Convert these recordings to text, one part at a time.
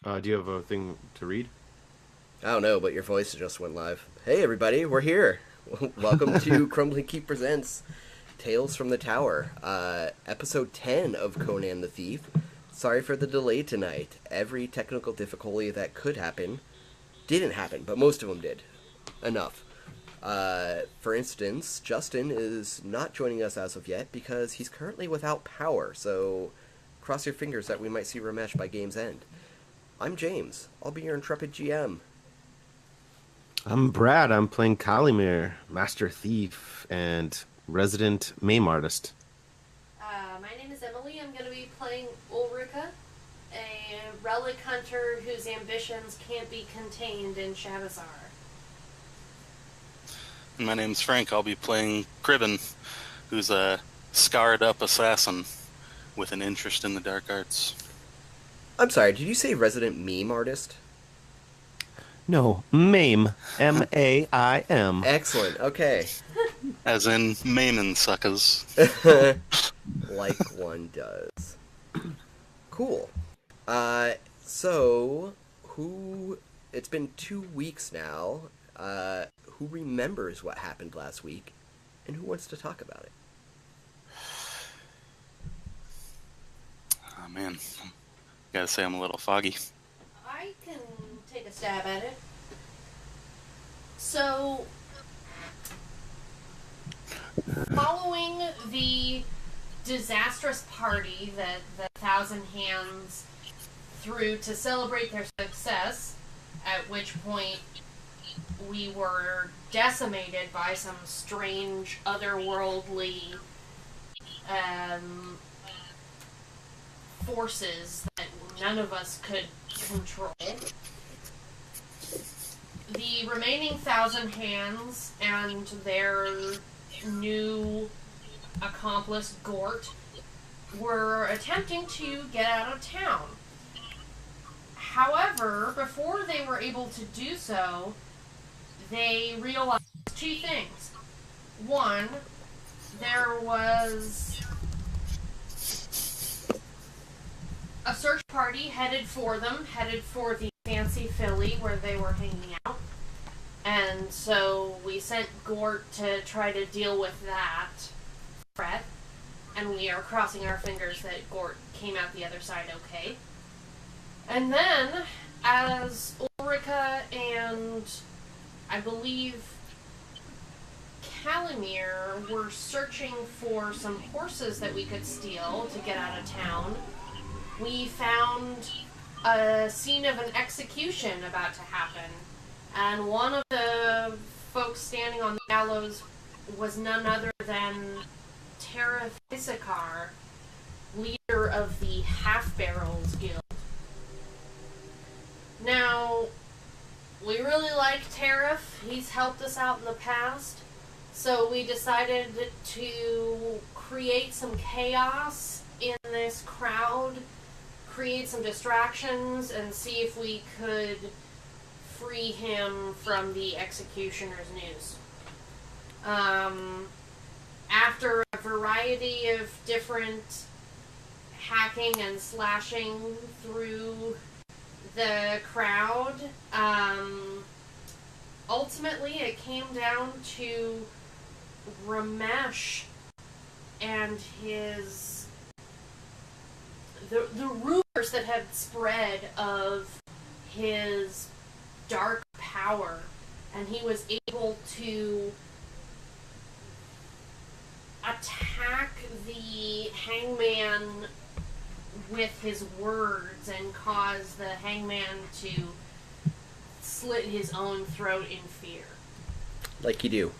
Do you have a thing to read? I don't know, but your voice just went live. Hey, everybody, we're here. Welcome to Crumbling Presents Tales from the Tower, episode 10 of Conan the Thief. Sorry for the delay tonight. Every technical difficulty that could happen didn't happen, but most of them did. Enough. For instance, Justin is not joining us as of yet because he's currently without power, so cross your fingers that we might see Ramesh by game's end. I'm James. I'll be your intrepid GM. I'm Brad. I'm playing Kalimir, Master Thief and resident meme artist. My name is Emily. I'm going to be playing Ulrika, a relic hunter whose ambitions can't be contained in Shabazar. My name's Frank. I'll be playing Cribben, who's a scarred-up assassin with an interest in the dark arts. I'm sorry, did you say resident meme artist? No, Mame. M-A-I-M. Excellent, okay. As in Maimon suckers. Like one does. Cool. So, it's been 2 weeks now. Who remembers what happened last week, and who wants to talk about it? Oh, man. Gotta say I'm a little foggy. I can take a stab at it. So, following the disastrous party that the Thousand Hands threw to celebrate their success, at which point we were decimated by some strange, otherworldly forces that none of us could control. The remaining Thousand Hands and their new accomplice, Gort, were attempting to get out of town. However, before they were able to do so, they realized two things. One, there was a search party headed for them, headed for the Fancy Philly where they were hanging out. And so we sent Gort to try to deal with that threat. And we are crossing our fingers that Gort came out the other side okay. And then, as Ulrika and I believe Kalimir were searching for some horses that we could steal to get out of town, we found a scene of an execution about to happen. And one of the folks standing on the gallows was none other than Tara Issachar, leader of the Half-Barrels Guild. Now, we really like Tariff. He's helped us out in the past. So we decided to create some chaos in this crowd, create some distractions, and see if we could free him from the executioner's noose. After a variety of different hacking and slashing through the crowd, ultimately it came down to Ramesh and the rumors that had spread of his dark power, and he was able to attack the hangman with his words and cause the hangman to slit his own throat in fear. Like you do.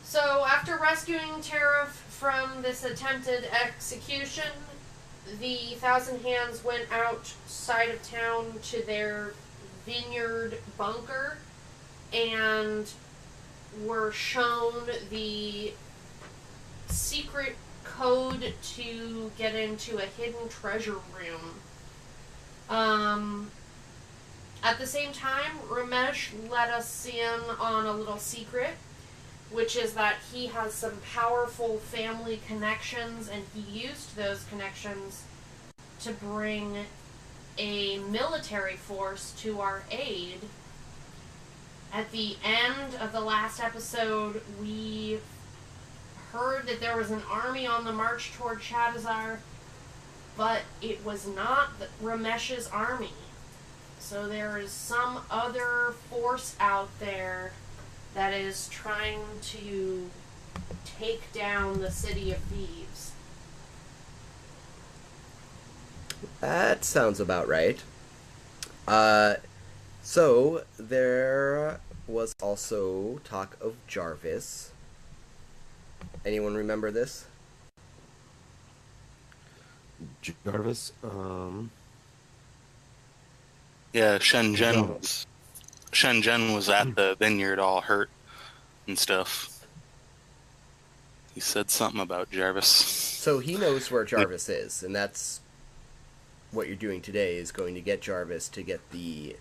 So after rescuing Tariff from this attempted execution, the Thousand Hands went outside of town to their vineyard bunker and were shown the secret code to get into a hidden treasure room. At the same time, Ramesh let us in on a little secret, which is that he has some powerful family connections, and he used those connections to bring a military force to our aid. At the end of the last episode, we heard that there was an army on the march toward Shadazar, but it was not Ramesh's army. So there is some other force out there that is trying to take down the city of Thieves. That sounds about right. So there was also talk of Jarvis. Anyone remember this? Jarvis. Yeah, No. Shenzhen was at the vineyard all hurt and stuff. He said something about Jarvis. So he knows where Jarvis is, and that's what you're doing today, is going to get Jarvis to get the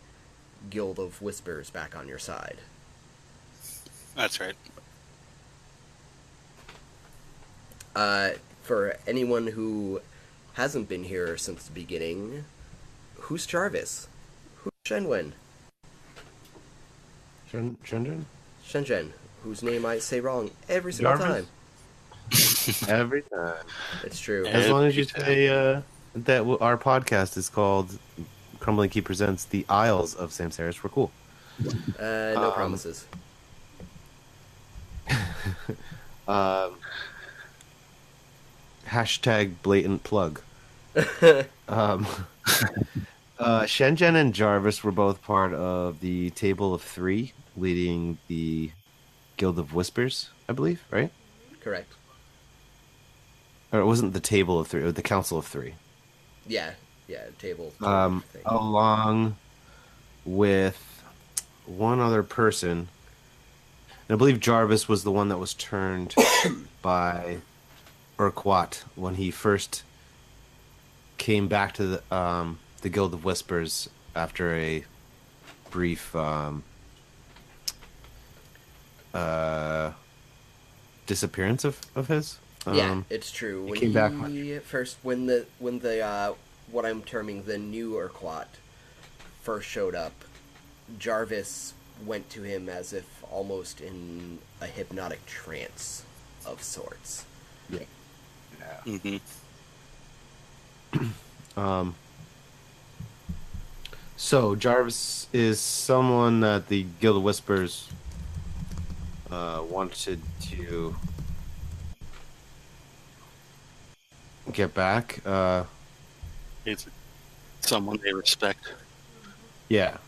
Guild of Whispers back on your side. That's right. For anyone who hasn't been here since the beginning, who's Jarvis? Who's Shenwen? Shenzhen? Shenzhen, whose name I say wrong every single Jarvis? time. Every time. It's true. As long as you Every say that our podcast is called Crumbling Key Presents The Isles of Samsaris, we're cool. No promises. Hashtag blatant plug. Shenzhen and Jarvis were both part of the Table of Three, leading the Guild of Whispers, I believe, right? Correct. Or it wasn't the Table of Three, it was the Council of Three. Yeah, table. Thing. Along with one other person. And I believe Jarvis was the one that was turned by Urquhart when he first came back to the Guild of Whispers after a brief disappearance of his. Yeah, it's true. When came back first, when the what I'm terming the new Urquhart first showed up, Jarvis went to him as if almost in a hypnotic trance of sorts. Yeah. Mm-hmm. So Jarvis is someone that the Guild of Whispers wanted to get back. He's someone they respect. Yeah.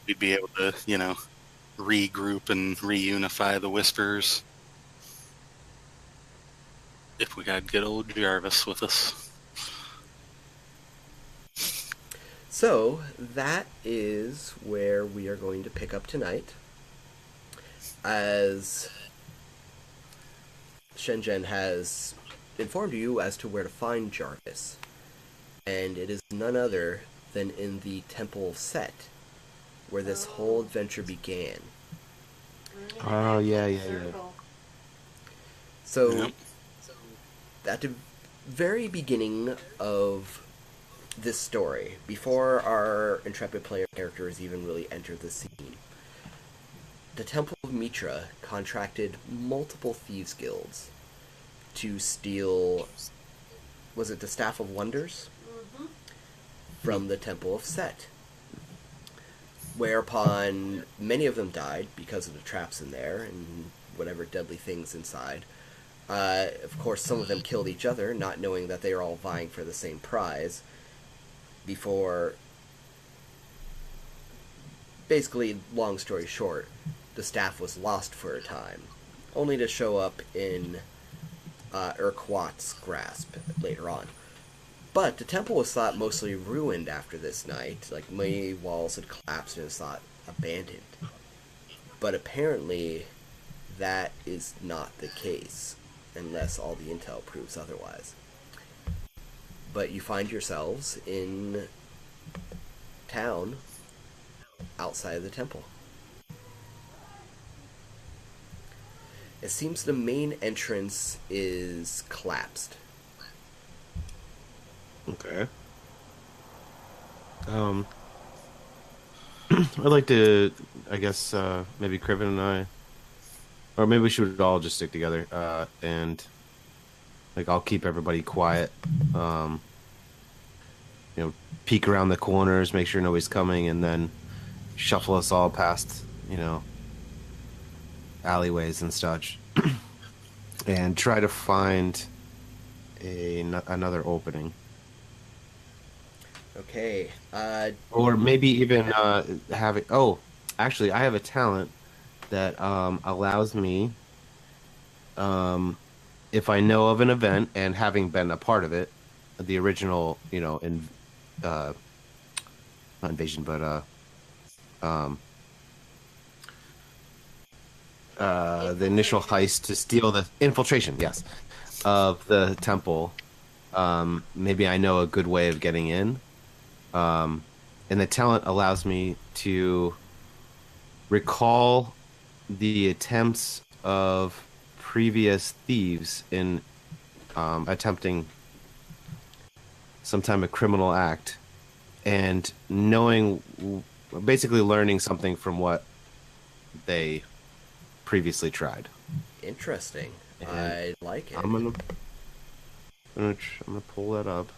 We'd be able to, regroup and reunify the Whispers if we got good old Jarvis with us. So that is where we are going to pick up tonight, as Shenzhen has informed you as to where to find Jarvis, and it is none other than in the Temple of Set, where this whole adventure began. Oh, yeah. So, Yep. at the very beginning of this story, before our intrepid player characters even really enter the scene, the Temple of Mitra contracted multiple thieves' guilds to steal, was it the Staff of Wonders? Mm-hmm. From the Temple of Set. Whereupon many of them died because of the traps in there and whatever deadly things inside. Of course, some of them killed each other, not knowing that they were all vying for the same prize, before, basically, long story short, the staff was lost for a time, only to show up in Urquhart's grasp later on. But the temple was thought mostly ruined after this night, like many walls had collapsed and was thought abandoned. But apparently, that is not the case, unless all the intel proves otherwise. But you find yourselves in town outside of the temple. It seems the main entrance is collapsed. Okay. Um, I'd like to, I guess, maybe Criven and I, or maybe we should all just stick together. And like I'll keep everybody quiet. Um, you know, peek around the corners, make sure nobody's coming, and then shuffle us all past, alleyways and such, and try to find another opening. Okay. Or maybe even having. Oh, actually, I have a talent that allows me, if I know of an event and having been a part of it, the original, uh, not invasion, but um, the initial Infiltration. heist to steal the infiltration, yes, of the temple. Maybe I know a good way of getting in. And the talent allows me to recall the attempts of previous thieves in attempting some type of criminal act and basically learning something from what they previously tried. Interesting. And I like it. I'm gonna pull that up.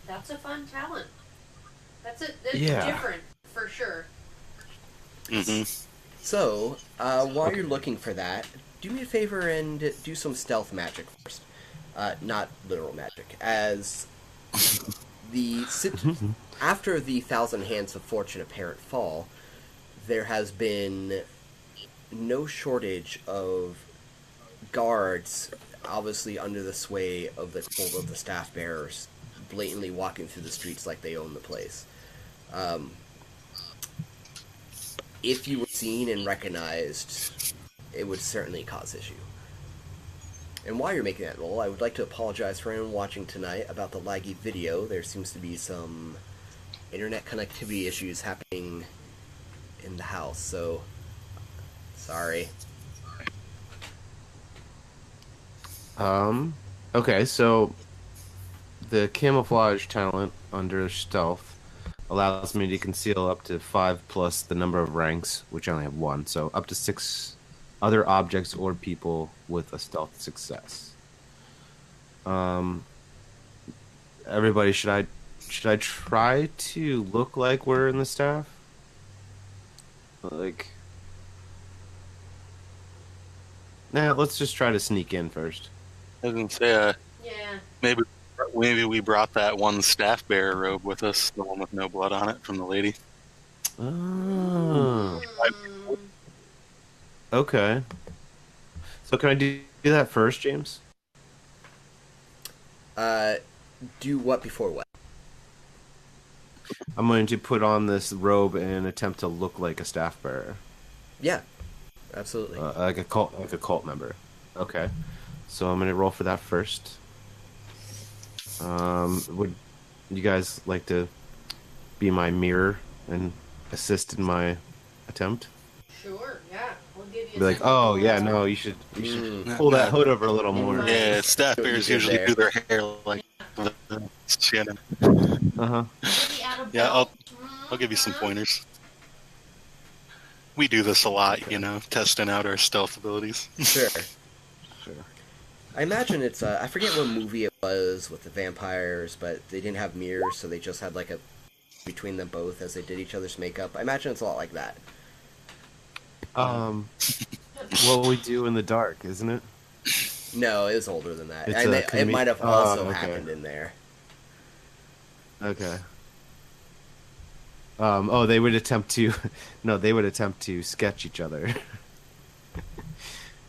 That's a fun talent. That's Yeah. different for sure. Hmm. So, while Okay. you're looking for that, do me a favor and do some stealth magic first. Not literal magic. As the after the Thousand Hands of Fortune apparent fall, there has been no shortage of guards, obviously under the sway of the cult of the staff bearers, blatantly walking through the streets like they own the place. Um, if you were seen and recognized, it would certainly cause issue. And while you're making that roll, I would like to apologize for anyone watching tonight about the laggy video. There seems to be some internet connectivity issues happening in the house, so sorry. Um, okay, so the camouflage talent under stealth allows me to conceal up to 5 plus the number of ranks, which I only have one, so up to 6 other objects or people with a stealth success. Um, everybody, should I try to look like we're in the staff? Like, nah, let's just try to sneak in first. I was gonna say, Yeah. maybe maybe we brought that one staff bearer robe with us, the one with no blood on it from the lady. Oh, Mm. okay. So can I do that first, James? Uh, do what before what? I'm going to put on this robe and attempt to look like a staff bearer, Yeah, absolutely. like a cult member. Okay, so I'm going to roll for that first. Would you guys like to be my mirror and assist in my attempt? Sure. Yeah. We'll give you. Be like, oh yeah, no, you should pull that hood over a little more. Yeah, staff What you bearers did usually there. do their hair like Shannon. Uh-huh. Maybe add a Yeah, belt. I'll give you some pointers. We do this a lot, testing out our stealth abilities. Sure. Sure. I imagine it's I forget what movie it was with the vampires, but they didn't have mirrors, so they just had like a between them both as they did each other's makeup. I imagine it's a lot like that. What we do in the dark, isn't it? No, it was older than that. It's And a it might have also okay. happened in there. Okay. They would attempt to, no, they would attempt to sketch each other,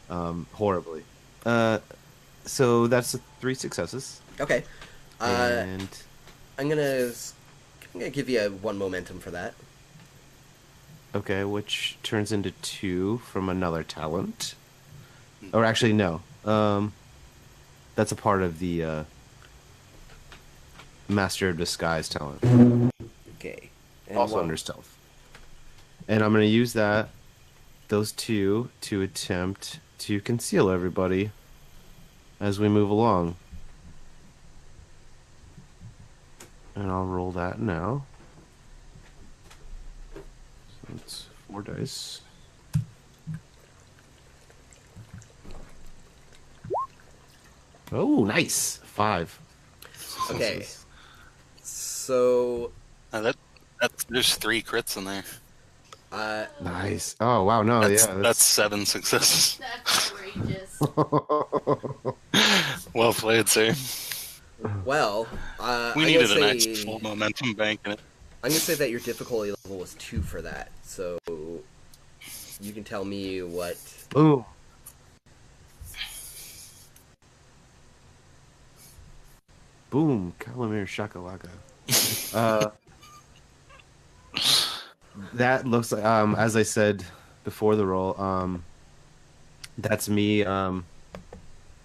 horribly. So that's 3 successes, Okay. and I'm gonna give you one momentum for that. okay, which turns into 2 from another talent, or actually no, that's a part of the Master of Disguise talent, Okay. And also one- under stealth, and I'm gonna use those 2 to attempt to conceal everybody as we move along. And I'll roll that now. It's 4 dice. Oh, nice. 5 Okay. successes. So, There's 3 crits in there. Nice. Oh, wow. No, That's yeah, that's that's 7 successes. That's outrageous. Well played, sir. well, We I'm gonna needed an say actual momentum bank in it. that your difficulty level was 2 for that. So you can tell me what. Boom. Boom. Calamari shakalaka. Uh, that looks like, as I said before the roll, that's me, kind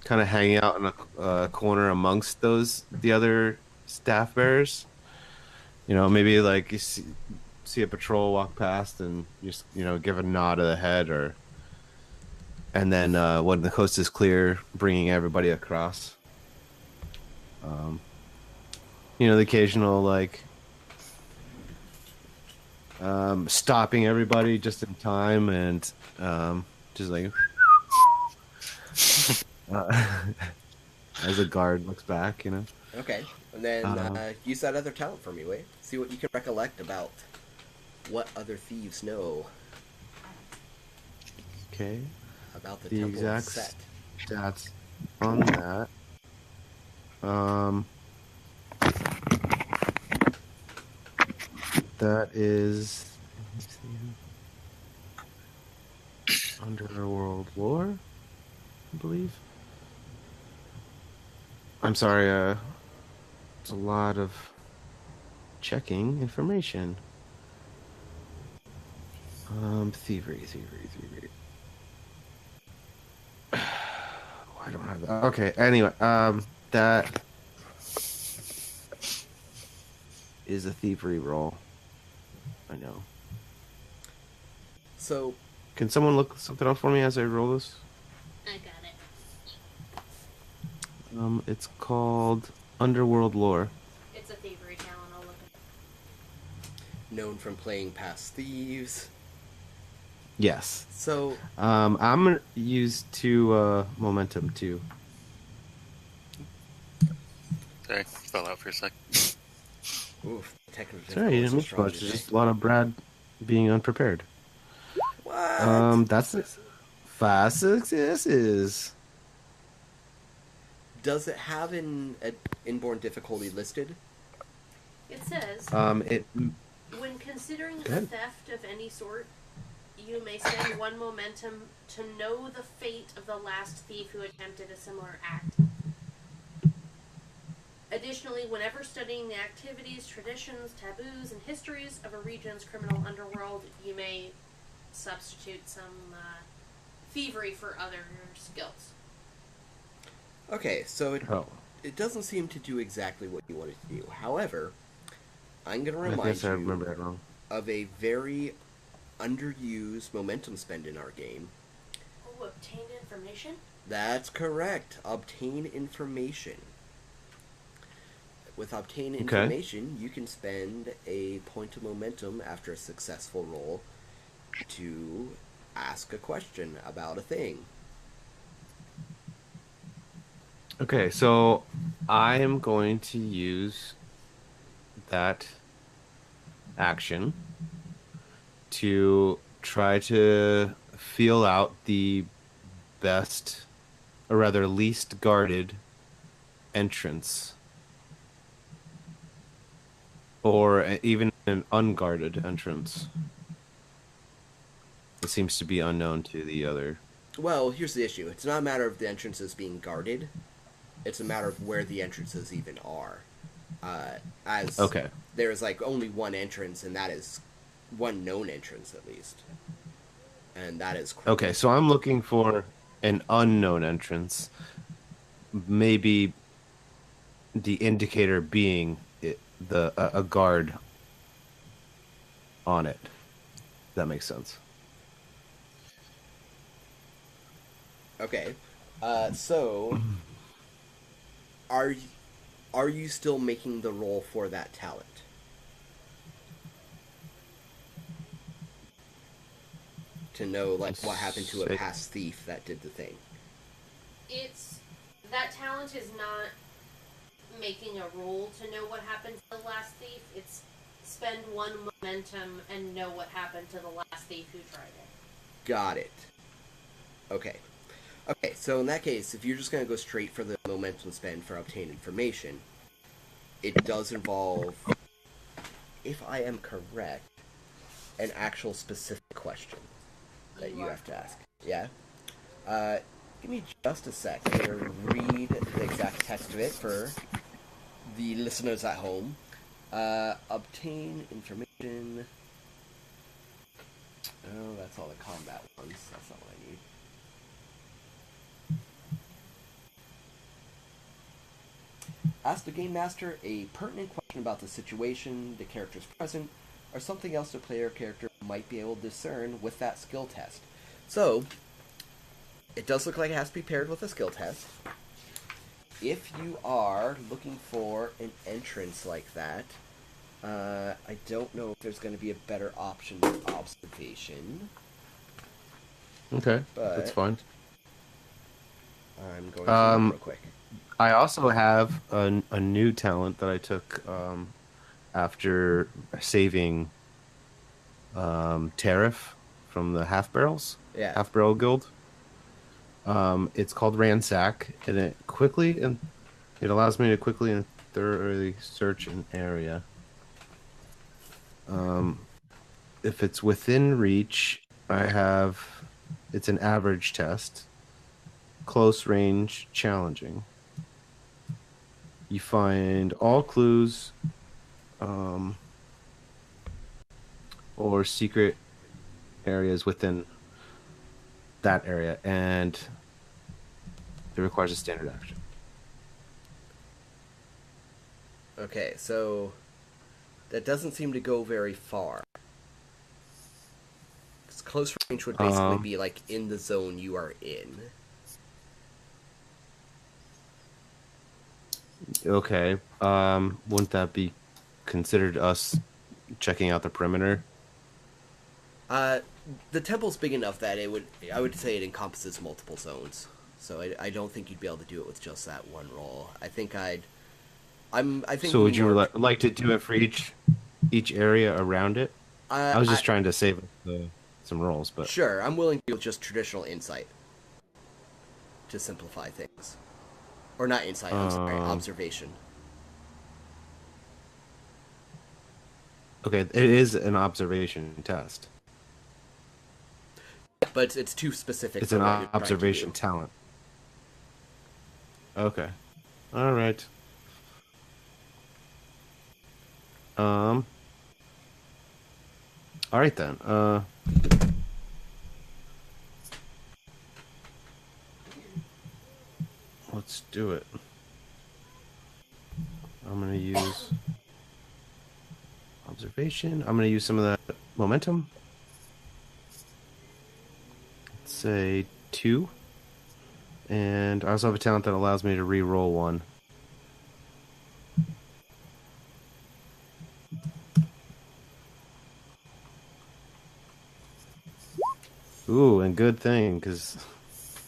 of hanging out in a corner amongst the other staff bearers. Maybe like you see a patrol walk past and you just, give a nod of the head, and then when the coast is clear, bringing everybody across. Um, the occasional like stopping everybody just in time and just like as a guard looks back. Okay, and then Um, use that other talent for me, Wade. See what you can recollect about what other thieves know okay. about the The Temple of exact Set. stats on that. Um, that is, let me see, Underworld Lore, I believe. I'm sorry, it's a lot of checking information. Thievery. I don't have that. Okay, anyway, that is a thievery roll. I know. So, Can someone look something up for me as I roll this? I got it. It's called Underworld Lore. It's a thievery talent. I'll look at known from playing past thieves. Yes. So, I'm gonna use 2 momentum too. Sorry, fell out for a sec. oof, technical Sorry, you difficulty is didn't so miss strong much. It's today. just a lot of Brad being unprepared. What? That's it. 5 successes. Does it have an inborn difficulty listed? it. It says, It. when considering Go a ahead. theft of any sort, you may spend 1 momentum to know the fate of the last thief who attempted a similar act. Additionally, whenever studying the activities, traditions, taboos, and histories of a region's criminal underworld, you may substitute some thievery for other skills. Okay, so Oh, it doesn't seem to do exactly what you want it to do. However, I'm going to I remind guess I remember you that wrong. of a very underused momentum spend in our game. Oh, obtained information? That's correct. Obtain information. With obtain Okay. information, you can spend a point of momentum after a successful roll to ask a question about a thing. Okay, so I am going to use that action to try to feel out the best, or rather least guarded entrance, or even an unguarded entrance. It seems to be unknown to the other. Well, here's the issue. It's not a matter of the entrances being guarded. It's a matter of where the entrances even are. As Okay. there is like only one entrance, and that is one known entrance at least, and that is Crumbling. Okay, so I'm looking for an unknown entrance. Maybe the indicator being a guard on it. That makes sense. Okay, so are you still making the roll for that talent? to know like what happened to a past thief that did the thing? That talent is not making a rule to know what happened to the last thief. It's spend 1 momentum and know what happened to the last thief who tried it. Got it. Okay. Okay, so in that case, if you're just going to go straight for the momentum spend for obtain information, it does involve, if I am correct, an actual specific question that you have to ask. Yeah? Give me just a sec. I'm going to read the exact text of it for the listeners at home. Obtain information. Oh, that's all the combat ones. That's not what I need. Ask the game master a pertinent question about the situation, the character's present, or something else the player character might be able to discern with that skill test. So, it does look like it has to be paired with a skill test. If you are looking for an entrance like that, I don't know if there's going to be a better option than observation. Okay, but that's fine. I'm going to real quick. I also have a new talent that I took after saving Tariff from the Half Barrels, Half Barrel Guild. It's called Ransack, and it allows me to quickly and thoroughly search an area. If it's within reach, it's an average test, close range, challenging. You find all clues or secret areas within that area, and it requires a standard action. Okay, so that doesn't seem to go very far. Because close range would basically be like in the zone you are in. Okay. Wouldn't that be considered us checking out the perimeter? The temple's big enough that I would say it encompasses multiple zones. So I don't think you'd be able to do it with just that one roll. I think So would you like to do it for each area around it? I was just trying to save some rolls, but sure, I'm willing to do just traditional insight to simplify things. Or not insight, I'm sorry, observation. Okay, it is an observation test. But it's too specific. It's an observation talent. Okay. All right. All right then. Let's do it. I'm gonna use observation. I'm gonna use some of that momentum. Let's say 2. And I also have a talent that allows me to re-roll 1. Ooh, and good thing, because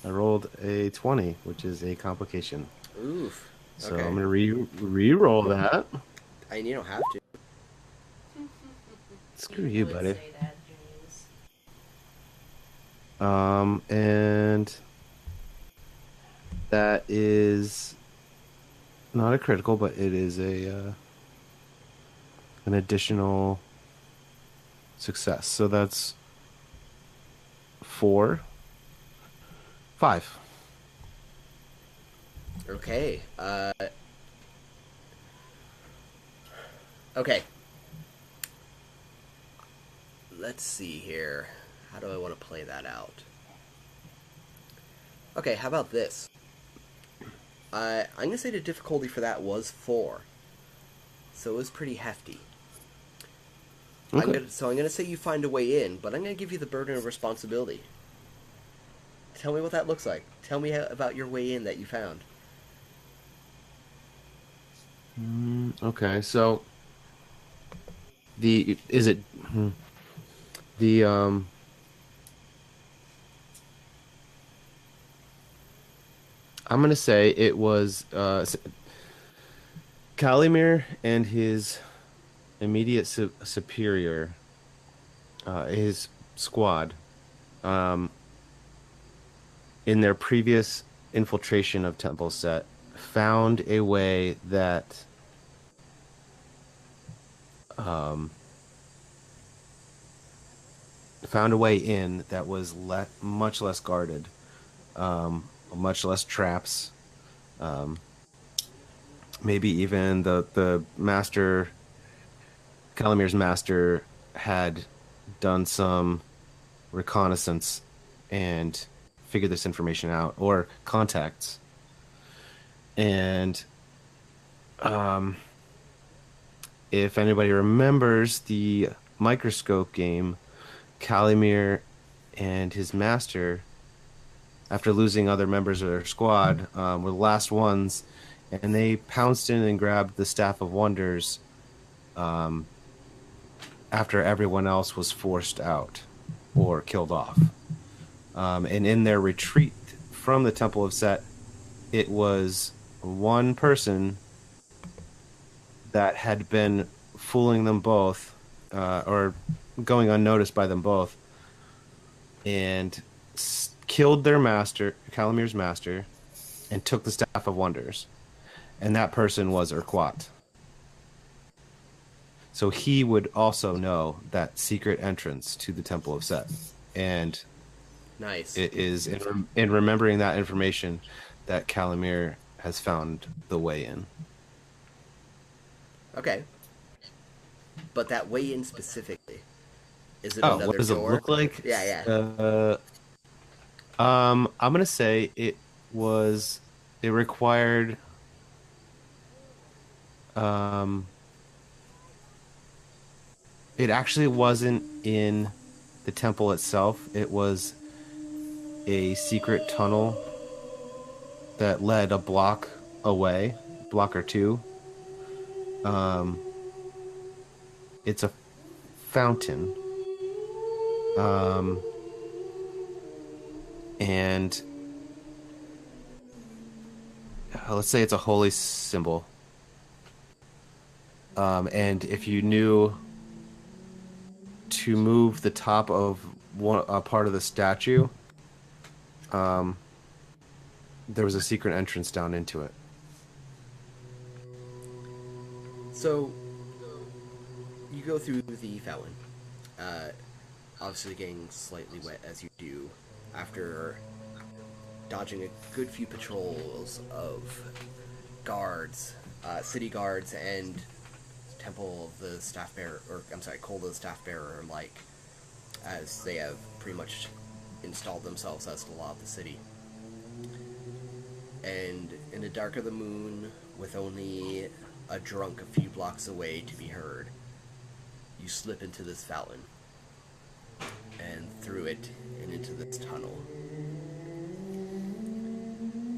I rolled a 20, which is a complication. Oof. So I'm going to re-roll that. And you don't have to. Screw you, buddy. Say that, And that is not a critical, but it is an additional success. So that's 4, 5. Okay. Okay. Let's see here. How do I want to play that out? Okay, how about this? I'm going to say the difficulty for that was 4. So it was pretty hefty. Okay. So I'm going to say you find a way in, but I'm going to give you the burden of responsibility. Tell me what that looks like. Tell me about your way in that you found. Okay, so the I'm gonna say it was Calimere and his immediate superior, his squad, um, in their previous infiltration of Temple Set, found a way that um, found a way in that was much less guarded, much less traps. Um, Maybe even the master, Calamir's master, had done some reconnaissance and figured this information out, or contacts. And um, if anybody remembers the microscope game, Calimir and his master, after losing other members of their squad, were the last ones, and they pounced in and grabbed the Staff of Wonders um, after everyone else was forced out or killed off. And in their retreat from the Temple of Set, it was one person that had been fooling them both, or going unnoticed by them both, and killed their master, Calamir's master, and took the Staff of Wonders. And that person was Urquat. So he would also know that secret entrance to the Temple of Set. And Nice. it is in remembering that information that Calimir has found the way in. Okay. But that way in specifically, is it Oh, another what does it door? look like? Yeah, yeah. I'm gonna say it required um it actually wasn't in the temple itself. It was a secret tunnel that led a block or two. Um, it's a fountain. Um, and let's say it's a holy symbol. And if you knew to move the top of a part of the statue, um, there was a secret entrance down into it. So, you go through the fountain, uh, obviously getting slightly wet as you do, after dodging a good few patrols of guards, city guards, and Temple of the Staff Bearer, or I'm sorry, Cold of the Staff Bearer alike, as they have pretty much installed themselves as the law of the city. And in the dark of the moon, with only a drunk a few blocks away to be heard, you slip into this fountain, and through it, and into this tunnel.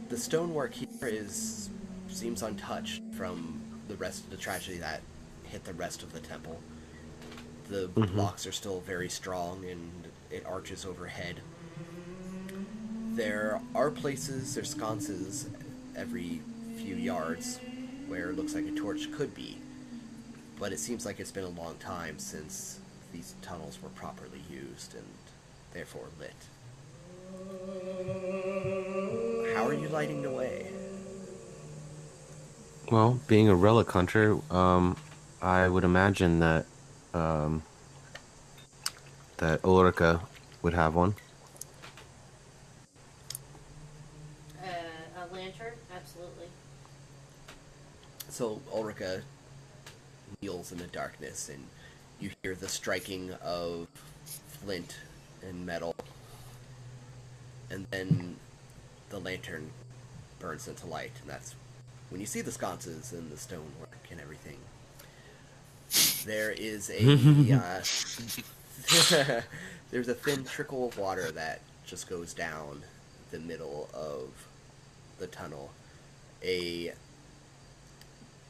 The stonework here seems untouched from the rest of the tragedy that hit the rest of the temple. The blocks are still very strong, and it arches overhead. There are places, there's sconces every few yards where it looks like a torch could be, but it seems like it's been a long time since these tunnels were properly used and therefore lit. How are you lighting the way? Well, being a relic hunter, I would imagine that um, that Ulrika would have one. A lantern, absolutely. So Ulrika kneels in the darkness, and you hear the striking of flint and metal, and then the lantern burns into light, and that's when you see the sconces and the stonework and everything. There is a there's a thin trickle of water that just goes down the middle of the tunnel. A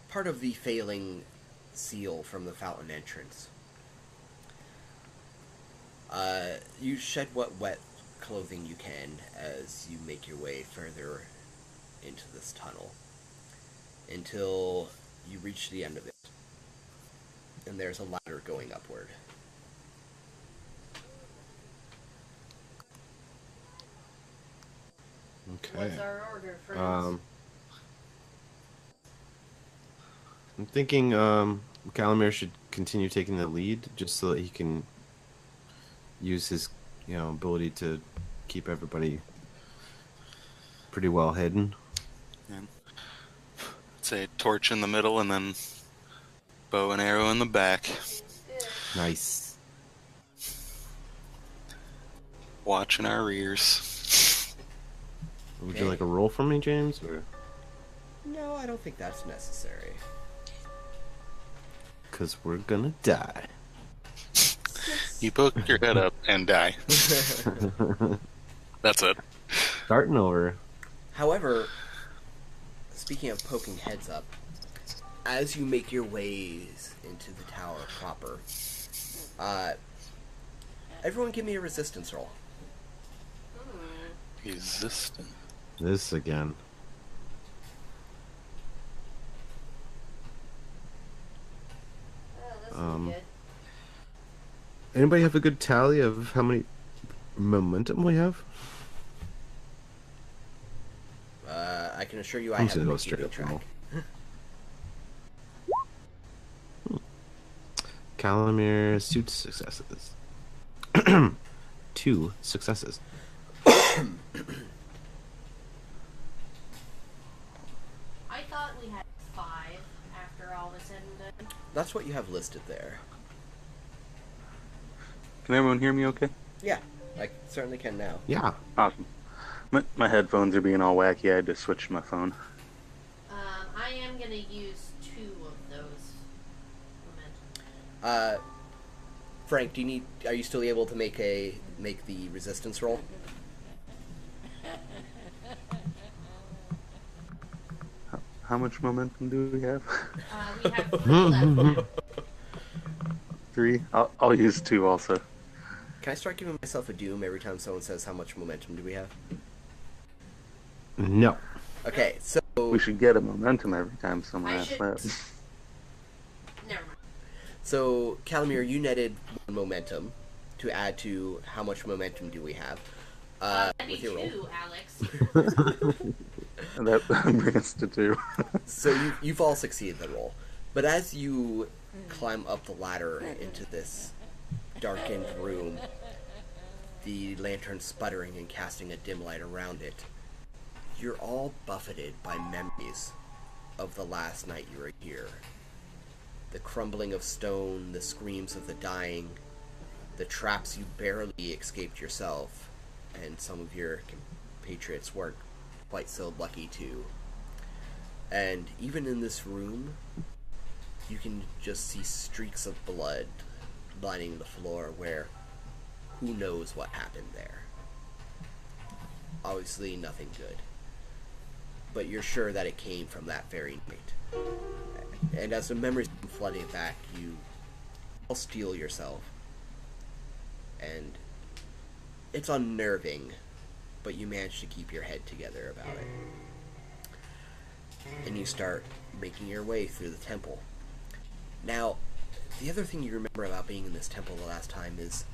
part of the failing seal from the fountain entrance. You shed what wet clothing you can as you make your way further into this tunnel until you reach the end of it. And there's a ladder going upward. Okay. What's our order, friends? I'm thinking Calamir should continue taking the lead just so that he can use his, ability to keep everybody pretty well hidden. And say torch in the middle and then bow and arrow in the back. Nice. Watching our rears. Would you like a roll from me, James? Or No, I don't think that's necessary. because we're gonna die. You poke your head up and die. That's it. Starting over. However, speaking of poking heads up, as you make your ways into the tower proper, everyone give me a resistance roll. Resistant. This again. Oh, this will be good. Anybody have a good tally of how many momentum we have? I can assure you I I'm have just gonna go no straight up track. roll. Calamir, 2 successes. 2 successes. I thought we had 5 after all was said and done. That's what you have listed there. Can everyone hear me okay? Yeah, I certainly can now. Yeah. Awesome. My headphones are being all wacky. I had to switch to my phone. I am gonna use 2 of those momentum. Frank, are you still able to make the resistance roll? How much momentum do we have? We have 3 left now. 3? I'll use 2 also. Can I start giving myself a doom every time someone says how much momentum do we have? No. Okay, so We should get a momentum every time someone I asks should- that. Never mind. So, Calamir, you netted 1 momentum to add to how much momentum do we have That'd be with your roll. 2, Alex. And that brings us to 2. So you've all succeeded the roll. But as you climb up the ladder into this darkened room, the lantern sputtering and casting a dim light around it, you're all buffeted by memories of the last night you were here. The crumbling of stone, the screams of the dying, the traps you barely escaped yourself, and some of your compatriots weren't quite so lucky to. And even in this room, you can just see streaks of blood lining the floor where who knows what happened there. Obviously nothing good. But you're sure that it came from that very night. And as the memories come flooding back, you all steel yourself. And it's unnerving, but you manage to keep your head together about it. And you start making your way through the temple. Now, the other thing you remember about being in this temple the last time is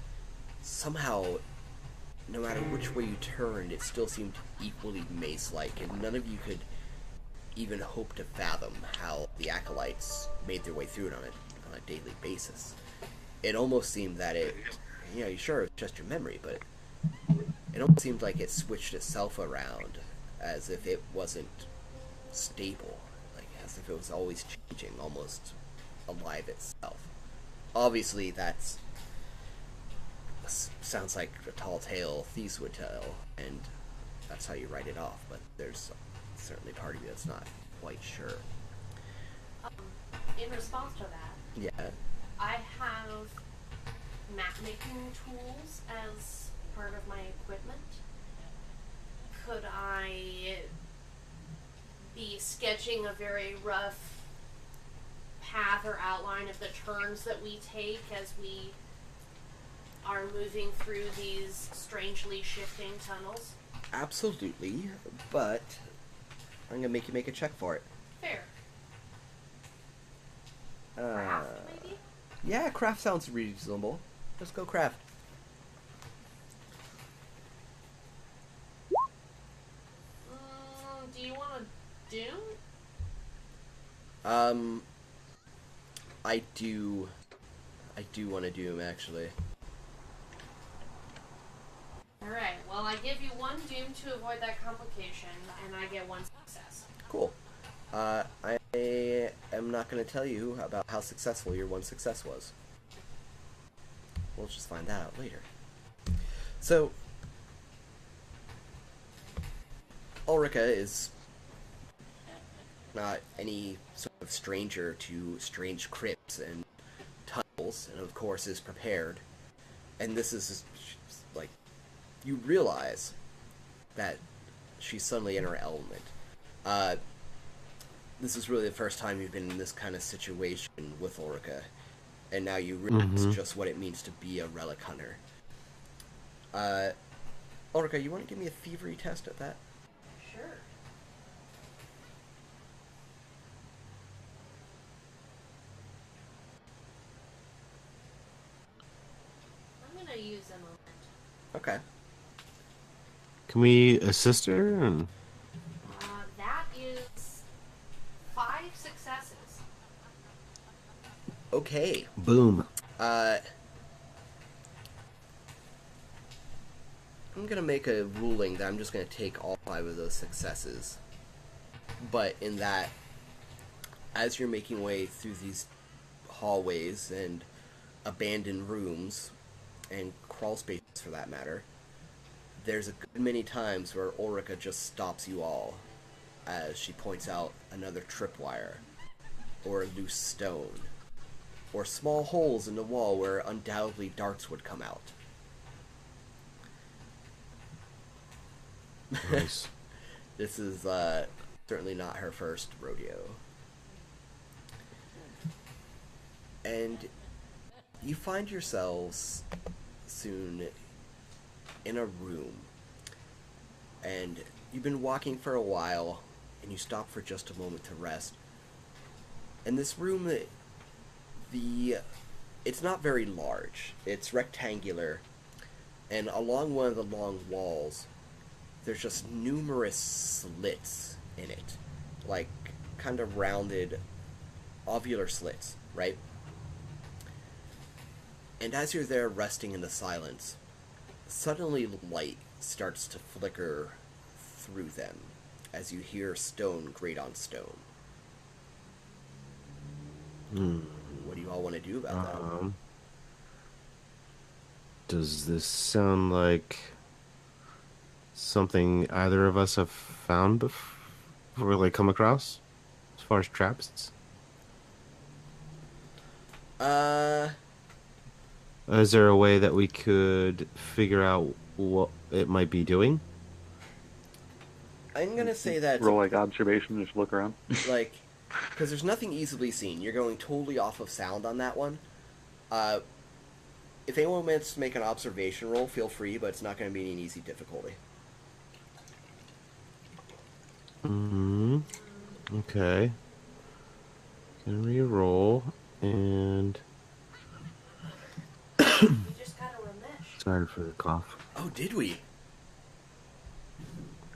somehow, no matter which way you turned, it still seemed equally maze-like, and none of you could even hope to fathom how the acolytes made their way through it on a daily basis. It almost seemed that sure, it's just your memory, but it almost seemed like it switched itself around, as if it wasn't stable, like as if it was always changing, almost alive itself. Obviously, that's sounds like a tall tale thieves would tell, and that's how you write it off, but there's certainly part of you that's not quite sure. In response to that, Yeah. I have map-making tools as part of my equipment. Could I be sketching a very rough path or outline of the turns that we take as we are moving through these strangely shifting tunnels? Absolutely, but I'm gonna make you make a check for it. Fair. Craft, maybe? Yeah, craft sounds reasonable. Let's go craft. Do you want to do? I do want to doom, actually. Alright, well, I give you one doom to avoid that complication, and I get one success. Cool. I am not going to tell you about how successful your one success was. We'll just find that out later. So, Ulrika is not any sort of stranger to strange crypts and tunnels, and of course is prepared. And this is, like, you realize that she's suddenly in her element. This is really the first time you've been in this kind of situation with Ulrika, and now you realize just what it means to be a relic hunter. Ulrika, you want to give me a thievery test at that? Sure. I'm gonna use a moment. Okay. Can we assist her? And... That is 5 successes. Okay. Boom. I'm gonna make a ruling that I'm just gonna take all 5 of those successes. But in that, as you're making way through these hallways and abandoned rooms, and crawl spaces for that matter, there's a good many times where Ulrika just stops you all as she points out another tripwire, or a loose stone, or small holes in the wall where undoubtedly darts would come out. Nice. This is certainly not her first rodeo. And you find yourselves soon in a room. And you've been walking for a while, and you stop for just a moment to rest. And this room, it's not very large. It's rectangular, and along one of the long walls, there's just numerous slits in it. Like, kind of rounded, ovular slits, right? And as you're there resting in the silence, suddenly light starts to flicker through them as you hear stone grate on stone. What do you all want to do about that? Does this sound like something either of us have found before, like, come across, as far as traps? Is there a way that we could figure out what it might be doing? I'm gonna say that, Roll like observation, just look around. like, because there's nothing easily seen. You're going totally off of sound on that one. If anyone wants to make an observation roll, feel free, but it's not going to be an easy difficulty. Okay. Can we roll? And We just got a Ramesh. sorry for the cough. Oh, did we?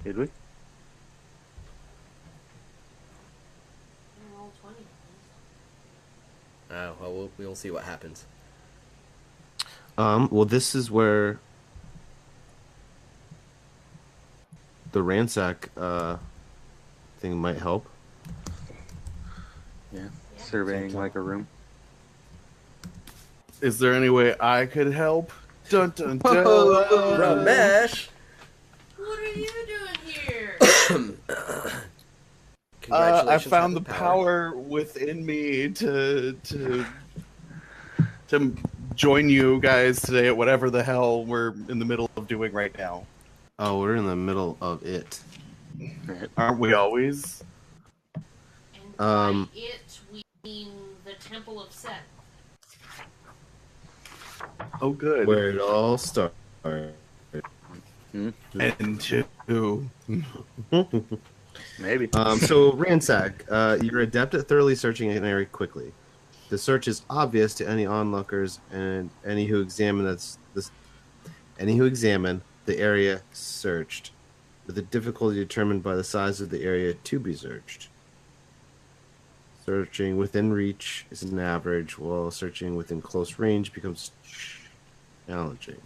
Did we? Roll 20. Oh, well, we'll see what happens. Well, this is where the ransack thing might help. Yeah. Surveying like a room. Is there any way I could help? Dun dun dun. Ramesh! What are you doing here? Congratulations. I found on the power within me to join you guys today at whatever the hell we're in the middle of doing right now. Oh, we're in the middle of it. Right. Aren't we always? And by it, we mean the Temple of Set. Oh, good. Where it all started. And two. Maybe. So ransack. You're adept at thoroughly searching an area quickly. The search is obvious to any onlookers and any who examine the area searched, with the difficulty determined by the size of the area to be searched. Searching within reach is an average, while searching within close range becomes challenging.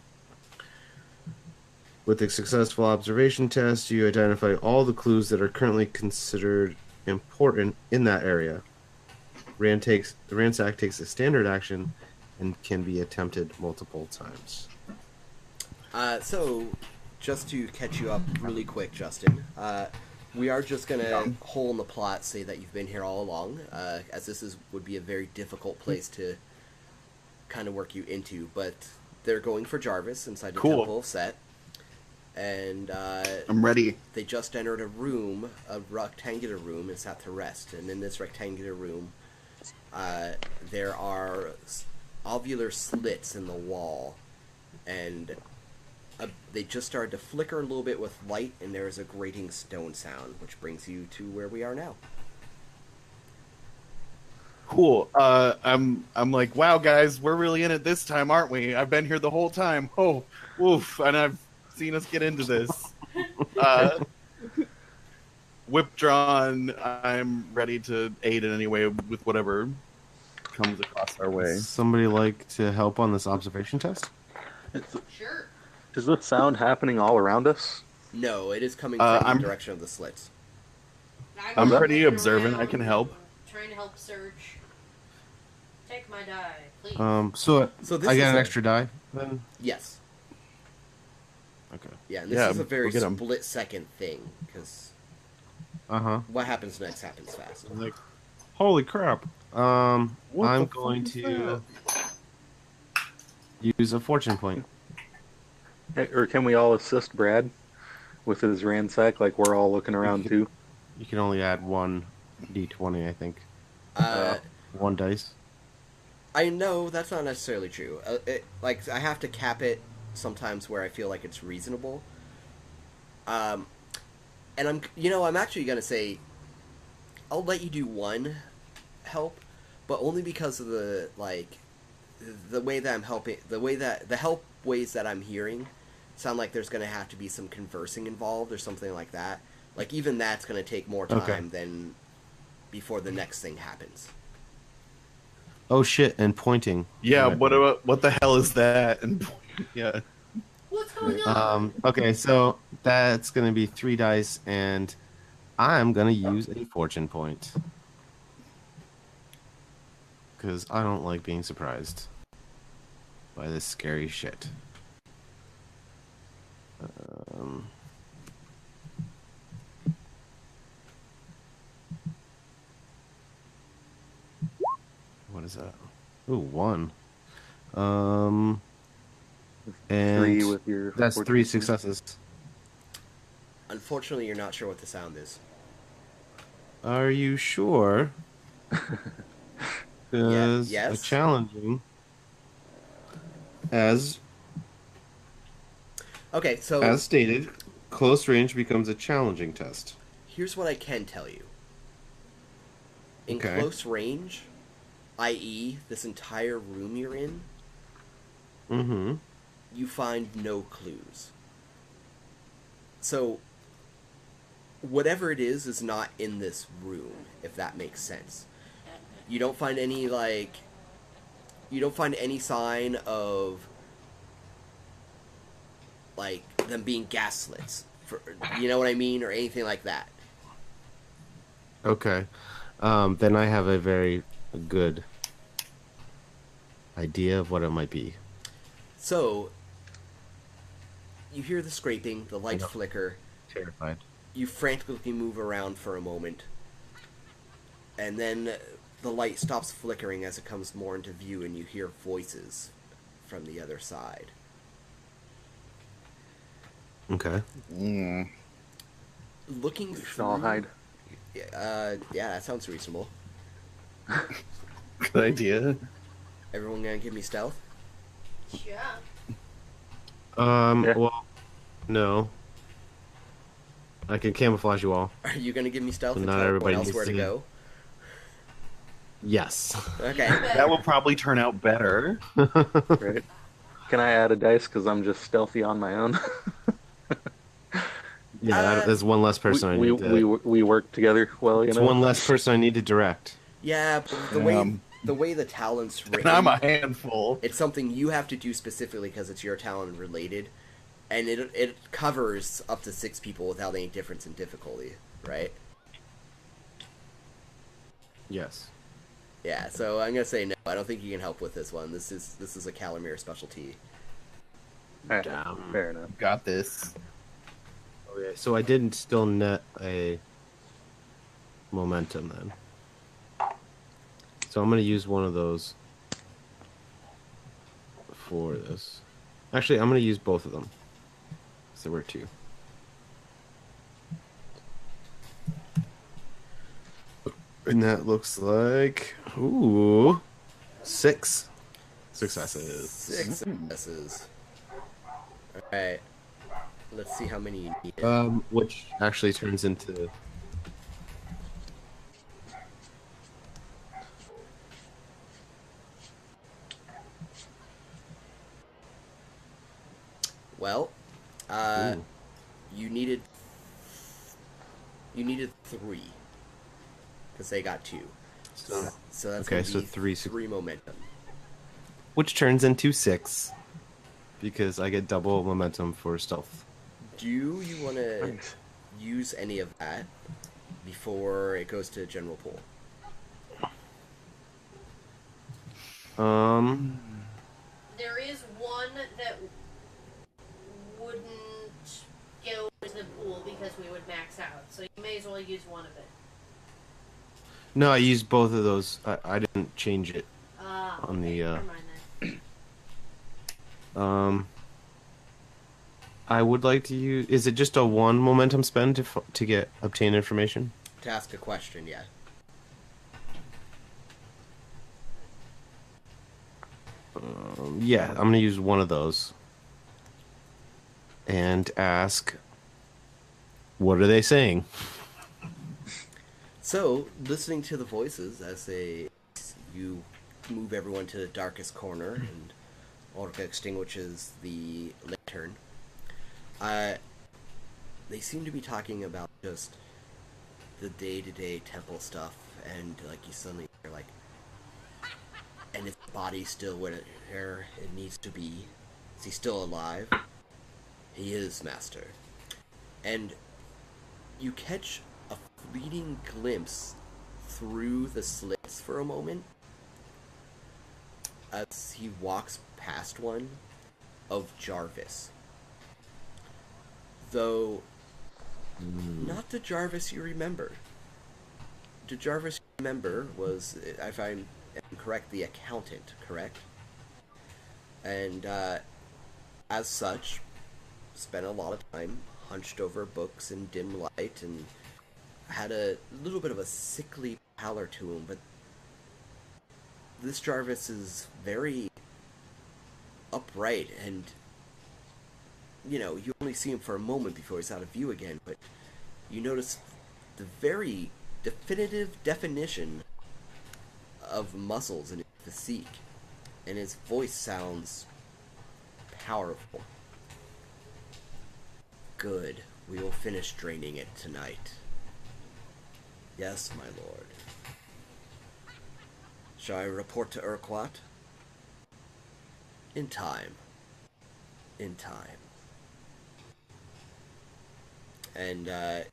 With a successful observation test, you identify all the clues that are currently considered important in that area. The ransack takes a standard action and can be attempted multiple times. So, just to catch you up really quick, Justin, we are just gonna hole in the plot say that you've been here all along, as this would be a very difficult place to kind of work you into. But they're going for Jarvis inside the Cool. Temple of Set, and I'm ready. they just entered a room, a rectangular room, and sat to rest. And in this rectangular room, there are ovular slits in the wall, and they just started to flicker a little bit with light, and there is a grating stone sound, which brings you to where we are now. Cool. I'm like, wow, guys, we're really in it this time, aren't we? I've been here the whole time. Oh, woof, and I've seen us get into this. Whip drawn. I'm ready to aid in any way with whatever comes across our way. Somebody like to help on this observation test? Sure. Is this sound happening all around us? No, it is coming from I'm- the direction of the slits. I'm go pretty looking observant, I around, can help. Trying to help search. Take my die, please. So So this I is get an a- extra die then? Yes. Okay. Yeah, and this Yeah, is a very we'll get 'em. split-second thing, because Uh-huh. what happens next happens fast. Like, holy crap. What I'm the going fuck is to use a fortune point. Hey, or can we all assist Brad with his ransack? Like we're all looking around too. You can only add one d20, I think. One dice. I know that's not necessarily true. I have to cap it sometimes where I feel like it's reasonable. And I'm actually gonna say, I'll let you do one help, but only because of the way that I'm helping, the help ways that I'm hearing sound like there's gonna have to be some conversing involved or something like that. Like even that's gonna take more time Okay. than before the next thing happens. Oh shit, and pointing. Yeah, Right. what the hell is that? And yeah. What's going on? Okay, so that's gonna be 3 dice, and I'm gonna use a fortune point. Because I don't like being surprised by this scary shit. What is that? Ooh, 1. And 3 with your. that's 3 fortune. successes. Unfortunately, you're not sure what the sound is. Are you sure? Because yes. challenging. As Okay, so as stated, close range becomes a challenging test. here's what I can tell you. In Okay. close range, i.e., this entire room you're in, Mm-hmm. you find no clues. So, whatever it is not in this room, if that makes sense. You don't find any, you don't find any sign of, them being gaslets. You know what I mean? Or anything like that. Okay. Then I have a very good idea of what it might be. So, you hear the scraping, the lights know. flicker, Terrified. you frantically move around for a moment, and then the light stops flickering as it comes more into view, and you hear voices from the other side. Okay. Looking We should all through... hide. Yeah, that sounds reasonable. Good idea. Everyone gonna give me stealth? Yeah. Yeah. Well, no. I can camouflage you all. Are you gonna give me stealth So and not tell everybody everyone else needs where to to- go? Yes. Okay. That will probably turn out better. Right? Can I add a dice because I'm just stealthy on my own? Yeah, there's one less person I need to. we work together well, you It's know. one less person I need to direct. Yeah, but Damn. the way the talent's And written, I'm a handful. it's something you have to do specifically because it's your talent related, and it covers up to 6 people without any difference in difficulty, right? Yes. Yeah, so I'm gonna say no. I don't think you can help with this one. This is a Calamir specialty. Alright, Damn. fair enough. Got this. Okay, so I didn't still net a momentum then. So I'm going to use one of those for this. Actually, I'm going to use both of them. So there were 2. And that looks like... Ooh. 6 successes. 6 successes. Alright. Let's see how many you need. Which actually turns into... Well, Ooh. you needed 3 because they got 2. So, So that's okay, gonna so be 3 3 momentum. which turns into 6 because I get double momentum for stealth. Do you want to Nice. use any of that before it goes to general pool? There is one that wouldn't go into the pool because we would max out, so you may as well use one of it. No, I used both of those. I didn't change it. On the, Never mind then. I would like to use. Is it just a 1 momentum spend to obtain information? To ask a question, yeah. Yeah, I'm gonna use one of those and ask, what are they saying? So, listening to the voices as you move everyone to the darkest corner and Olga extinguishes the lantern, they seem to be talking about just the day-to-day temple stuff, and like you suddenly hear like, and his body's still where it needs to be. Is he still alive? He is, master. And you catch a fleeting glimpse through the slits for a moment as he walks past one of Jarvis. Though, not the Jarvis you remember. The Jarvis you remember was, if I'm correct, the accountant, correct? And as such, spent a lot of time hunched over books in dim light and had a little bit of a sickly pallor to him, but this Jarvis is very upright, and you know, you only see him for a moment before he's out of view again, but you notice the very definitive definition of muscles in his physique, and his voice sounds powerful. Good. We will finish draining it tonight. Yes, my lord. Shall I report to Urquhart? In time. In time. And, the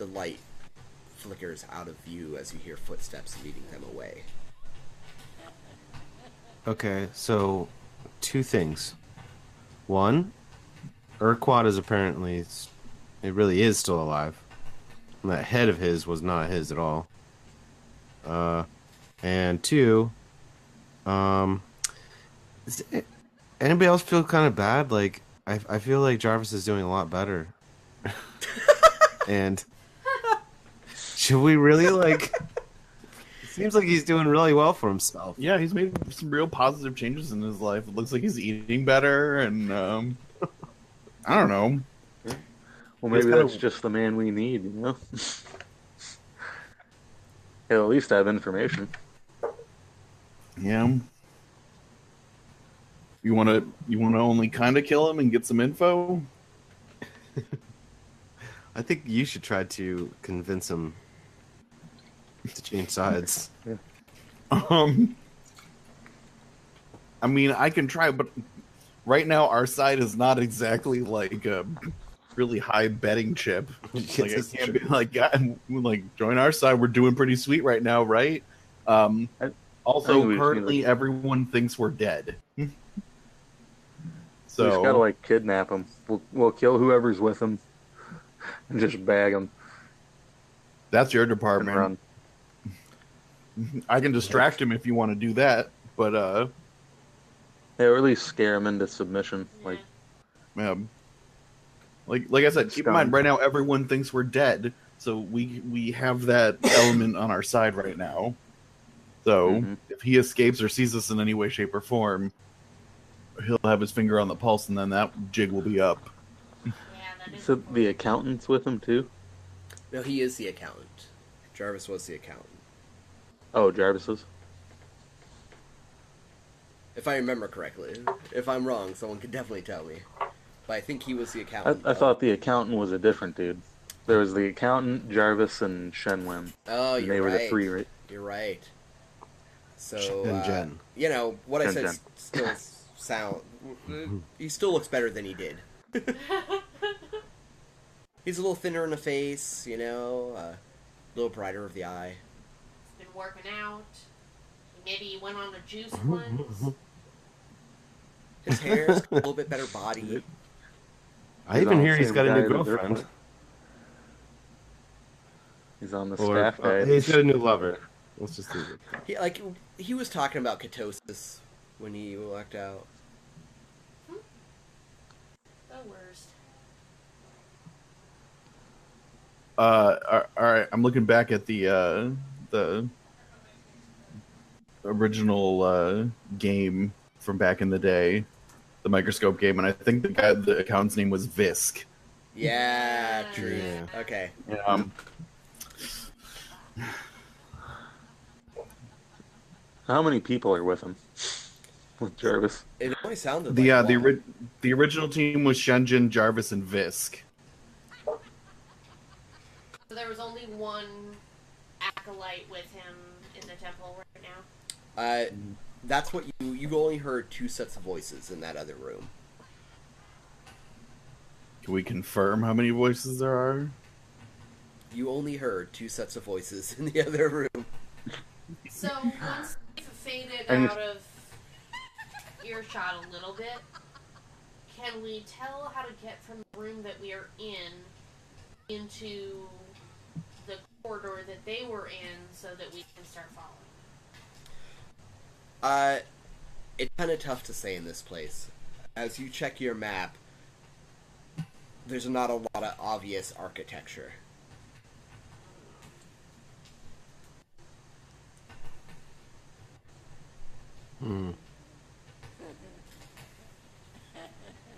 light flickers out of view as you hear footsteps leading them away. Okay, so 2 things. 1, Urquhart is apparently, it really is still alive. And that head of his was not his at all. And 2, anybody else feel kind of bad? Like, I feel like Jarvis is doing a lot better. And should we really, like... It seems like he's doing really well for himself. Yeah, he's made some real positive changes in his life. It looks like he's eating better, and I don't know. Well, It's maybe kind that's of just the man we need, He'll at least have information. Yeah. You wanna only kind of kill him and get some info? I think you should try to convince him to change sides. Um, I mean, I can try, but right now our side is not exactly like a really high betting chip. Like I can't be like, join our side. We're doing pretty sweet right now, right? I think Also, we just need, currently everyone thinks we're dead. we just gotta So kidnap him. We'll kill whoever's with him and just bag him that's your and department. run. I can distract him if you want to do that, but Yeah, or at least scare him into submission. Yeah. um, like I said, keep in mind Stunned. right now everyone thinks we're dead, so we have that element on our side right now. So if he escapes or sees us in any way, shape, or form, he'll have his finger on the pulse, and then that jig will be up. Yeah, that is So the unfortunate. accountant's with him too? No, he is the accountant. Jarvis was the accountant. Oh, Jarvis is? If I remember correctly. If I'm wrong, someone can definitely tell me. But I think he was the accountant. I thought the accountant was a different dude. There was the accountant, Jarvis, and Shenwen. Oh, And you're they were right. the three, right? You're right. So, Shen Jen. you know, what I Shen said Jen. still sound... He still looks better than he did. He's a little thinner in the face, a little brighter of the eye. He's been working out. Maybe he went on a juice cleanse. His hair's got a little bit better body. I even hear he's got a new He's on the same girlfriend. diet He's on the Or staff diet. he's got a new lover. Let's just leave it. He was talking about ketosis when he walked out. The worst. All right, I'm looking back at the original game from back in the day, the microscope game, and I think the accountant's name was Visk. Yeah, true. Yeah. Okay. How many people are with him? With Jarvis? It only sounded The like the original team was Shenjin, Jarvis, and Visk. So there was only one acolyte with him in the temple right now. That's what you only heard two sets of voices in that other room. Can we confirm how many voices there are? You only heard two sets of voices in the other room. So once they've faded And- out of earshot a little bit, can we tell how to get from the room that we are in into the corridor that they were in so that we can start following? It's kind of tough to say in this place. As you check your map, there's not a lot of obvious architecture.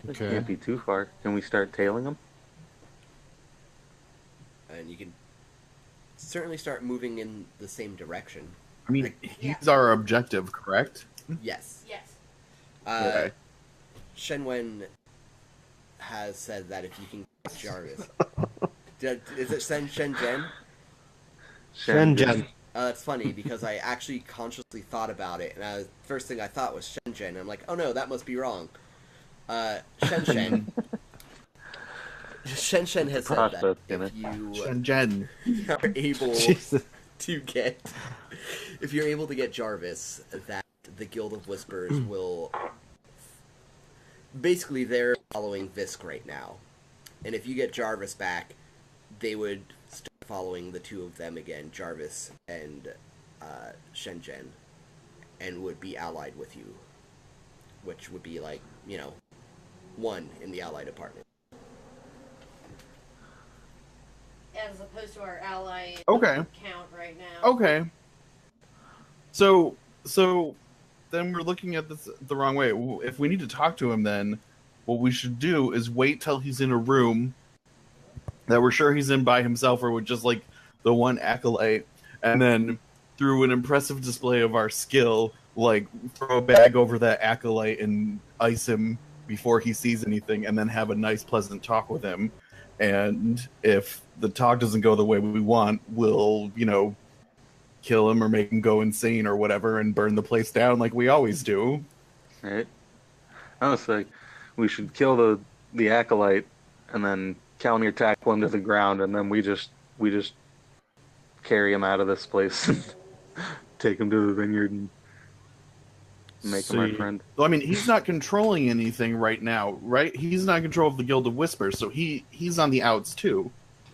It Okay. can't be too far. Can we start tailing him? And you can certainly start moving in the same direction. I mean, he's our objective, correct? Yes. Yes. Okay. Shenwen has said that if you can get Jarvis... Is it Shenzhen? Shenzhen. That's funny because I actually consciously thought about it, and first thing I thought was Shenzhen. I'm like, oh no, that must be wrong. Shenzhen. Shenzhen has said that Process, damn if it. you Shenjen. are able Jesus. to get, if you're able to get Jarvis, that the Guild of Whisperers will. Basically, they're following Visk right now, and if you get Jarvis back, they would start following the two of them again, Jarvis and Shenzhen, and would be allied with you, which would be like, one in the allied department. As opposed to our ally Okay. count right now. Okay. So then we're looking at this the wrong way. If we need to talk to him, then what we should do is wait till he's in a room that we're sure he's in by himself or with just like the one acolyte, and then through an impressive display of our skill, like throw a bag over that acolyte and ice him before he sees anything, and then have a nice pleasant talk with him. And if the talk doesn't go the way we want, we'll, kill him or make him go insane or whatever and burn the place down like we always do. Right? I was like, we should kill the acolyte and then counter tackle him to the ground, and then we just carry him out of this place and take him to the vineyard and make him our friend. I mean, he's not controlling anything right now, right? He's not in control of the Guild of Whispers, so he's on the outs too,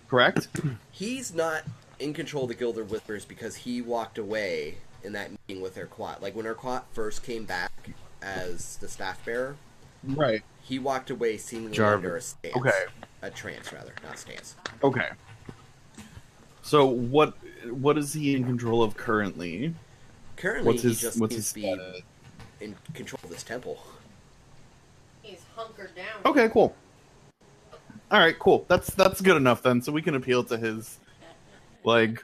correct? He's not in control of the Guild of Whispers because he walked away in that meeting with Urquat. Like when Urquat first came back as the staff bearer, right? He walked away seemingly under a stance. Okay. A trance, rather, not stance. Okay. So what is he in control of currently? Currently, he just what's seems his to be in control of this temple. He's hunkered down. Okay, cool. All right, cool. That's good enough then. So we can appeal to his, like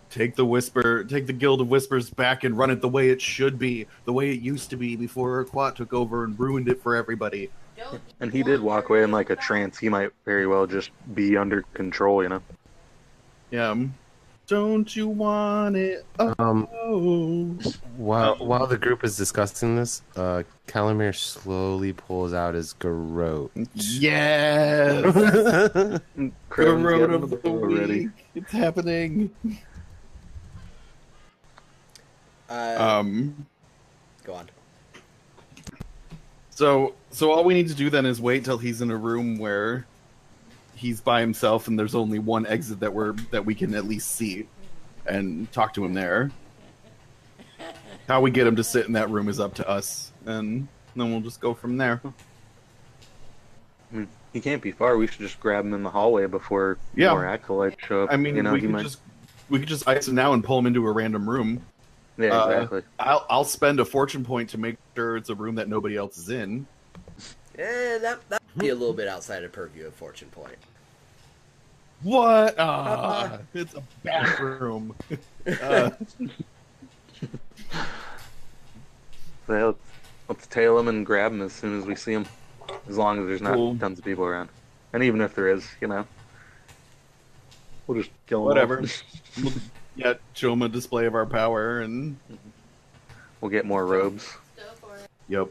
take the Guild of Whispers back and run it the way it should be, the way it used to be before Urquat took over and ruined it for everybody. And he did walk away in like a trance. He might very well just be under control, Yeah. Don't you want it? Oh. While the group is discussing this, Calamir slowly pulls out his garrote. Yes. Garrote of the week. It's happening. Go on. So all we need to do then is wait till he's in a room where he's by himself and there's only one exit that we can at least see, and talk to him there. How we get him to sit in that room is up to us, and then we'll just go from there. I mean, he can't be far. We should just grab him in the hallway before more acolytes show up. I mean, we could just ice him now and pull him into a random room. Yeah, exactly. I'll spend a fortune point to make sure it's a room that nobody else is in. That would be a little bit outside of purview of fortune point. What? It's a bathroom. So let's tail him and grab him as soon as we see him. As long as there's not tons of people around. And even if there is, we'll just kill him. Whatever. Yeah, show him a display of our power, and we'll get more robes. Go for it. Yep.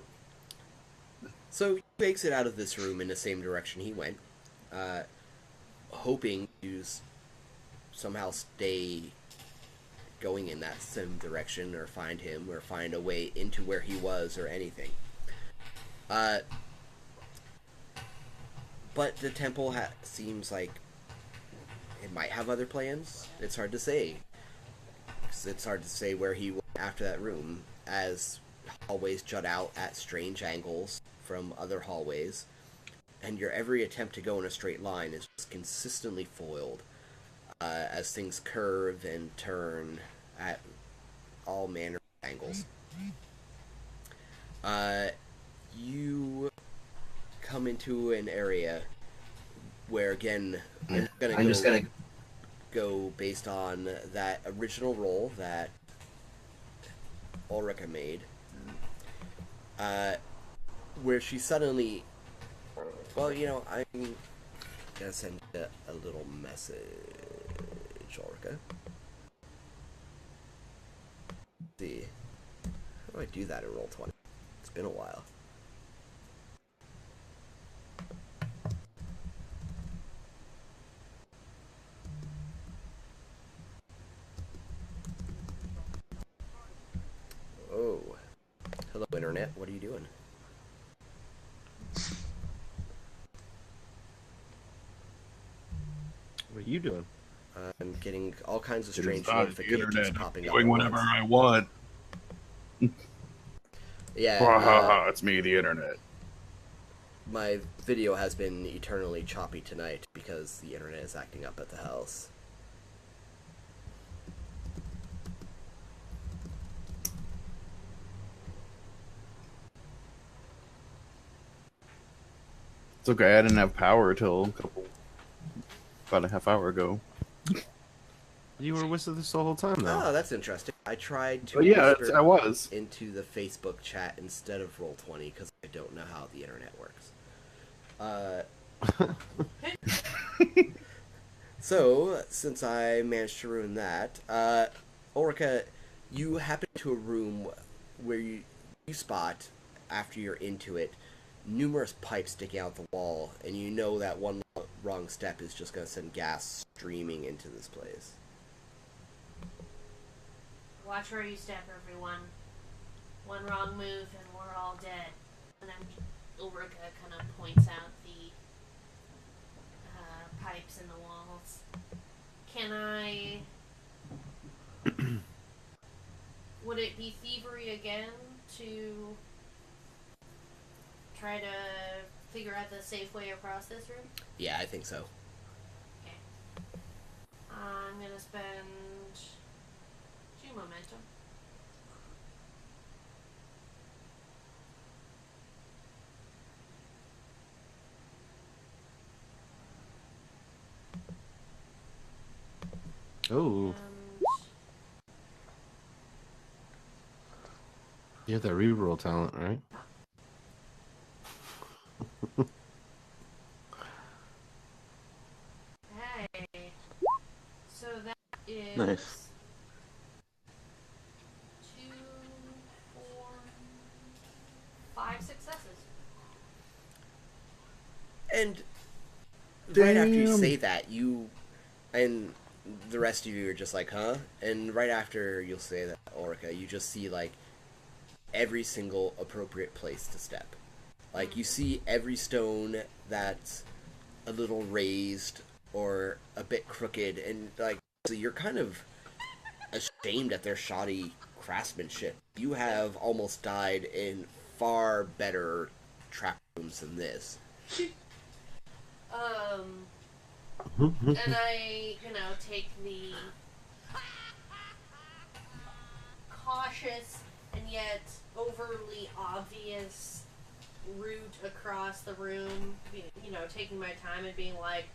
So you exit out of this room in the same direction he went, hoping to somehow stay going in that same direction, or find him, or find a way into where he was, or anything. But the temple seems like it might have other plans. It's hard to say. It's hard to say where he went after that room, as hallways jut out at strange angles from other hallways, and your every attempt to go in a straight line is just consistently foiled as things curve and turn at all manner of angles. You come into an area where, again, I'm just gonna go based on that original roll that Ulrika made, where she suddenly, I'm gonna send a little message, Ulrika. Let's see, how do I do that in Roll20? It's been a while. Oh. Hello, Internet. What are you doing? What are you doing? I'm getting all kinds of strange It's not the notifications internet. popping up. Doing whatever I want. Yeah. It's me, the internet. My video has been eternally choppy tonight because the internet is acting up at the house. It's okay. I didn't have power till about a half hour ago. You were with us the whole time, though. Oh, that's interesting. I tried to But yeah, whisper I was. into the Facebook chat instead of Roll20 because I don't know how the internet works. So, since I managed to ruin that, Ulrika, you happen to a room where you spot, after you're into it, numerous pipes sticking out the wall, and you know that one wrong step is just going to send gas streaming into this place. Watch where you step, everyone. One wrong move and we're all dead. And then Ulrika kind of points out the pipes in the walls. Can I... Would it be thievery again to try to figure out the safe way across this room? Yeah, I think so. Okay. I'm gonna spend 2 momentum. Oh, And you have that reroll talent, right? hey. So that is Nice. 2, 4, 5 successes. And right after you Damn. say that, and the rest of you are just like, huh? And right after you'll say that, Ulrika, you just see, like, every single appropriate place to step. Like, you see every stone that's a little raised or a bit crooked, and, like, so you're kind of ashamed at their shoddy craftsmanship. You have almost died in far better trap rooms than this. And I, take the cautious and yet overly obvious route across the room, taking my time and being like,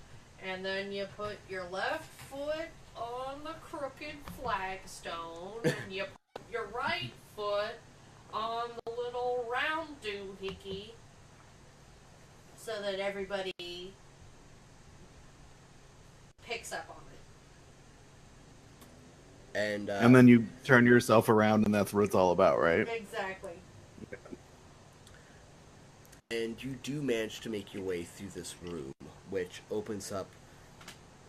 and then you put your left foot on the crooked flagstone, and you put your right foot on the little round doohickey, so that everybody picks up on it. And then you turn yourself around, and that's what it's all about, right? Exactly. And you do manage to make your way through this room, which opens up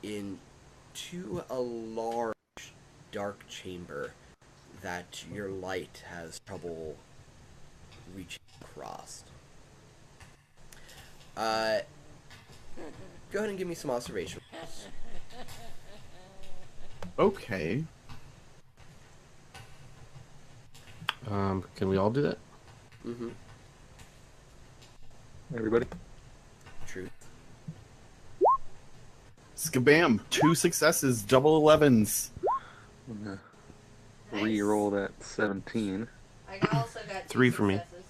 into a large, dark chamber that your light has trouble reaching across. Go ahead and give me some observation. Okay. Can we all do that? Mm-hmm. Everybody? Truth. Skabam! 2 successes, double 11s. I'm gonna Nice. re-roll that 17. I also got 2 3 for me. successes.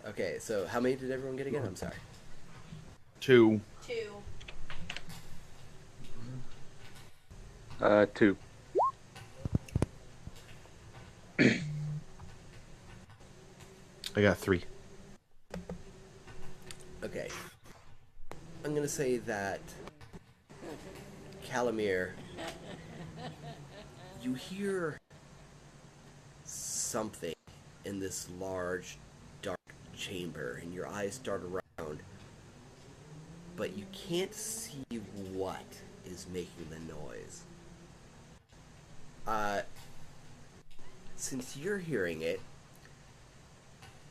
Okay, so how many did everyone get again? I'm sorry. 2. 2. 2. I got 3. Okay. I'm gonna say that Calamir, you hear something in this large, dark chamber, and your eyes dart around, but you can't see what is making the noise. Since you're hearing it,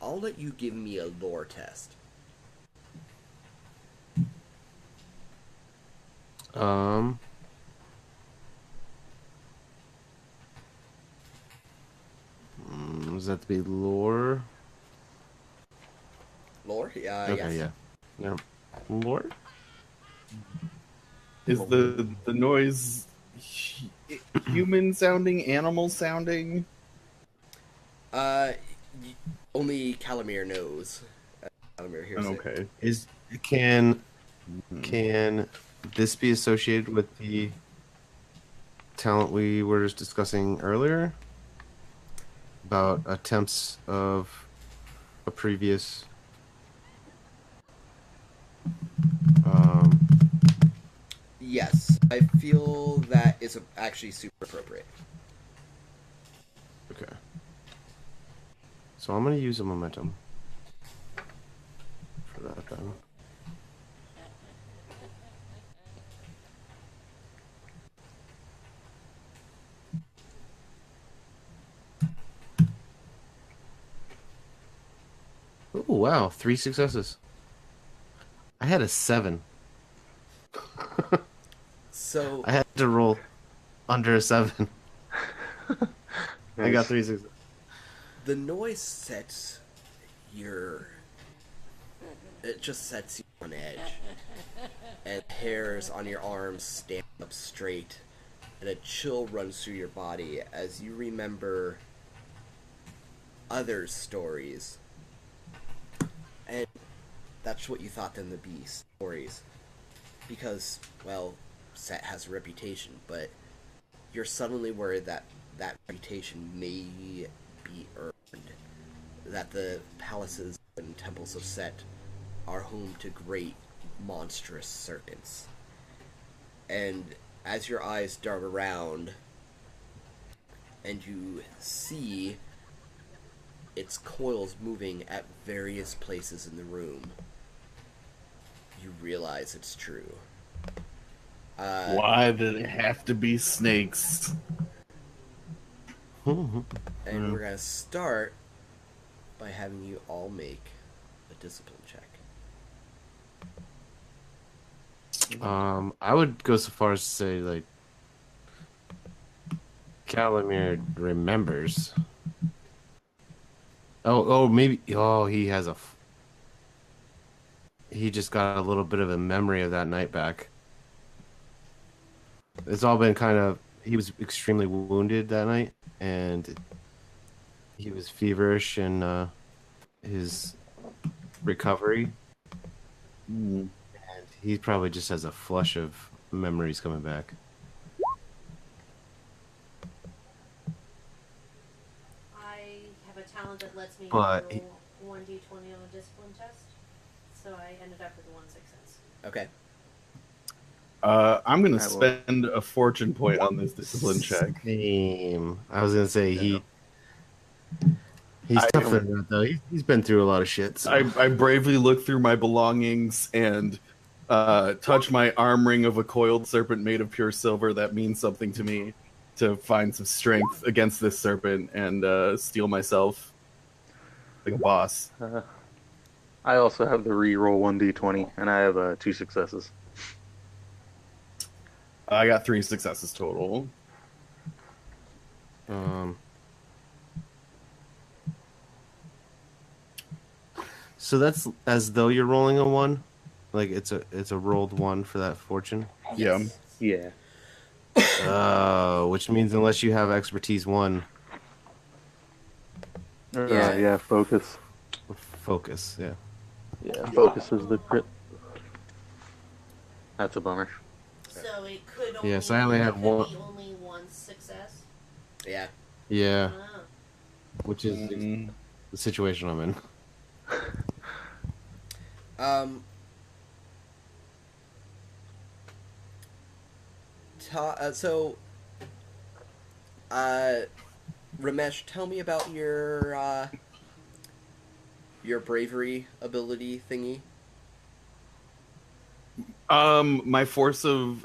I'll let you give me a lore test. Does that to be lore? Lore? Okay, Yes. yeah. Lore? Is the noise human sounding, animal sounding? Only Calamir knows. Calamir hears it. Okay. Is Can this be associated with the talent we were just discussing earlier about attempts of a previous um, Yes, I feel that is actually super appropriate. okay. So I'm gonna use a momentum for that then. Oh wow, 3 successes. I had a 7. So I had to roll under a 7. I got Nice. 3 successes. the noise sets your it just sets you on edge, and hairs on your arms stand up straight, and a chill runs through your body as you remember other stories. And that's what you thought them to be, stories. Because, well, Set has a reputation, but you're suddenly worried that that reputation may be earned. That the palaces and temples of Set are home to great, monstrous serpents. And as your eyes dart around and you see its coils moving at various places in the room, you realize it's true. Why did it have to be snakes? And we're going to start by having you all make a discipline check. I would go so far as to say like Calamir remembers. Maybe. Oh, he has he just got a little bit of a memory of that night back. It's all been kind of. He was extremely wounded that night, and he was feverish in his recovery. Hmm. And he probably just has a flush of memories coming back. I have a talent that lets me But roll 1d20 on a discipline test, so I ended up with 1 success. Okay. I'm gonna I will. spend a fortune point on this discipline check. Same. I was gonna say he's I- tougher than that though. He's been through a lot of shit. So. I bravely look through my belongings and touch my arm ring of a coiled serpent made of pure silver that means something to me to find some strength against this serpent and steel myself like a boss. I also have the reroll 1d20, and I have 2 successes. I got 3 successes total. So that's as though you're rolling a 1, like it's a rolled 1 for that fortune. Yeah. Yeah. Oh, which means unless you have expertise 1, Yeah. Yeah, focus. focus. Yeah. Yeah, focus is the crit. That's a bummer. So it could only, Yes, I only had could one. be only 1 success. Yeah. Yeah, Oh. which is the situation I'm in. Um. Ramesh, tell me about your bravery ability thingy. My force of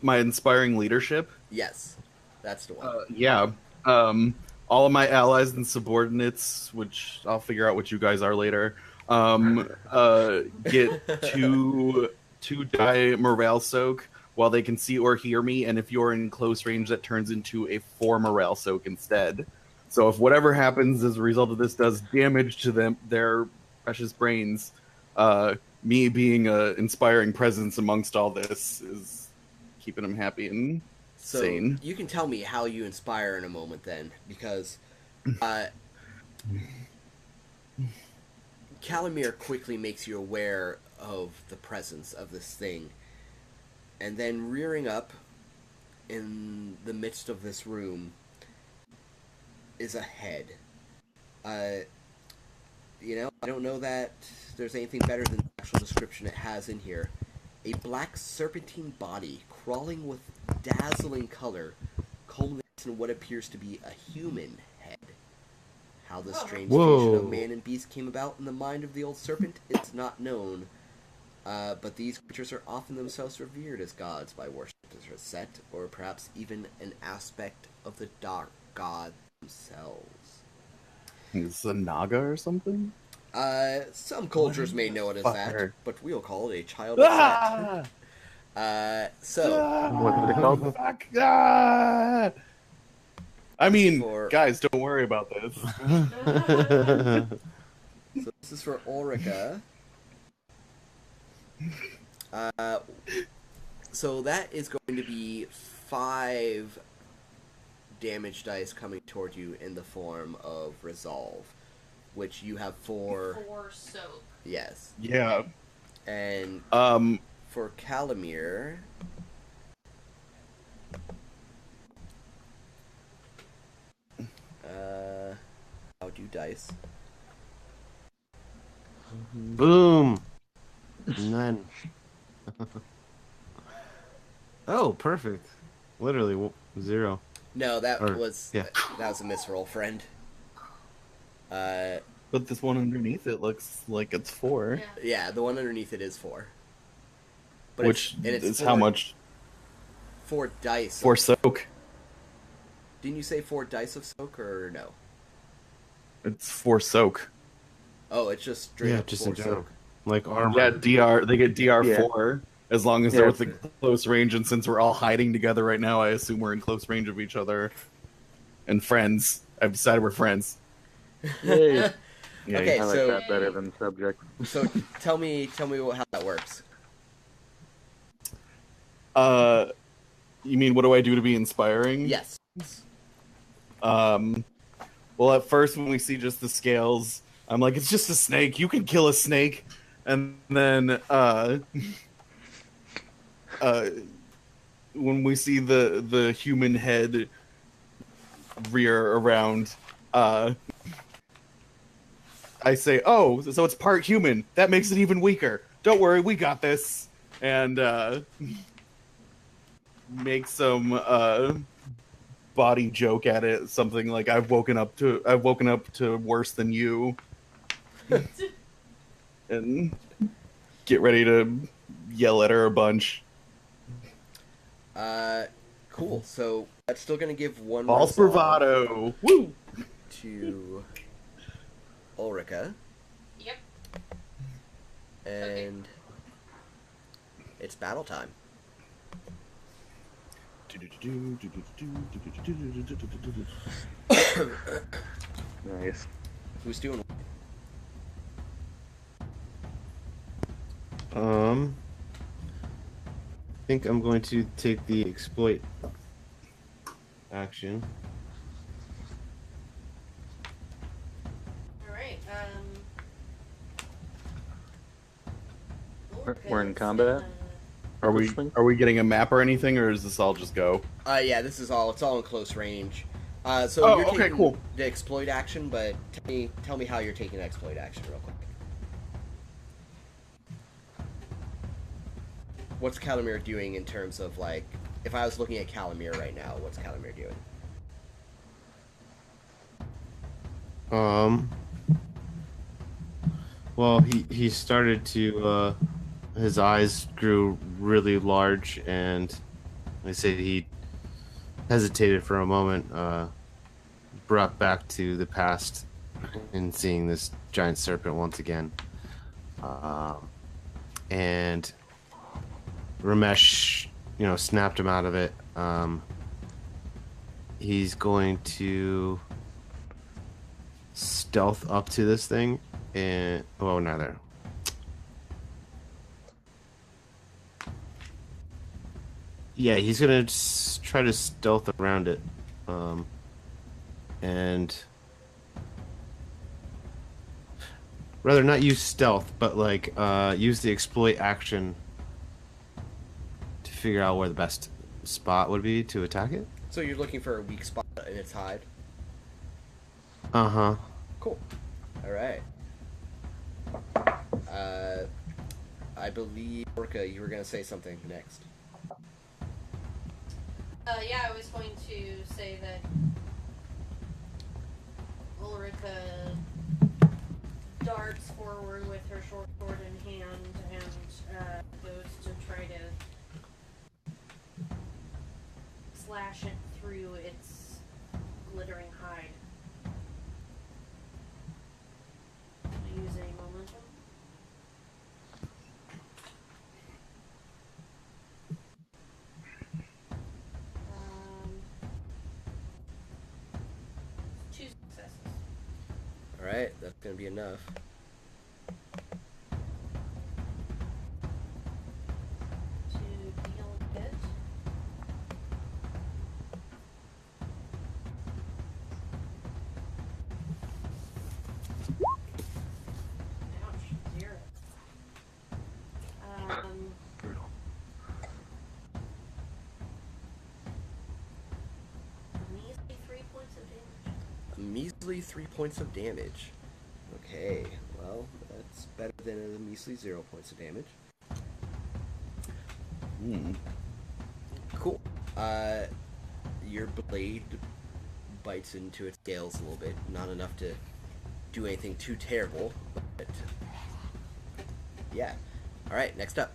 my inspiring leadership. Yes, that's the one. Yeah. All of my allies and subordinates, which I'll figure out what you guys are later, get two die morale soak while they can see or hear me, and if you're in close range, that turns into a 4 morale soak instead. So if whatever happens as a result of this does damage to their precious brains, me being an inspiring presence amongst all this is keeping them happy and So sane. you can tell me how you inspire in a moment then, because Calamir quickly makes you aware of the presence of this thing, and then rearing up in the midst of this room is a head. I don't know that there's anything better than the actual description it has in here. A black serpentine body crawling with dazzling color culminates in what appears to be a human head. How this strange fusion of man and beast came about in the mind of the old serpent is not known, but these creatures are often themselves revered as gods by worshippers of Set, or perhaps even an aspect of the dark god themselves. Is it a Naga or something? Some cultures may know it as that, Fucker. but we'll call it a child of Ah! Set. So, What's it called? Fuck. Ah! I mean, For- guys, don't worry about this. so this is for Ulrika. So that is going to be 5 damage dice coming toward you in the form of Resolve, which you have 4. 4 soap. Yes. Yeah. And for Calamir, I'll do dice. Boom. None. Oh, perfect. Literally 0. No, that Or- was yeah. that was a misroll, friend. But this one underneath it looks like it's 4. Yeah. Yeah, the one underneath it is 4. But Which it's is 4, how much? 4 dice. 4 soak. Didn't you say 4 dice of soak or no? It's 4 soak. Oh, it's just straight Yeah, up just 4 in general. soak. Like armor. Yeah, DR. They get DR4 as long as they're Yeah. within close range. And since we're all hiding together right now, I assume we're in close range of each other and friends. I've decided we're friends. Yay. Yeah, Okay, I like so- that better than subject. So tell me how that works. You mean what do I do to be inspiring? Yes. Well, at first when we see just the scales, I'm like, it's just a snake. You can kill a snake. And then, when we see the human head rear around, I say, oh, so it's part human. That makes it even weaker. Don't worry, we got this. And, make some, body joke at it, something like I've woken up to worse than you, and get ready to yell at her a bunch. Cool. So that's still gonna give 1 False resolve bravado. Woo! to Ulrika, Yep. and it's battle time. Nice. Who's doing? I think I'm going to take the exploit action. All right. We're in combat? Are we getting a map or anything, or is this all just go? Yeah, this is all. It's all in close range. So Oh, you're okay, taking cool. the exploit action, but tell me how you're taking the exploit action real quick. What's Calamir doing in terms of like, if I was looking at Calamir right now, what's Calamir doing? Well, he started to his eyes grew really large, and I say he hesitated for a moment, brought back to the past in seeing this giant serpent once again. And Ramesh, snapped him out of it. He's going to stealth up to this thing and now there. Yeah, he's gonna try to stealth around it, and rather not use stealth, but like use the exploit action to figure out where the best spot would be to attack it. So you're looking for a weak spot in its hide. Uh-huh. Cool. All right. I believe Orca, you were gonna say something next. Yeah, I was going to say that Ulrika darts forward with her short sword in hand and goes to try to slash it through its glittering hide. Using momentum. Two successes. All right, that's gonna be enough. To deal it. Ouch, 0. Brutal. Measly 3 points of damage. A measly 3 points of damage. Okay, well, that's better than a measly 0 points of damage. Hmm. Cool. Your blade bites into its scales a little bit. Not enough to do anything too terrible, but yeah. All right, next up.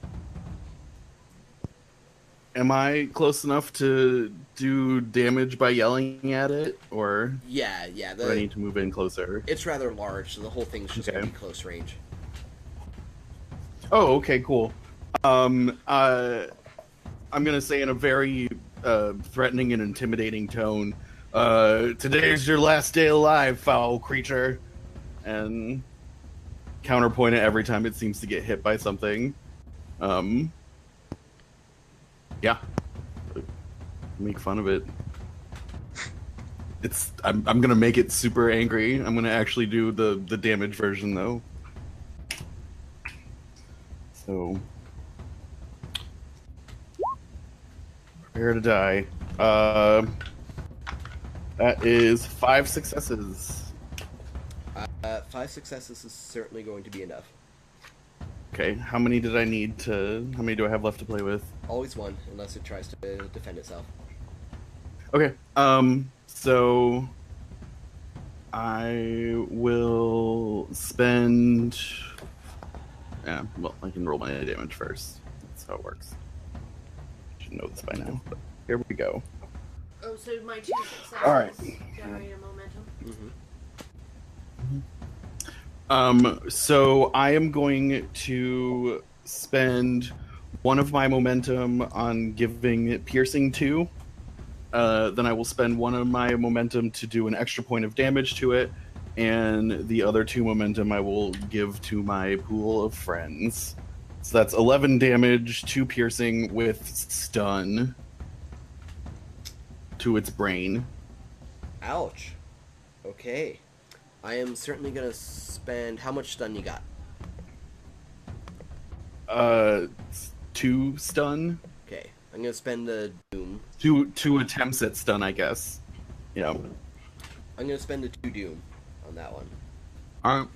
Am I close enough to do damage by yelling at it, or Yeah. do I need to move in closer? It's rather large, so the whole thing's just Okay. gonna be close range. Oh, okay, cool. I'm gonna say in a very threatening and intimidating tone, "Today's your last day alive, foul creature," and counterpoint it every time it seems to get hit by something. Yeah, make fun of it. I'm gonna make it super angry. I'm gonna actually do the damage version though. So prepare to die. That is 5 successes. 5 successes is certainly going to be enough. Okay, how many did I need to? How many do I have left to play with? Always one, unless it tries to defend itself. Okay, so I will spend. Yeah, well, I can roll my damage first. That's how it works. Should know this by now. But here we go. Oh, so my 2 successes All right. generate a momentum. So I am going to spend one of my momentum on giving piercing 2. Then I will spend one of my momentum to do an extra point of damage to it, and the other 2 momentum I will give to my pool of friends. So that's 11 damage, 2 piercing with stun to its brain. Ouch. Okay. I am certainly gonna spend. How much stun you got? 2 stun. Okay. I'm gonna spend a doom. 2 attempts at stun, I guess. Yeah. I'm gonna spend a 2 doom on that one. Alright.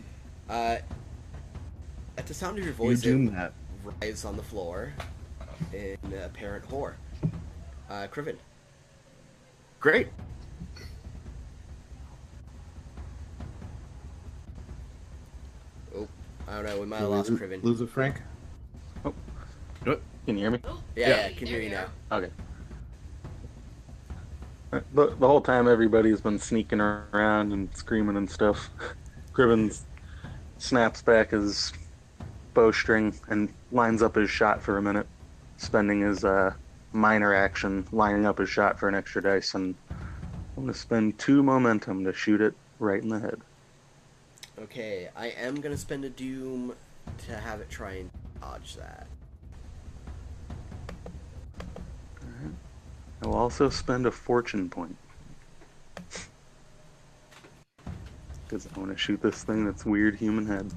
At the sound of your You voice, doom it that. writhes on the floor in apparent horror. Criven. Great. Oh, I don't know. We might have lost Criven. Lose it, Frank? Can you hear me? Oh, Yeah, I can hear you now. Okay. The whole time everybody's been sneaking around and screaming and stuff, Criven snaps back his bowstring and lines up his shot for a minute, spending his minor action lining up his shot for an extra dice, and I'm going to spend 2 momentum to shoot it right in the head. Okay, I am gonna spend a doom to have it try and dodge that. I will also spend a fortune point. Because I want to shoot this thing that's weird human head.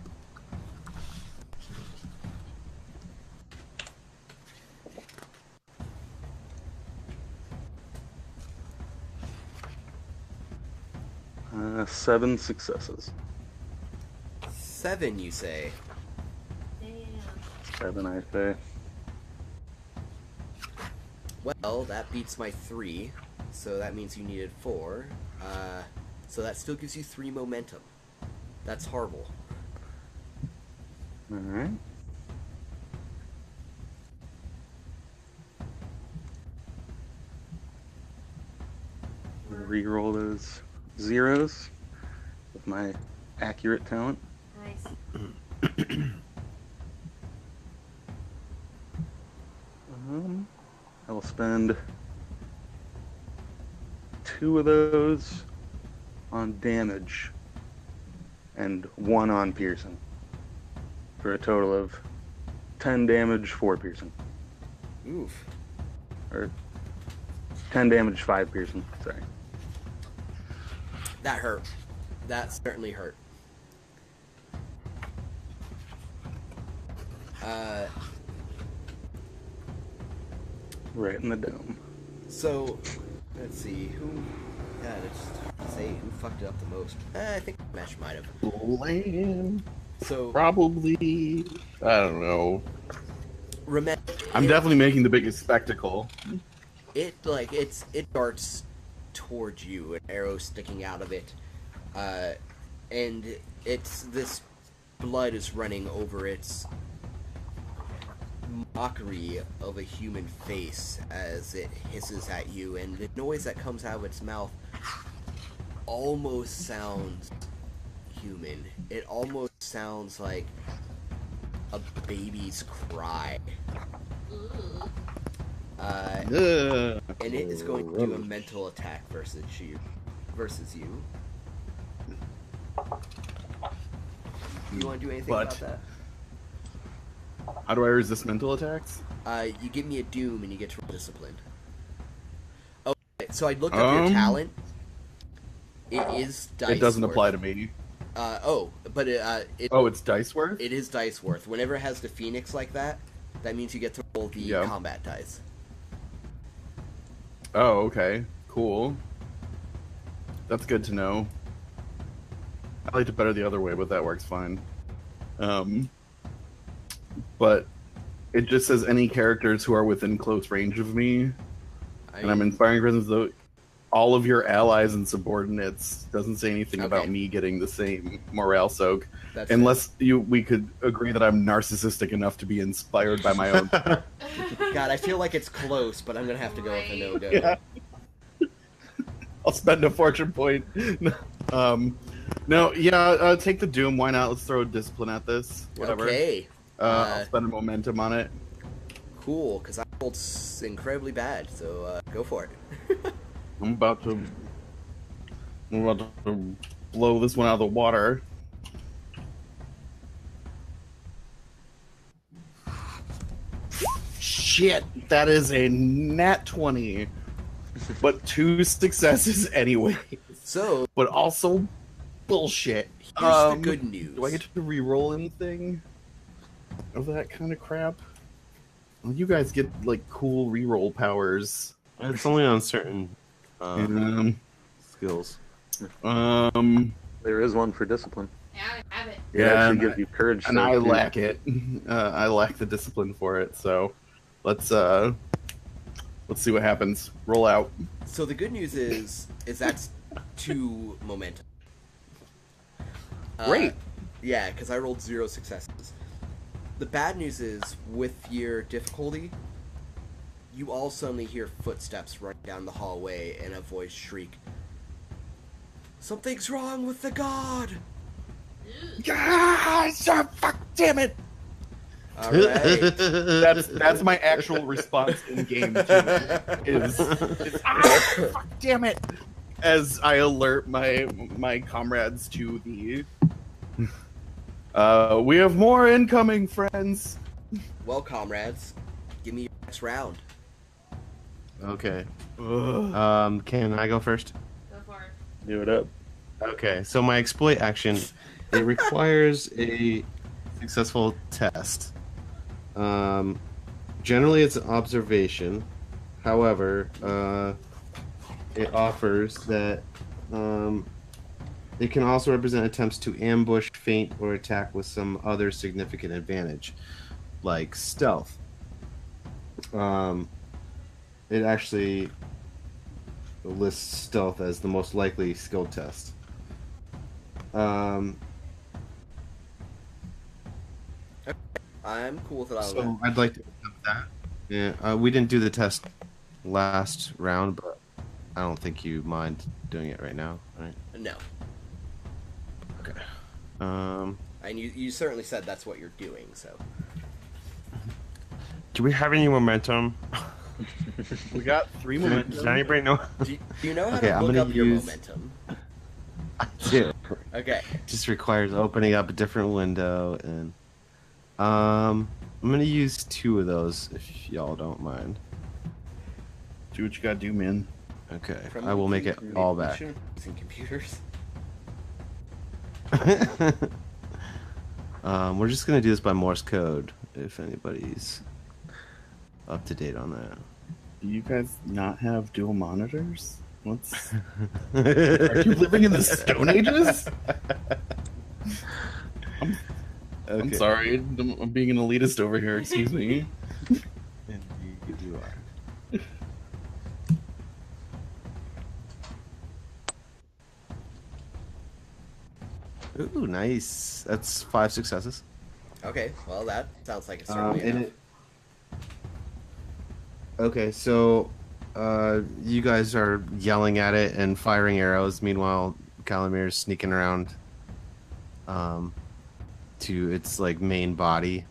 7 successes. 7, you say? Damn. 7, I say. Well, that beats my 3, so that means you needed 4. So that still gives you 3 momentum. That's horrible. Alright. Reroll those zeros with my accurate talent. Nice. I will spend 2 of those on damage and 1 on piercing for a total of 10 damage, 4 piercing. Oof. Or 10 damage, 5 piercing. Sorry. That hurt. That certainly hurt. Right in the dome. So, let's see, who... Yeah, it's hard to say who fucked it up the most. I think Mesh might have. Lame. So, Probably. I don't know. remember... I'm definitely making the biggest spectacle. It darts towards you, an arrow sticking out of it, and this blood is running over its mockery of a human face as it hisses at you, and the noise that comes out of its mouth almost sounds human. It almost sounds like a baby's cry. Ooh. And it is going to do a mental attack versus you. You want to do anything But- about that? How do I resist mental attacks? You give me a doom and you get to roll discipline. Oh, so I looked up your talent. It is dice. It doesn't worth. apply to me. But It's dice worth? it is dice worth. Whenever it has the phoenix like that, that means you get to roll the Yeah. combat dice. Oh, okay. Cool. That's good to know. I liked it better the other way, but that works fine. But it just says any characters who are within close range of me, and I'm inspiring presence though all of your allies and subordinates. Doesn't say anything Okay. about me getting the same morale soak. That's Unless we could agree that I'm narcissistic enough to be inspired by my own. God, I feel like it's close, but I'm gonna have to go with a no-go. Yeah. I'll spend a fortune point. Take the doom. Why not? Let's throw a discipline at this. Whatever. Okay, I'll spend a momentum on it. cool, because I rolled incredibly bad, so go for it. I'm about to blow this one out of the water. Shit, that is a nat 20. But 2 successes anyway. So, But also bullshit. here's the good news. Do I get to re-roll anything of that kind of crap? Well, you guys get like cool re-roll powers. It's only on certain Um, skills. There is one for discipline. Yeah, I have it. It Yeah, actually and gives you courage. and save, I too. lack it. I lack the discipline for it. So let's see what happens. Roll out. So the good news is that's 2 momentum. Great. Yeah, because I rolled 0 successes. The bad news is, with your difficulty, you all suddenly hear footsteps running down the hallway and a voice shriek, "Something's wrong with the god!" Guys, fuck, damn it! Alright. That's my actual response in game too. Is fuck, damn it! As I alert my comrades to the. We have more incoming, friends. Well, comrades, give me your next round. Okay. Ugh. Can I go first? Go for it. Do it up. Okay, so my exploit action, it requires a successful test. Generally, it's an observation. However, it offers that It can also represent attempts to ambush, feint, or attack with some other significant advantage, like stealth. Um, it actually lists stealth as the most likely skill test. Um, I'm cool with it all. so I'd like to attempt that. Yeah, we didn't do the test last round, but I don't think you mind doing it right now, right? No. Okay. And you certainly said that's what you're doing, so. Do we have any momentum? We got 3 Does momentum. anybody know? Do you know how Okay, to I'm look gonna up your use- momentum? I do. Okay. Just requires opening up a different window, and I'm gonna use 2 of those if y'all don't mind. Do what you gotta do, man. Okay, From I will make it all back. Using computers. We're just gonna do this by Morse code. If anybody's up to date on that. Do you guys not have dual monitors? What's... Are you living in the Stone Ages? I'm Okay. sorry. I'm being an elitist over here. Excuse me. Indeed, you are. Ooh, nice. That's 5 successes. Okay, well that sounds like it's certainly enough. Okay, so you guys are yelling at it and firing arrows. Meanwhile, Calamir's sneaking around to its like main body,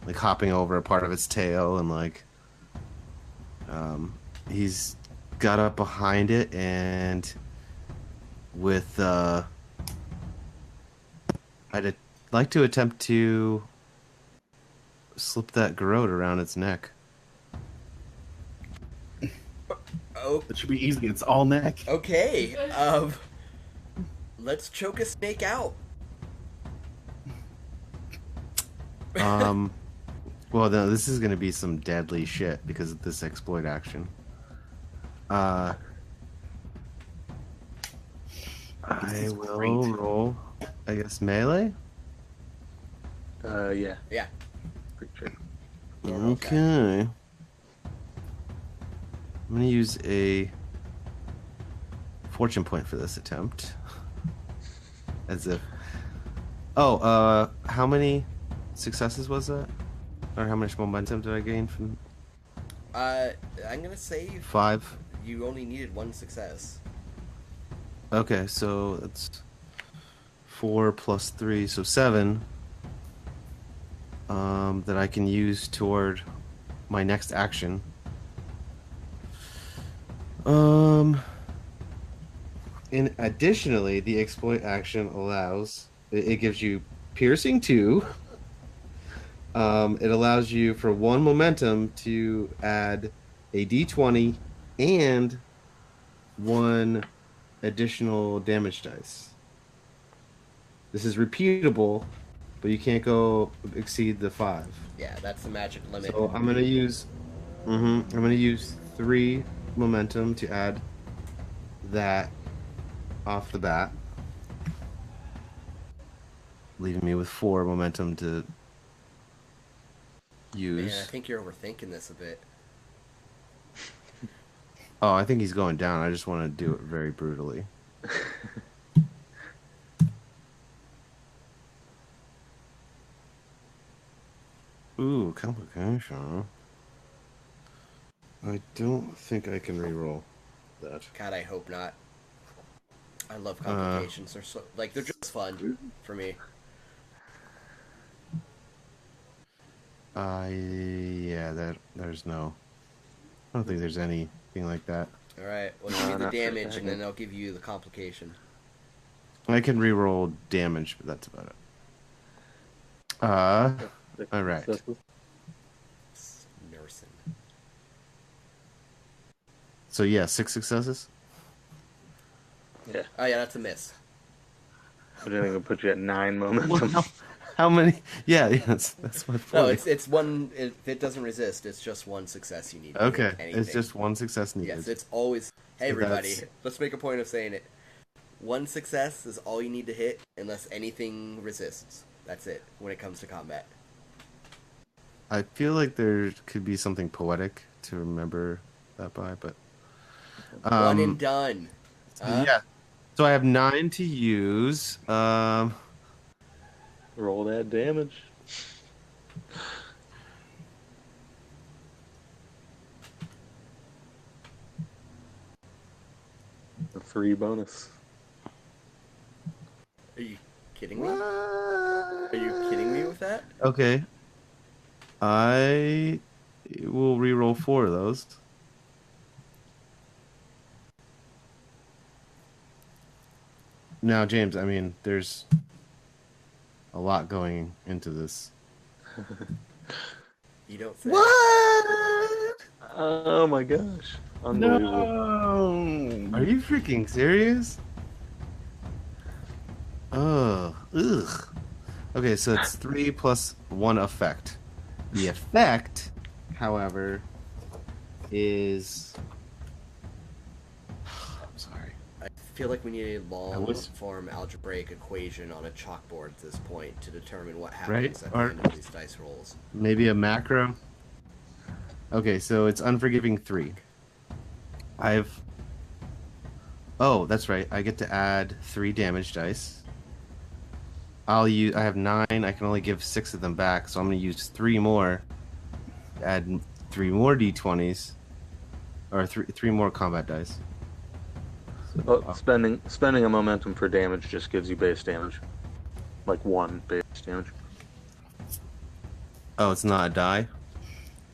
like hopping over a part of its tail, and like he's got up behind it, and with I'd like to attempt to slip that garrote around its neck. Oh, That should be easy. It's all neck. okay. Let's choke a snake out. Well, no, this is going to be some deadly shit because of this exploit action. I is will great. roll, I guess, melee? Yeah. Yeah. Pretty sure. Normal attack. Okay. I'm going to use a fortune point for this attempt. As if... Oh, how many successes was that? Or how much momentum did I gain from... I'm gonna say 5? you only needed 1 success. Okay, so that's 4 plus 3, so 7. That I can use toward my next action. And additionally, the exploit action allows it gives you piercing 2. It allows you for 1 momentum to add a d20 and 1 additional damage dice. This is repeatable, but you can't go exceed the 5. Yeah, that's the magic limit. So I'm gonna use, I'm gonna use 3 momentum to add that off the bat, leaving me with 4 momentum to use. Man, I think you're overthinking this a bit. Oh, I think he's going down. I just want to do it very brutally. Ooh, complication. I don't think I can reroll that. God, I hope not. I love complications. They're so they're just fun for me. Yeah, there's no. I don't think there's anything like that. All right, well, No, give me the not for a damage, and second. then I'll give you the complication. I can reroll damage, but that's about it. All right. Nursing. So yeah, 6 successes. Yeah. Oh yeah, that's a miss. I think it'll put you at 9 momentum. How many? Yeah, that's my point. No, it's 1. If it doesn't resist, it's just 1 success you need. To Okay, make anything. it's just 1 success needed. Yes, it's always. Hey, So everybody, that's- let's make a point of saying it. 1 success is all you need to hit unless anything resists. That's it when it comes to combat. I feel like there could be something poetic to remember that by, but 1 and done. yeah. So I have 9 to use. Roll that damage. A 3 bonus. Are you kidding me? Are you kidding me with that? Okay. I will re-roll 4 of those. Now, James, I mean, there's a lot going into this. You don't say. What? Oh my gosh. Unbelievable. Are you freaking serious? Oh, ugh. Okay, so it's 3 plus 1 effect. The effect, however, is... I'm sorry. I feel like we need a long was- form algebraic equation on a chalkboard at this point to determine what happens Right, at the or- end of these dice rolls. Maybe a macro? Okay, so it's Unforgiving 3. Oh, that's right. I get to add 3 damage dice. I have 9. I can only give 6 of them back, so I'm going to use 3 more. Add 3 more d20s. Or 3 more combat dice. Oh, spending a momentum for damage just gives you base damage. Like 1 base damage. Oh, it's not a die?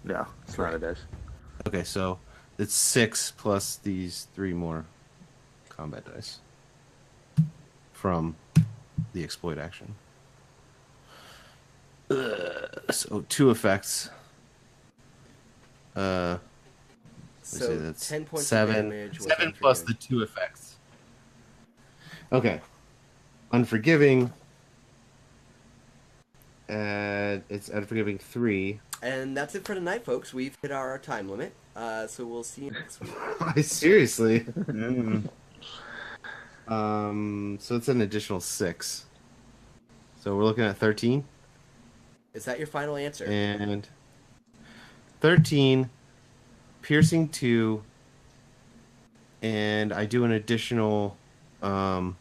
No, it's not a dice. Okay, so it's 6 plus these 3 more combat dice from the exploit action. So 2 effects. So say that's 10 points 7. of damage. with 7 plus the Unforgiving. 2 effects. Okay. Unforgiving. And it's Unforgiving 3. And that's it for tonight, folks. We've hit our time limit. So we'll see you next week. Seriously. So it's an additional 6. So we're looking at 13. Is that your final answer? And 13, piercing 2, and I do an additional wound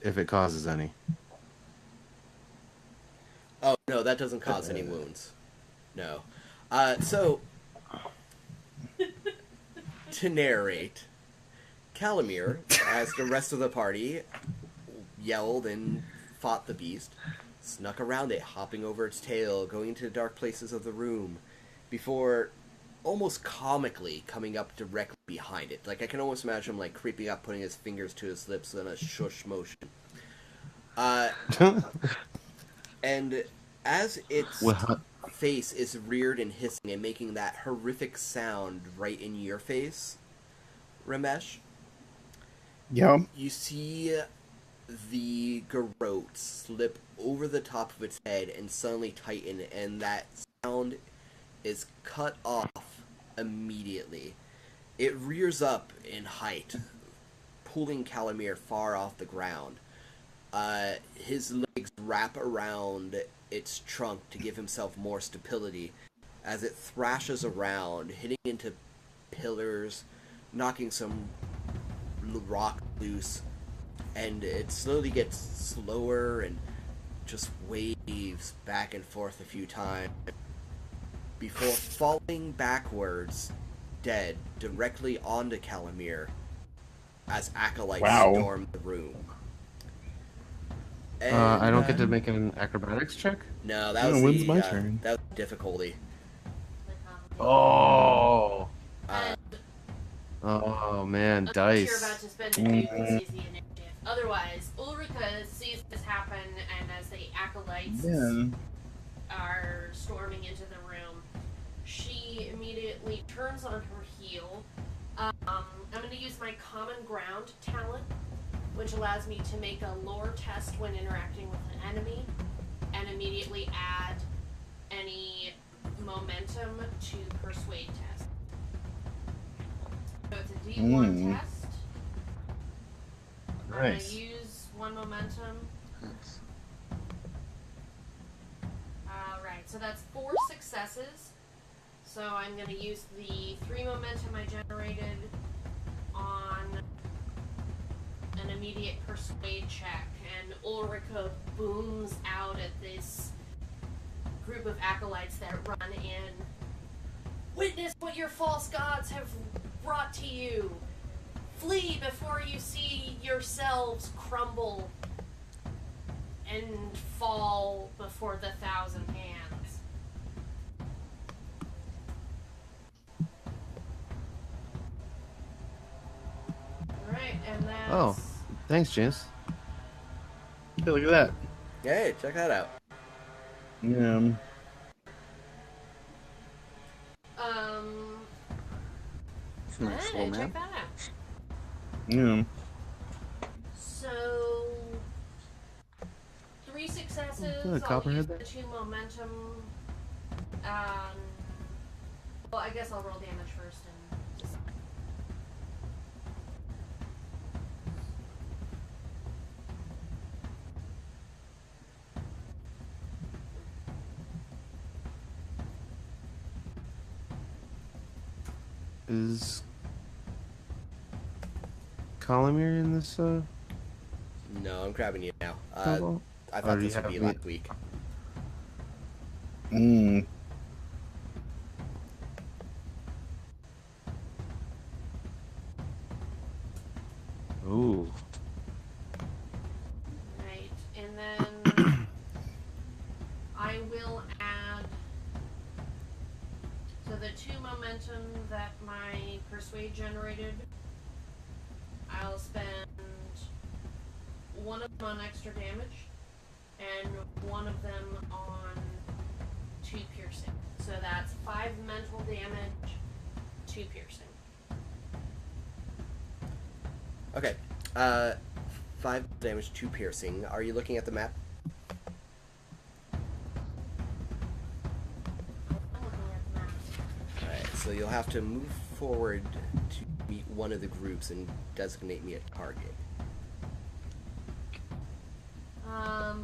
if it causes any. Oh, no, that doesn't cause any wounds. No. So, to narrate, Calamir, as the rest of the party yelled and fought the beast, snuck around it, hopping over its tail, going into the dark places of the room, before almost comically coming up directly behind it. Like, I can almost imagine him, like, creeping up, putting his fingers to his lips in a shush motion. And as its face is reared and hissing and making that horrific sound right in your face, Ramesh, Yeah. you see the garrote slip over the top of its head and suddenly tighten, and that sound is cut off immediately. It rears up in height, pulling Calamir far off the ground. His legs wrap around its trunk to give himself more stability as it thrashes around, hitting into pillars, knocking some rock loose, and it slowly gets slower and just waves back and forth a few times before falling backwards, dead, directly onto Calamir as acolytes storm the room. And, I don't get to make an acrobatics check? No, that was when's my turn? That was difficulty. Oh! And Oh man, unless you're dice. about to spend a dude who sees the initiative. Otherwise, Ulrika sees this happen, and as the acolytes are storming into the room, she immediately turns on her heel. I'm going to use my Common Ground talent, which allows me to make a lore test when interacting with an enemy, and immediately add any momentum to Persuade test. So it's a D1 test. Nice. I'm gonna use 1 momentum. Nice. Alright, so that's 4 successes. So I'm gonna use the 3 momentum I generated on an immediate persuade check, and Ulrika booms out at this group of acolytes that run in. Witness what your false gods have brought to you. Flee before you see yourselves crumble and fall before the 1,000 hands. Alright, and that's... Oh, thanks, James. Hey, look at that. Hey, check that out. Yeah. It's a nice Hey, little check map. that out. Yeah. So, 3 successes. Put a I'll copperhead use there? the 2 momentum. Well, I guess I'll roll damage first and just. Is Colomir in this? No, I'm grabbing you now. Cobalt? I Or thought do you this would have be me- last week. Mm. Ooh. Right, and then I will add. So the 2 momentum that my persuade generated, I'll spend 1 of them on extra damage, and 1 of them on 2 piercing. So that's 5 mental damage, 2 piercing. Okay. 5 damage, 2 piercing. Are you looking at the map? I'm looking at the map. Alright, so you'll have to move forward to meet one of the groups and designate me a target. I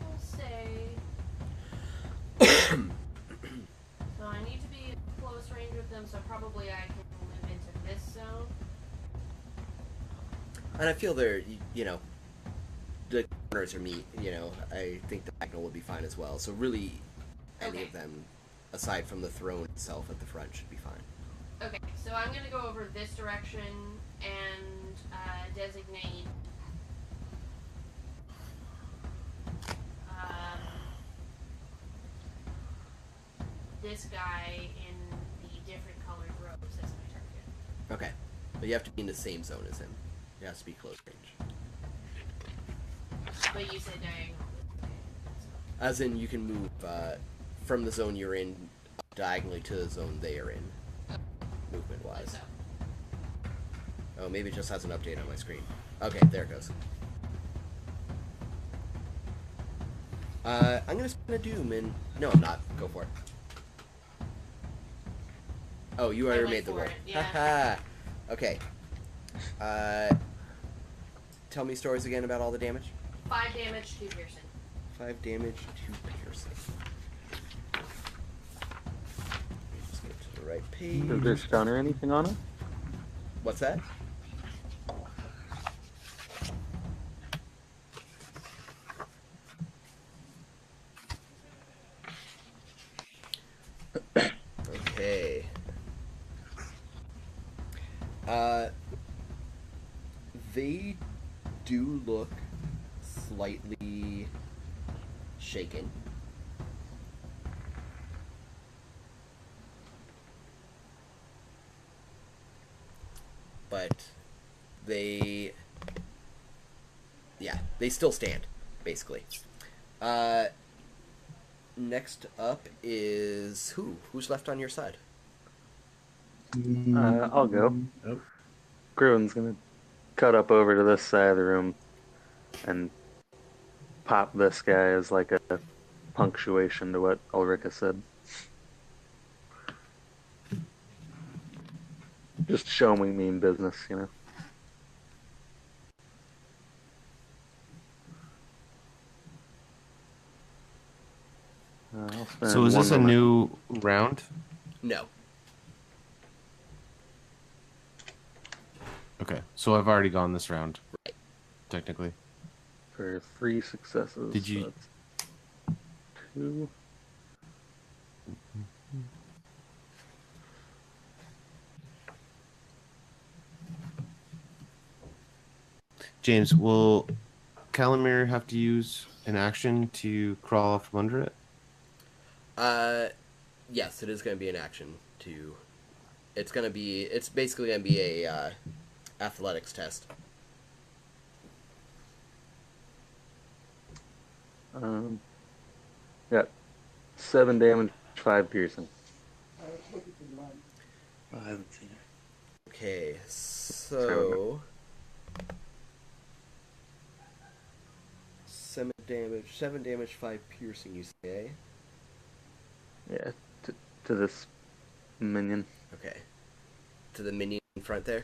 will say. So I need to be in close range with them, so probably I can move into this zone. And I feel they're, you know, the corners are meat, you know. I think the diagonal would be fine as well. So really, any Okay. of them, aside from the throne itself at the front, should be fine. Okay, so I'm gonna go over this direction and designate this guy in the different colored robes as my target. Okay. But you have to be in the same zone as him. It has to be close range. But you said diagonal. Okay, so. As in, you can move from the zone you're in diagonally to the zone they are in, movement-wise. So. Oh, maybe it just has an update on my screen. Okay, there it goes. I'm gonna spin a doom and... No, I'm not. Go for it. Oh, you already went made the for roll. it, yeah. Haha. Okay. Tell me stories again about all the damage. 5 damage, 2 piercing. 5 damage, 2 piercing. Let me just get to the right page. Is there stun or anything on it? What's that? Okay. They do look slightly shaken. But they still stand, basically. Next up is who? Who's left on your side? I'll go. Oh. Gruen's gonna cut up over to this side of the room and pop this guy as like a punctuation to what Ulrika said. Just show me mean business, you know. I'll spend So is this a one new round? No. Okay, so I've already gone this round, Right. technically. for 3 successes. Did you- So that's 2. James, will Calamir have to use an action to crawl from under it? Yes, it is going to be an action to. It's going to be. It's basically going to be a athletics test. Got 7 damage, 5 piercing. I haven't seen it. Okay, so 7 damage, 5 piercing. You say? Yeah, to this minion. Okay. To the minion in front there?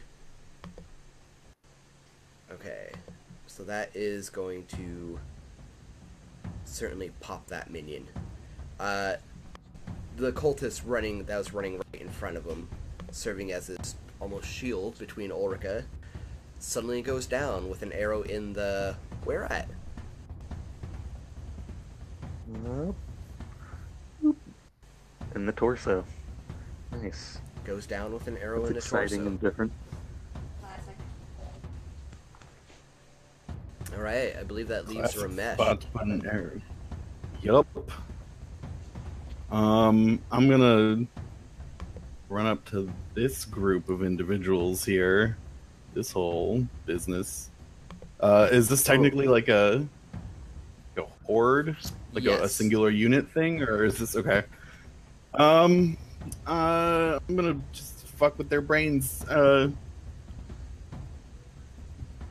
Okay. So that is going to certainly pop that minion. The cultist that was running right in front of him, serving as his almost shield between Ulrika, suddenly goes down with an arrow in the... Where at? Nope. In the torso. Nice. Goes down with an arrow That's in the exciting torso. and different. Classic. Alright, I believe that leaves Ramesh. Spot to put an arrow. Yup. I'm gonna run up to this group of individuals here. This whole business. Is this technically like a horde? Like a Yes. singular unit thing? Or is this okay? I'm gonna just fuck with their brains.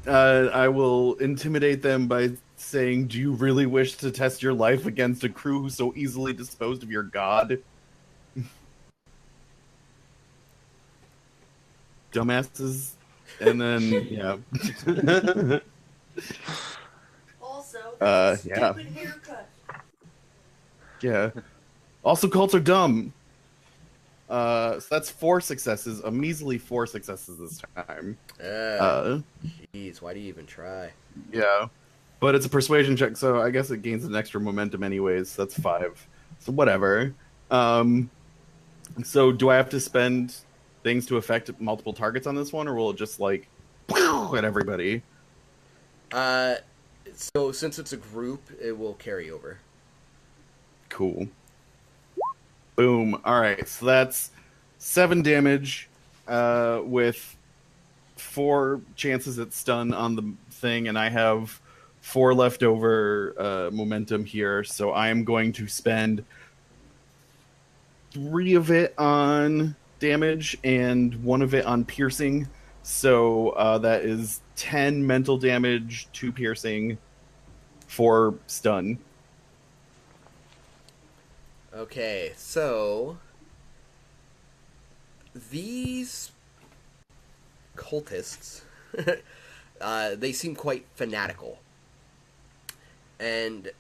I will intimidate them by saying, "Do you really wish to test your life against a crew who so easily disposed of your god?" Dumbasses. And then, yeah. Also, yeah. stupid haircut. Yeah. Also, cults are dumb. So that's 4 successes, a measly 4 successes this time. Jeez, why do you even try? Yeah. But it's a persuasion check, so I guess it gains an extra momentum anyways. That's 5. So whatever. So do I have to spend things to affect multiple targets on this one, or will it just like at everybody? So since it's a group, it will carry over. Cool. Boom. Alright, so that's 7 damage with 4 chances at stun on the thing, and I have 4 leftover momentum here, so I am going to spend 3 of it on damage and 1 of it on piercing. So that is 10 mental damage, 2 piercing, 4 stun. Okay, so these cultists, they seem quite fanatical. And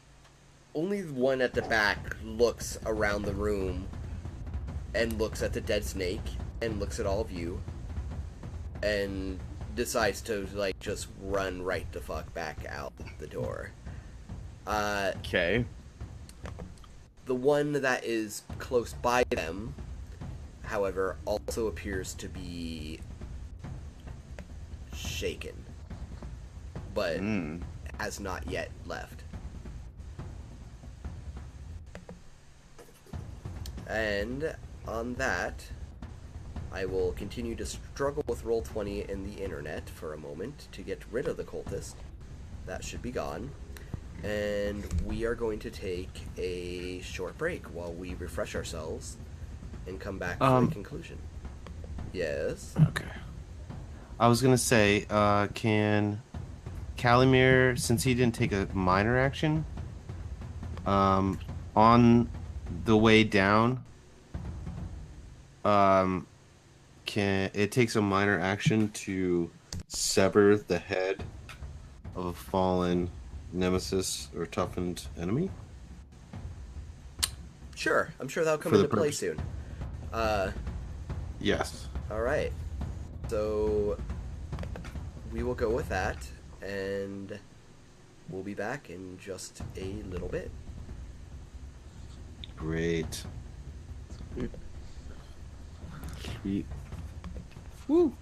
only the one at the back looks around the room and looks at the dead snake and looks at all of you and decides to, like, just run right the fuck back out the door. Okay. The one that is close by them, however, also appears to be shaken, but has not yet left. And on that, I will continue to struggle with Roll20 in the internet for a moment to get rid of the cultist. That should be gone. And we are going to take a short break while we refresh ourselves and come back for a conclusion. Yes? Okay. I was gonna say, can Calamir, since he didn't take a minor action, on the way down, can it takes a minor action to sever the head of a fallen nemesis or toughened enemy. Sure, I'm sure that'll come For the into play purpose- soon. Yes. All right, so we will go with that, and we'll be back in just a little bit. Great. Sweet. Woo!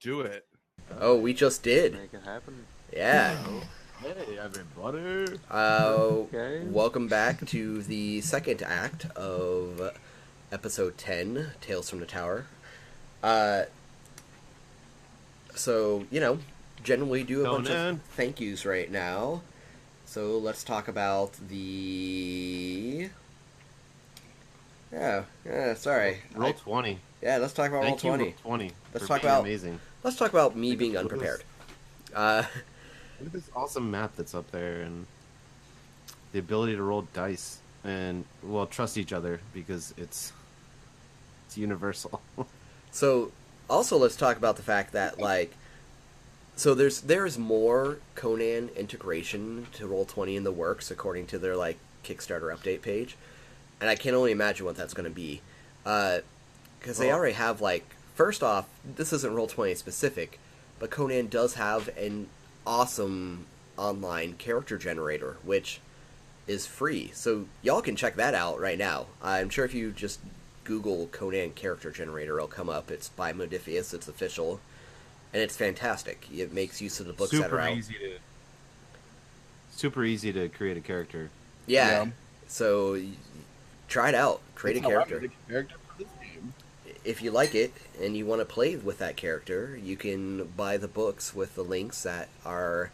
Do it. Oh, we just did. Make it happen. Yeah. Hey, everybody. Okay. Welcome back to the second act of episode 10, Tales from the Tower. So, generally do a bunch of Conan. thank yous right now. So let's talk about the... Yeah, sorry. Roll 20. Yeah, let's talk about Thank Roll you, 20. Roll 20. Let's for talk being about- amazing. Let's talk about me being Look at unprepared. Look at this awesome map that's up there, and the ability to roll dice and trust each other because it's universal. So, also let's talk about the fact that, so there's more Conan integration to Roll20 in the works, according to their, Kickstarter update page. And I can only imagine what that's going to be. Because they already have, first off, this isn't Roll20 specific, but Conan does have an awesome online character generator, which is free. So y'all can check that out right now. I'm sure if you just Google Conan character generator, it'll come up. It's by Modifius, it's official, and it's fantastic. It makes use of the books that are out. Super easy to create a character. Yeah. So try it out. Create a That's how I character. made a character for this game. If you like it and you want to play with that character, you can buy the books with the links that are,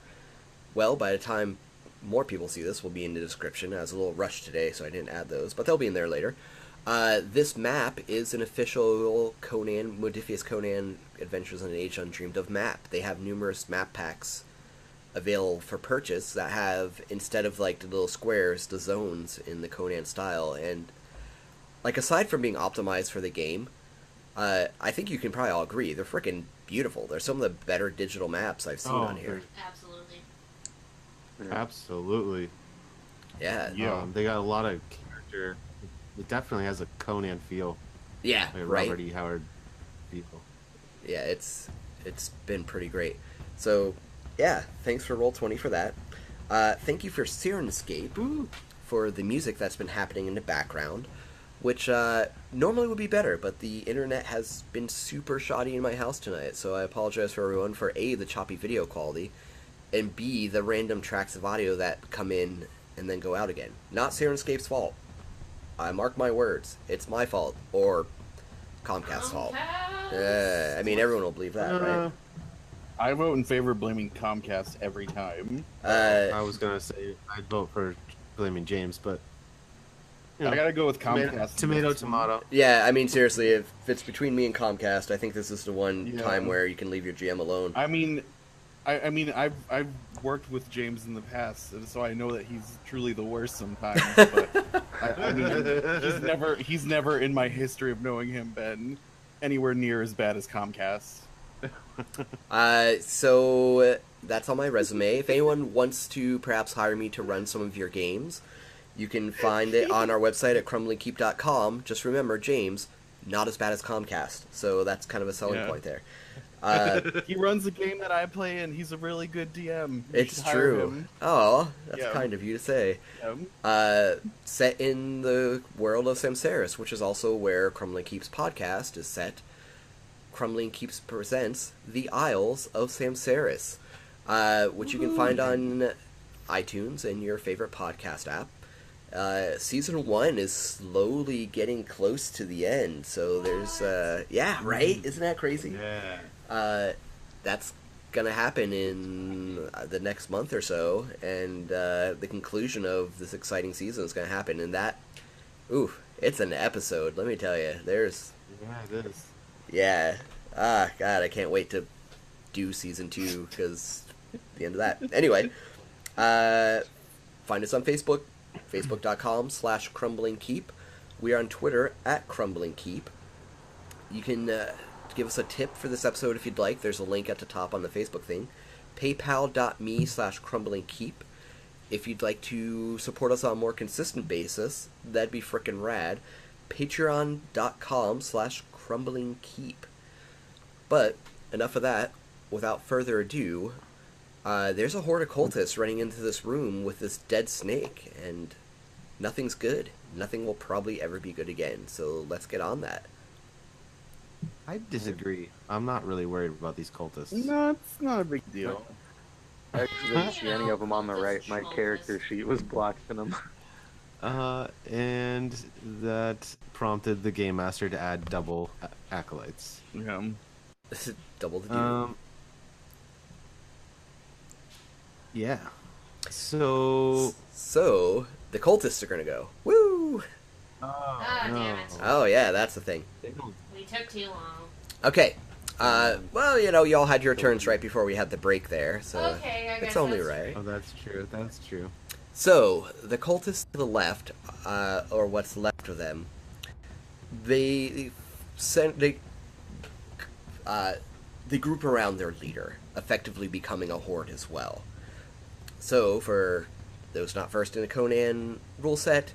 well, by the time more people see this, will be in the description. I was a little rushed today, so I didn't add those, but they'll be in there later. This map is an official Modifius Conan Adventures in an Age Undreamed of map. They have numerous map packs available for purchase that have, instead of the little squares, the zones in the Conan style. And aside from being optimized for the game, I think you can probably all agree they're freaking beautiful. They're some of the better digital maps I've seen on here. Absolutely. Absolutely. Yeah. Yeah. They got a lot of character. It definitely has a Conan feel. Yeah, Like right? Robert E. Howard feel. Yeah, it's been pretty great. So, yeah, thanks for Roll20 for that. Thank you for Sirenscape for the music that's been happening in the background, which normally would be better, but the internet has been super shoddy in my house tonight, so I apologize for everyone for A, the choppy video quality, and B, the random tracks of audio that come in and then go out again. Not Sirenscape's fault. I mark my words. It's my fault. Or Comcast's fault. I mean, everyone will believe that, right? I vote in favor of blaming Comcast every time. I was gonna say I'd vote for blaming James, but I gotta go with Comcast. Tomato. Yeah, I mean, seriously, if it's between me and Comcast, I think this is the one time where you can leave your GM alone. I mean, I've worked with James in the past, and so I know that he's truly the worst sometimes. But I mean, he's never in my history of knowing him been anywhere near as bad as Comcast. So that's on my resume. If anyone wants to perhaps hire me to run some of your games, you can find it on our website at crumblingkeep.com. Just remember, James, not as bad as Comcast. So that's kind of a selling point there. He runs a game that I play, and he's a really good DM. You It's should hire true. him. Oh, that's Yeah. kind of you to say. Set in the world of Samsaris, which is also where Crumbling Keep's podcast is set. Crumbling Keeps presents The Isles of Samsaris, which you can find on iTunes and your favorite podcast app. Season 1 is slowly getting close to the end, so there's, yeah, right? Isn't that crazy? Yeah. That's gonna happen in the next month or so, and the conclusion of this exciting season is gonna happen, and that, ooh, it's an episode, let me tell you. There's, Yeah, it is. yeah, God, I can't wait to do season 2, because the end of that. Anyway, find us on Facebook, facebook.com/crumblingkeep. We are on Twitter at crumblingkeep. You can give us a tip for this episode if you'd like. There's a link at the top on the Facebook thing. paypal.me/crumblingkeep. If you'd like to support us on a more consistent basis, that'd be frickin' rad. patreon.com/crumblingkeep. But enough of that. Without further ado, there's a horde of cultists running into this room with this dead snake, and nothing's good. Nothing will probably ever be good again, so let's get on that. I disagree. I'm not really worried about these cultists. No, it's not a big deal. I actually didn't see any of them on the right. My character sheet was blocking them. And that prompted the game master to add double acolytes. Yeah. Double the duty. Yeah. So. So the cultists are gonna go. Woo! Damn it. Oh yeah, that's the thing. We took too long. Okay. Well, you all had your turns right before we had the break there, so Okay, I guess it's only that's right. Oh, that's true. That's true. So the cultists to the left, or what's left of them, they group around their leader, effectively becoming a horde as well. So for those not versed in the Conan rule set,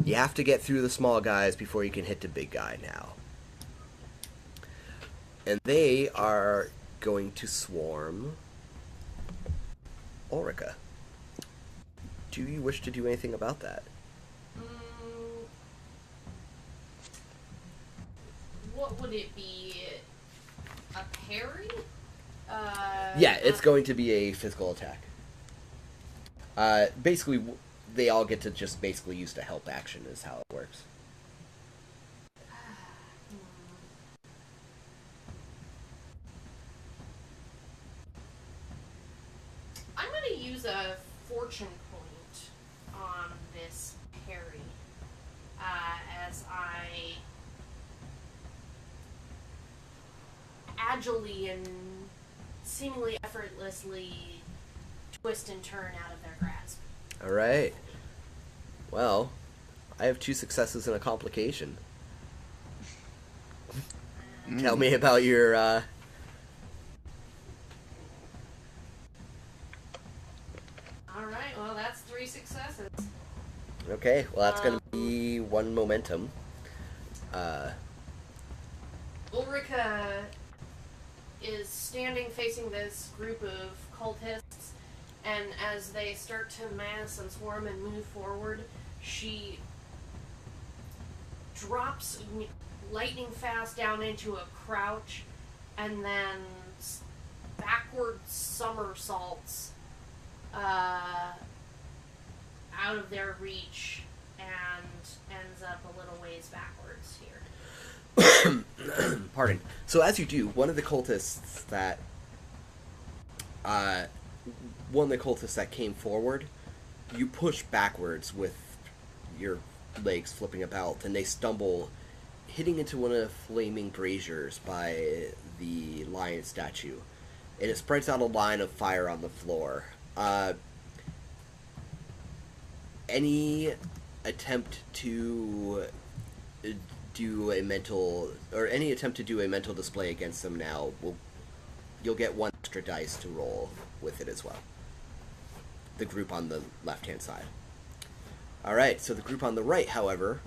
you have to get through the small guys before you can hit the big guy now. And they are going to swarm Ulrika. Do you wish to do anything about that? What would it be? A parry? Yeah, it's going to be a physical attack. Basically, they all get to just basically use the help action is how it works. I'm going to use a fortune point on this parry as I agilely and seemingly effortlessly twist and turn out of their grasp. Alright. Well, I have 2 successes and a complication. Tell me about your, Alright, well, that's 3 successes. Okay, well that's going to be 1 momentum. Ulrika is standing facing this group of cultists, and as they start to mass and swarm and move forward, she drops lightning fast down into a crouch and then backward somersaults out of their reach and ends up a little ways backwards here. Pardon. So as you do, one of the cultists that came forward, you push backwards with your legs flipping about, and they stumble, hitting into one of the flaming braziers by the lion statue, and it spreads out a line of fire on the floor. Any attempt to do a mental display against them now, you'll get 1 extra dice to roll with it as well. The group on the left-hand side. Alright, so the group on the right, however,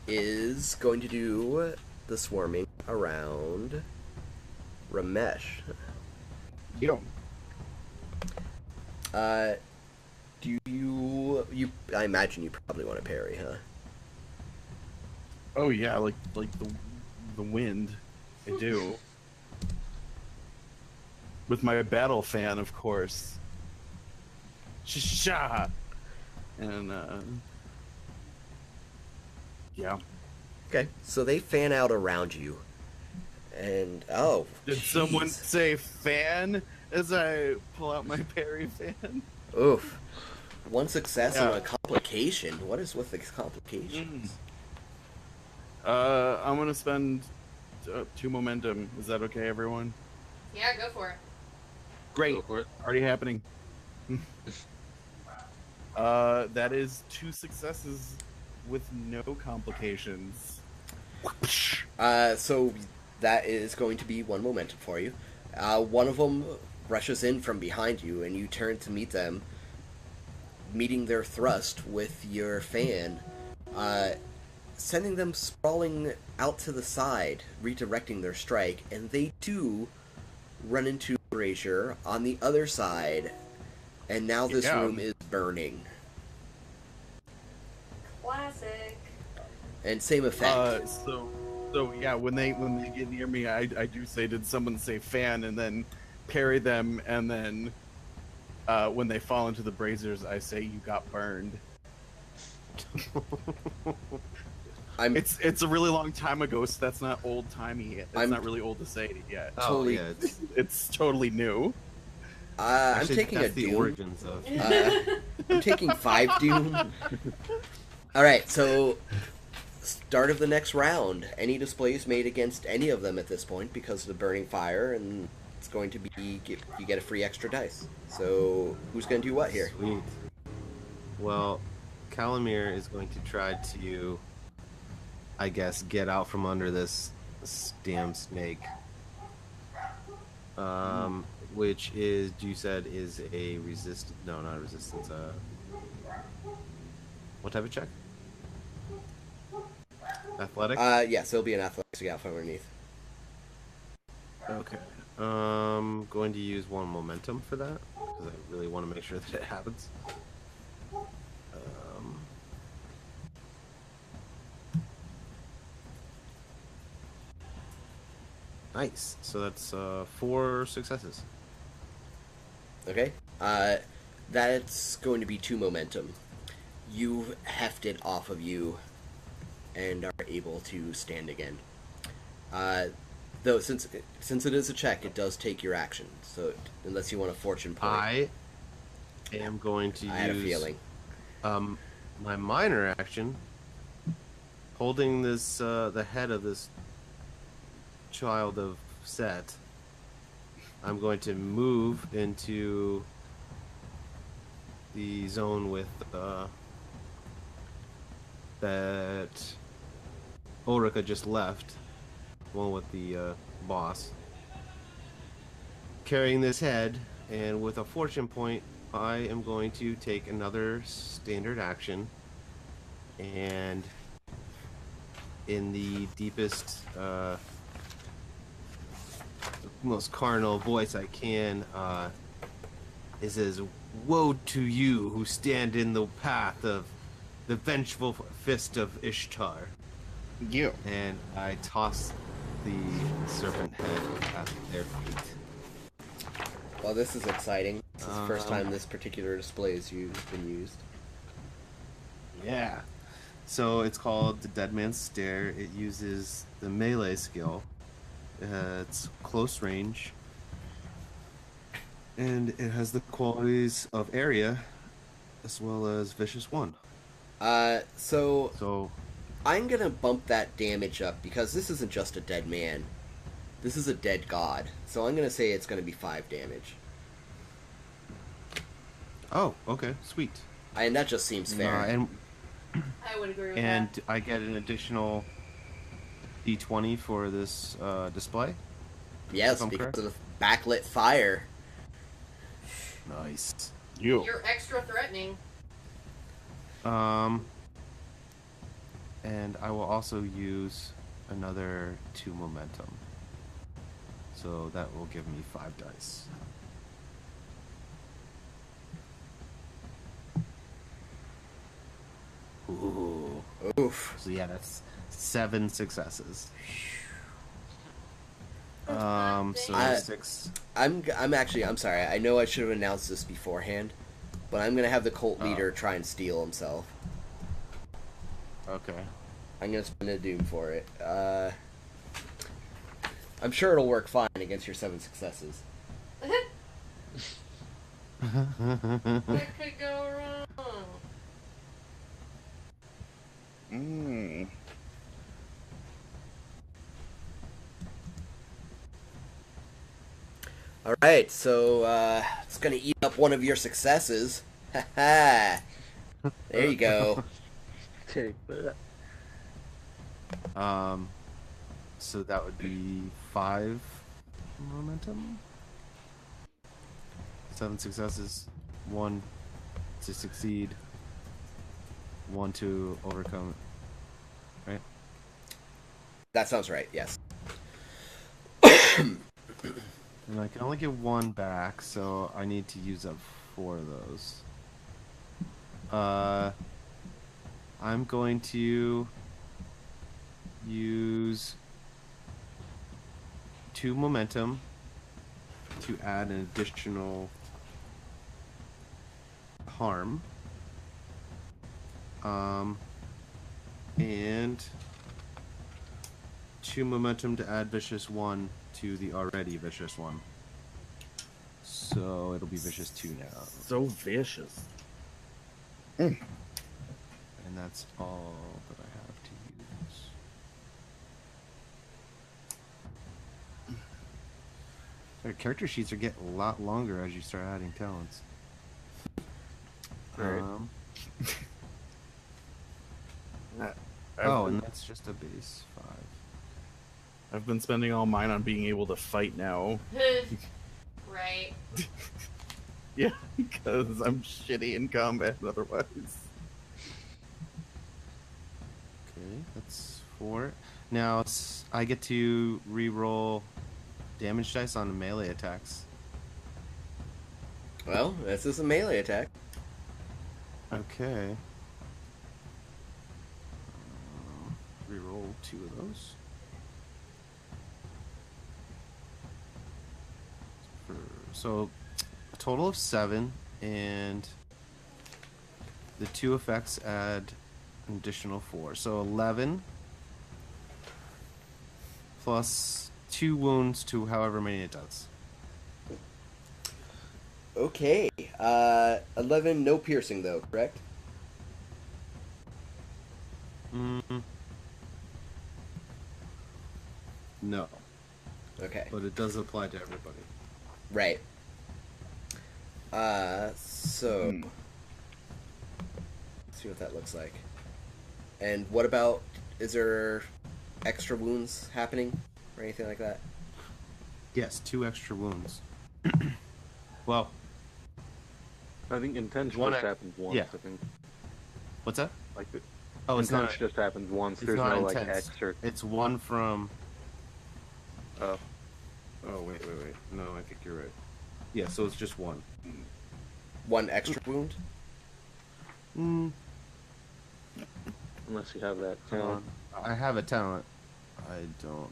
is going to do the swarming around Ramesh. Yeah. Do you... I imagine you probably want to parry, huh? Oh yeah, like the wind. I do. With my battle fan, of course. Sha. And yeah. Okay, so they fan out around you. And Did someone say fan as I pull out my parry fan? Oof. 1 success and a complication. What is with the complications? I'm gonna spend 2 momentum. Is that okay, everyone? Yeah, go for it. Great. Go for it. Already happening. That is 2 successes with no complications. So that is going to be 1 momentum for you. One of them rushes in from behind you, and you turn to meet them, meeting their thrust with your fan, sending them sprawling out to the side, redirecting their strike, and they too run into Brazier on the other side, and now this room is burning. Classic. And same effect. So So yeah, when they get near me, I do say, "Did someone say fan?" and then parry them, and then when they fall into the braziers, I say, "You got burned." I'm It's a really long time ago, so that's not old timey. It's I'm not really old to say it yet. Oh Totally. yeah, It's totally new. I'm actually taking a that's the Doom. origins of. I'm taking 5 Doom. All right, so start of the next round. Any displays made against any of them at this point because of the burning fire, and it's going to be you get a free extra dice. So who's going to do what here? Sweet. Well, Calamir is going to try to, I guess, get out from under this damn snake. Which is, you said, is a resist? No, not a resistance. What type of check? Athletic. Yes, it'll be an athletics to get out from underneath. Okay. Going to use one momentum for that because I really want to make sure that it happens. Nice. So that's 4 successes. Okay. That's going to be 2 momentum. You heft it off of you and are able to stand again. Though since it is a check, it does take your action. So unless you want a fortune point, I am going to I had a use feeling. my minor action, holding this the head of this child of Set. I'm going to move into the zone with that Ulrika just left, one with the boss, carrying this head, and with a fortune point, I am going to take another standard action, and in the deepest, most carnal voice I can, it says, "Woe to you who stand in the path of the vengeful fist of Ishtar." You. And I toss the serpent head at their feet. Well, this is exciting. This is the first time this particular display has been used. Yeah. So it's called the Dead Man's Stare. It uses the melee skill. It's close range. And it has the qualities of area as well as Vicious 1. So So, I'm gonna bump that damage up because this isn't just a dead man. This is a dead god. So I'm gonna say it's gonna be 5 damage. oh, okay, sweet. And that just seems fair. And I would agree with and that. I get an additional D20 for this display. Yes, if I'm because correct. of the backlit fire. Nice. You. You're extra threatening. And I will also use another 2 momentum. So that will give me 5 dice. Ooh. Oof. So yeah, that's 7 successes. So I- 6. I'm sorry. I know I should have announced this beforehand, but I'm gonna have the cult leader try and steal himself. Okay. I'm gonna spend a doom for it. I'm sure it'll work fine against your 7 successes. What could go wrong? Mm. All right, so it's gonna eat up one of your successes. Ha ha! There you go. Take that. So that would be 5 momentum. 7 successes, 1 to succeed, 1 to overcome. Right? That sounds right. Yes. And I can only get 1 back, so I need to use up 4 of those. I'm going to use 2 momentum to add an additional harm. And 2 momentum to add vicious 1 to the already vicious 1. So it'll be vicious 2 now. So vicious. And that's all that I have to use. Our character sheets are getting a lot longer as you start adding talents. Right. And that's just a base 5. I've been spending all mine on being able to fight now. Right. Yeah, because I'm shitty in combat otherwise. Okay, that's 4. Now I get to re-roll damage dice on melee attacks. Well, this is a melee attack. Okay. Reroll 2 of those. So a total of 7, and the 2 effects add an additional 4. So 11 plus 2 wounds to however many it does. Okay. 11, no piercing though, correct? No, Okay. but it does apply to everybody. Right. So let's see what that looks like. And what about, is there extra wounds happening or anything like that? Yes, 2 extra wounds. Well, I think intention One just ac- happens once. yeah. I think what's that? like Oh, it's intention not. just happens once. It's There's not no like intense. X or It's 1 from. oh. Oh wait. No, I think you're right. Yeah, so it's just 1. 1 extra wound? Unless you have that Come talent. on. I have a talent. I don't.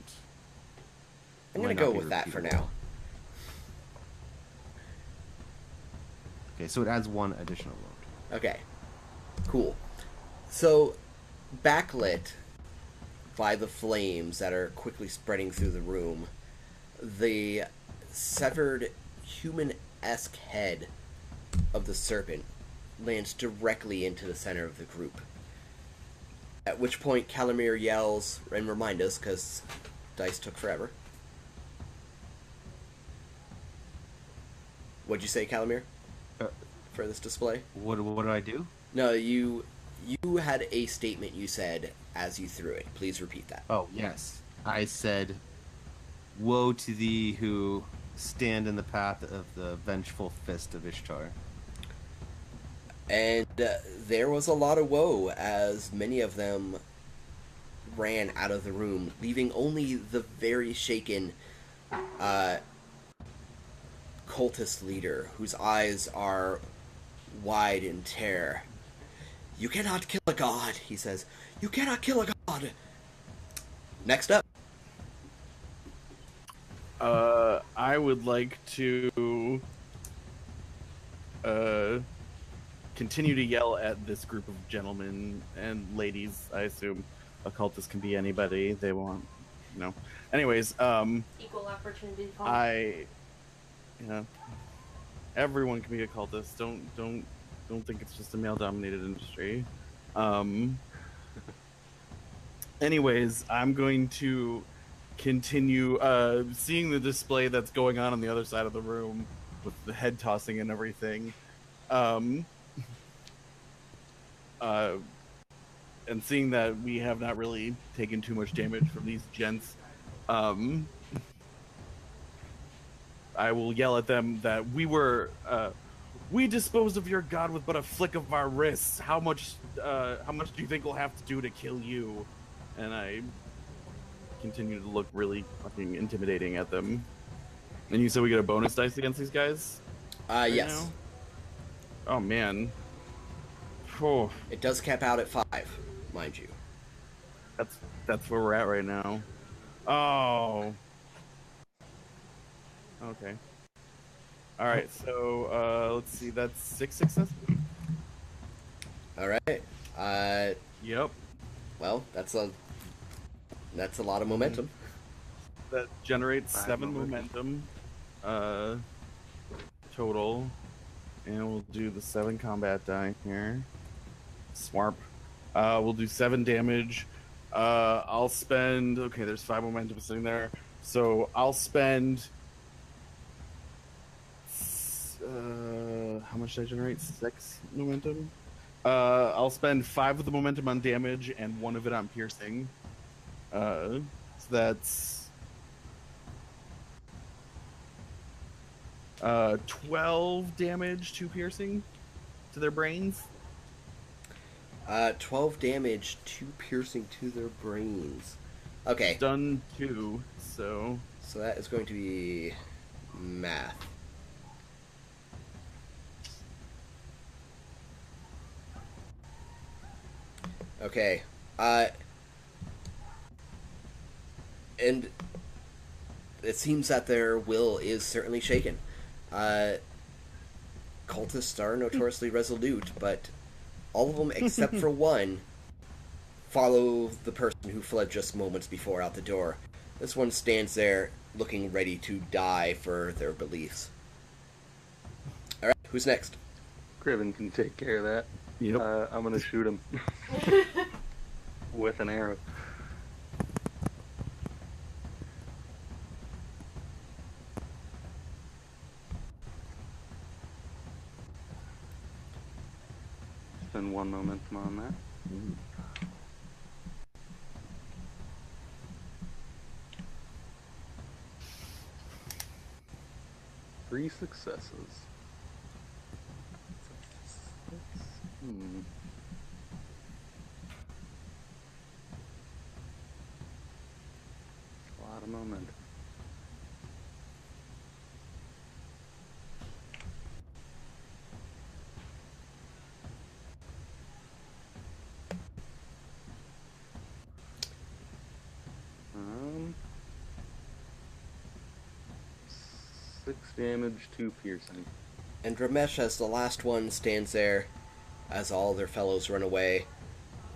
I'm Might gonna not go be with that for repeatable. now. Okay, so it adds 1 additional wound. Okay. Cool. So, backlit by the flames that are quickly spreading through the room, the severed human-esque head of the serpent lands directly into the center of the group. At which point Calamir yells, and remind us, because dice took forever. What'd you say, Calamir? For this display? What do I do? No, you had a statement you said as you threw it. Please repeat that. Oh, yes. I said, "Woe to thee who stand in the path of the vengeful fist of Ishtar." And there was a lot of woe as many of them ran out of the room, leaving only the very shaken cultist leader, whose eyes are wide in terror. "You cannot kill a god," he says. "You cannot kill a god." Next up. I would like to continue to yell at this group of gentlemen and ladies. I assume occultists can be anybody they want. Anyways, Equal opportunity. everyone can be occultists. Don't think it's just a male-dominated industry. Anyways, I'm going to continue seeing the display that's going on the other side of the room with the head tossing and everything. And seeing that we have not really taken too much damage from these gents, I will yell at them that we disposed of your god with but a flick of our wrists. How much do you think we'll have to do to kill you? And I continue to look really fucking intimidating at them. And you said we get a bonus dice against these guys? Yes. Now? Oh, man. Oh, It does cap out at 5, mind you. that's where we're at right now. Oh. Okay. All right. So let's see. That's 6 successes. All right. Yep. Well, that's a lot of Mm, momentum. That generates 5 7 momentum. momentum total, and we'll do the 7 combat die here. Swarp. We'll do 7 damage. I'll spend. Okay, there's 5 momentum sitting there, so I'll spend. How much did I generate? 6 momentum. I'll spend 5 of the momentum on damage and 1 of it on piercing. So that's 12 damage to piercing to their brains. 12 damage, 2 piercing to their brains. Okay, Done 2. So so that is going to be math. Okay. And it seems that their will is certainly shaken. Cultists are notoriously resolute, but all of them except for one follow the person who fled just moments before out the door. This one stands there looking ready to die for their beliefs. Alright, who's next? Criven can take care of that. yep. I'm gonna shoot him with an arrow. Spend 1 momentum on that. Mm. 3 successes. Hmm. A lot of momentum. Um, 6 damage, 2 piercing. And Ramesh, as the last one, stands there as all their fellows run away.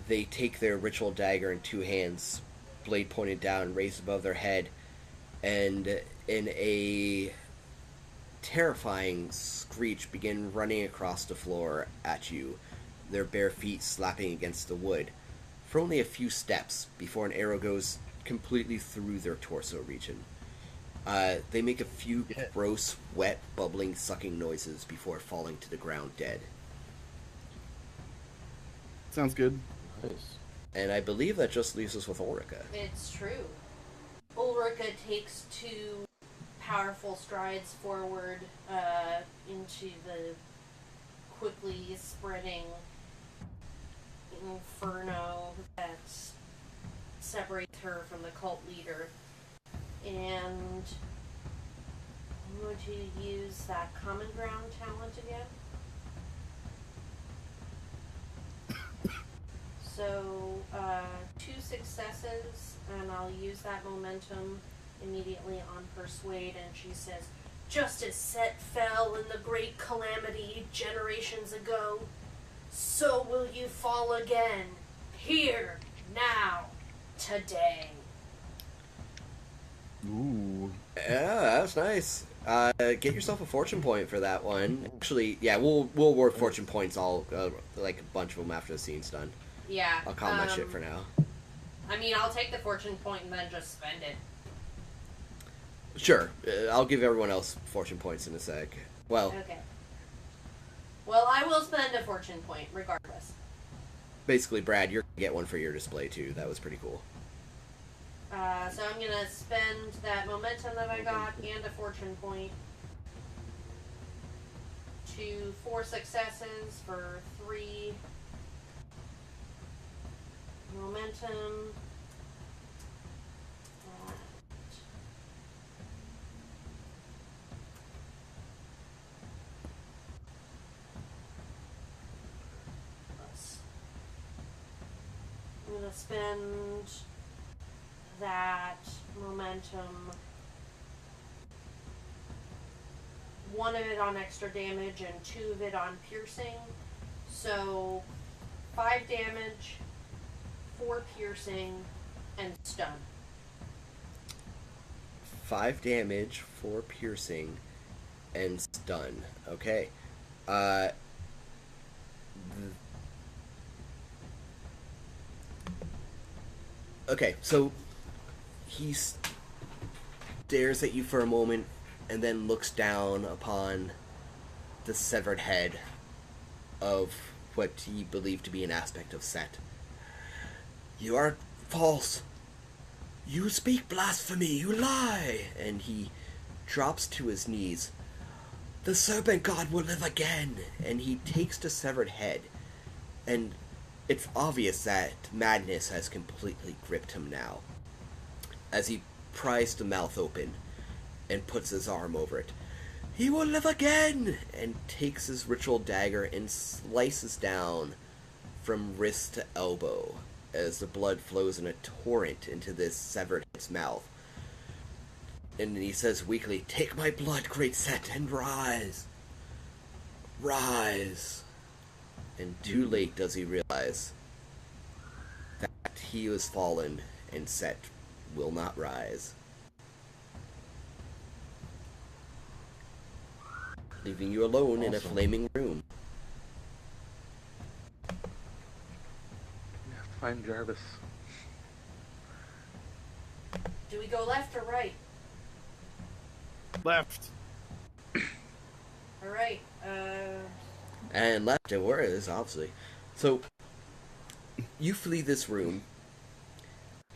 They take their ritual dagger in 2 hands, blade pointed down, raised above their head, and in a terrifying screech begin running across the floor at you, their bare feet slapping against the wood, for only a few steps before an arrow goes completely through their torso region. They make a few Yeah. gross, wet, bubbling, sucking noises before falling to the ground dead. Sounds good. Nice. And I believe that just leaves us with Orica. It's true. Ulrika takes 2 powerful strides forward into the quickly spreading inferno that separates her from the cult leader. And I'm going to use that common ground talent again. So, 2 successes, and I'll use that momentum immediately on Persuade, and she says, "Just as Set fell in the great calamity generations ago, so will you fall again, here, now, today." Ooh. Yeah, that was nice. Get yourself a fortune point for that one. Actually, yeah, we'll award fortune points all like a bunch of them after the scene's done. Yeah. I'll call my shit for now. I mean, I'll take the fortune point and then just spend it. Sure, I'll give everyone else fortune points in a sec. Well, Okay. Well, I will spend a fortune point regardless. basically, Brad, you're gonna get one for your display too. That was pretty cool. So I'm gonna spend that momentum that I got and a fortune point to 4 successes for 3 momentum. I'm gonna spend that momentum 1 of it on extra damage and 2 of it on piercing. So 5 damage, 4 piercing, and stun. 5 damage, 4 piercing, and stun. Okay. Uh, okay, so he stares at you for a moment and then looks down upon the severed head of what he believed to be an aspect of Set. You are false. You speak blasphemy. You lie. And he drops to his knees. The serpent god will live again. And he takes the severed head. And it's obvious that madness has completely gripped him now. As he pries the mouth open and puts his arm over it. He will live again! And takes his ritual dagger and slices down from wrist to elbow as the blood flows in a torrent into this severed head's mouth. And he says weakly, "Take my blood, great Set, and rise. Rise." And too late does he realize that he has fallen and Set will not rise. Leaving you alone in a flaming room. We have to find Jarvis. Do we go left or right? Left. Alright, And left it was, obviously. So, you flee this room,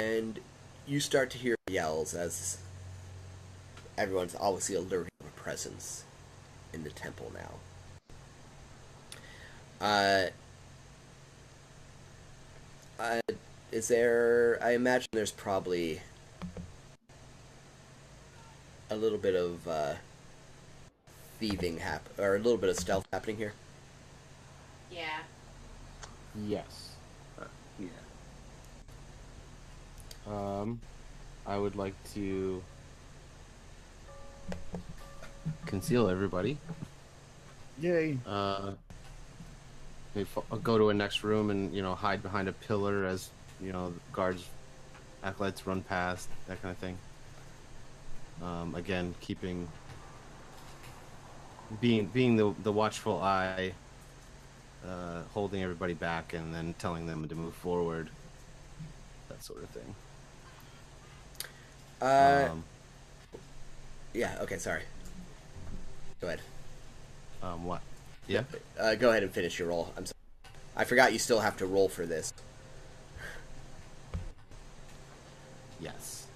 and you start to hear yells as everyone's obviously alerting of a presence in the temple now. Is there... I imagine there's probably a little bit of thieving or a little bit of stealth happening here. yeah. Yes. Yeah. I would like to conceal everybody. Yay. Maybe go to a next room and hide behind a pillar as guards, acolytes run past, that kind of thing. Again, being the watchful eye, holding everybody back and then telling them to move forward, that sort of thing. Yeah, okay, sorry. Go ahead. What? Yeah? Go ahead and finish your roll. I'm sorry. I forgot you still have to roll for this. Yes.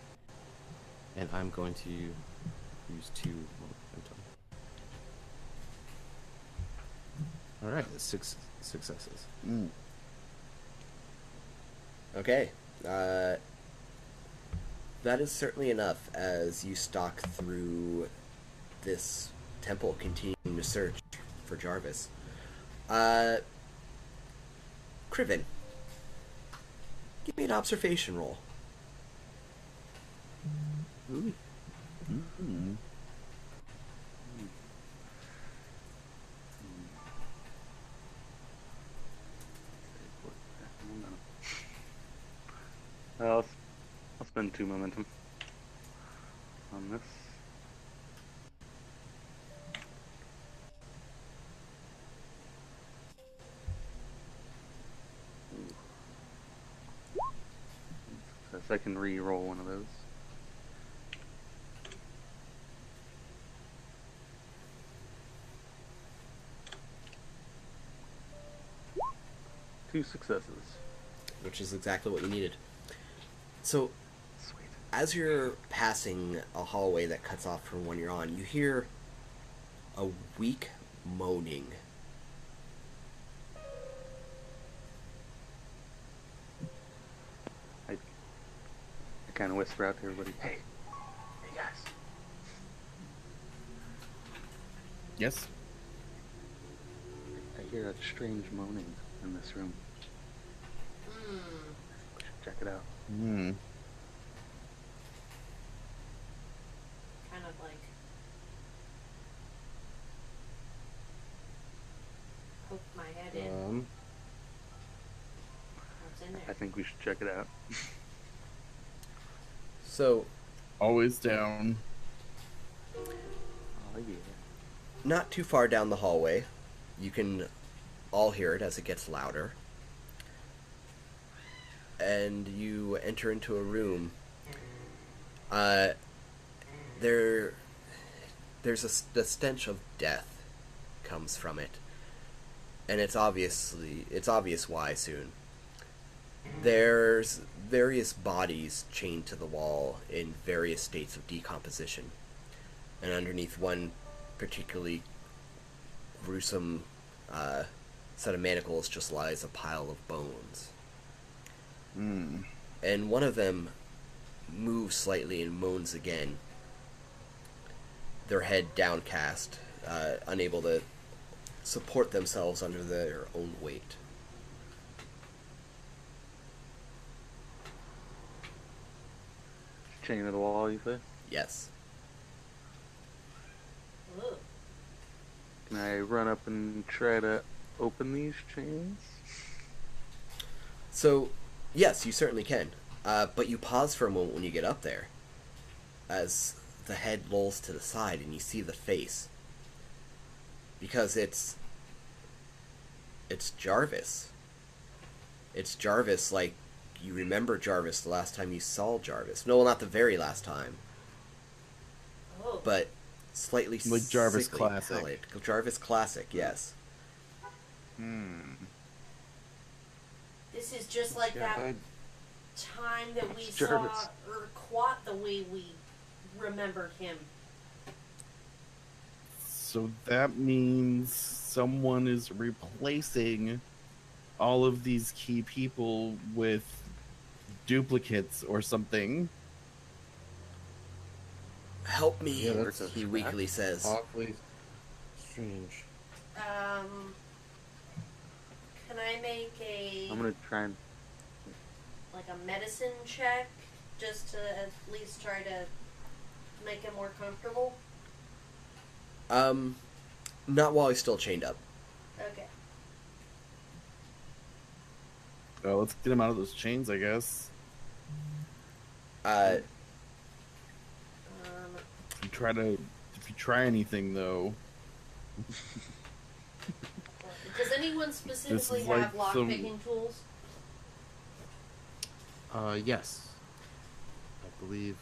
And I'm going to use 2 momentum. Alright, 6 successes. Okay. That is certainly enough as you stalk through this temple, continuing to search for Jarvis. Criven, give me an observation roll. Ooh. I'll spend 2 momentum on this. So I can re-roll one of those. Two successes. Which is exactly what you needed. So, Sweet. as you're passing a hallway that cuts off from one you're on, you hear a weak moaning. I kind of whisper out to everybody, hey guys. Yes. I hear a strange moaning in this room. We should check it out. Hmm. Kind of like in I there. think we should check it out. So, Always down. Oh yeah. not too far down the hallway, you can all hear it as it gets louder. And you enter into a room. There, the stench of death comes from it, and it's obvious why soon. There's various bodies chained to the wall in various states of decomposition, and underneath one particularly gruesome set of manacles just lies a pile of bones. And one of them moves slightly and moans again, their head downcast, unable to support themselves under their own weight. Chain to the wall, you say? Yes. Ooh. Can I run up and try to open these chains? So, yes, you certainly can. But you pause for a moment when you get up there, as the head lolls to the side and you see the face. Because it's Jarvis. It's Jarvis like you remember Jarvis the last time you saw Jarvis. No, well, not the very last time. Oh. But slightly Like Jarvis sickly Classic. pallid. Jarvis Classic, yes. This is just like that time that we It's saw Jarvis. Urquat the way we remembered him. So that means someone is replacing all of these key people with duplicates or something. Help me, Yeah, that's he weakly says. Awfully strange. Can I make I'm gonna try and. a medicine check just to at least try to make him more comfortable? Not while he's still chained up. Okay. Let's get him out of those chains, I guess. Uh, If you try anything, though, Does anyone specifically is have like some- lockpicking tools? Yes. I believe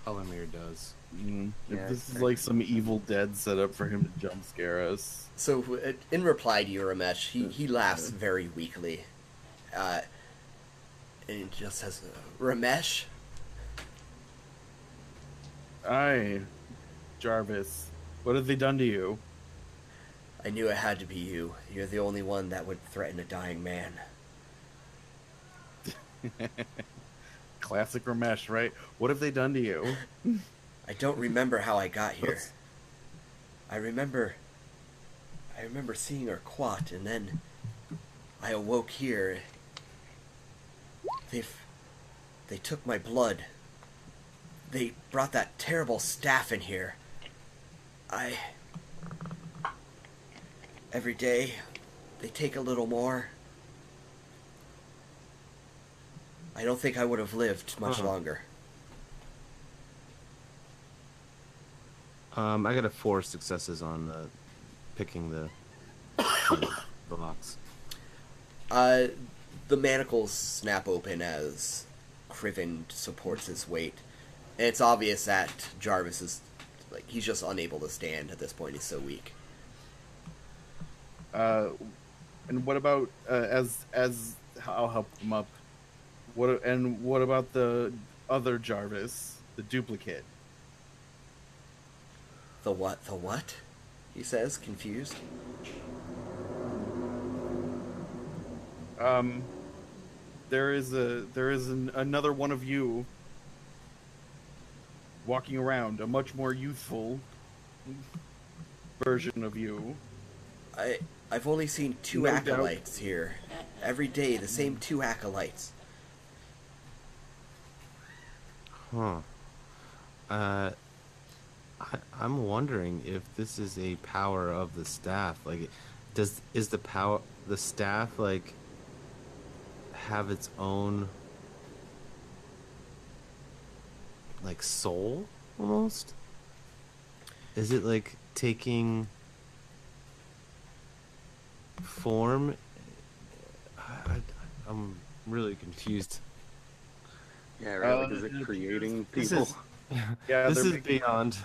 Colomir does. if Yeah, this is right. like some Evil Dead setup for him to jump scare us. so, in reply to you, Ramesh, he laughs very weakly. And he just says, Ramesh? Aye, Jarvis. What have they done to you? I knew it had to be you. You're the only one that would threaten a dying man. Classic Ramesh, right? What have they done to you? I don't remember how I got here. I remember seeing Urquat, and then I awoke here. They took my blood. They brought that terrible staff in here. Every day, they take a little more. I don't think I would have lived much longer. I got 4 successes on picking the locks. The manacles snap open as Criven supports his weight. And it's obvious that Jarvis is, he's just unable to stand at this point. He's so weak. And what about as I'll help him up. What about the other Jarvis, the duplicate? The what? The what? He says, confused. There is another one of you walking around, a much more youthful version of you. I've only seen 2 No doubt. acolytes here. Every day, the same 2 acolytes. Huh. I'm wondering if this is a power of the staff. Like, is the staff like have its own like soul almost? Is it like taking form? I'm really confused. Yeah, right. Like, is it creating This people? is Yeah, this they're is making beyond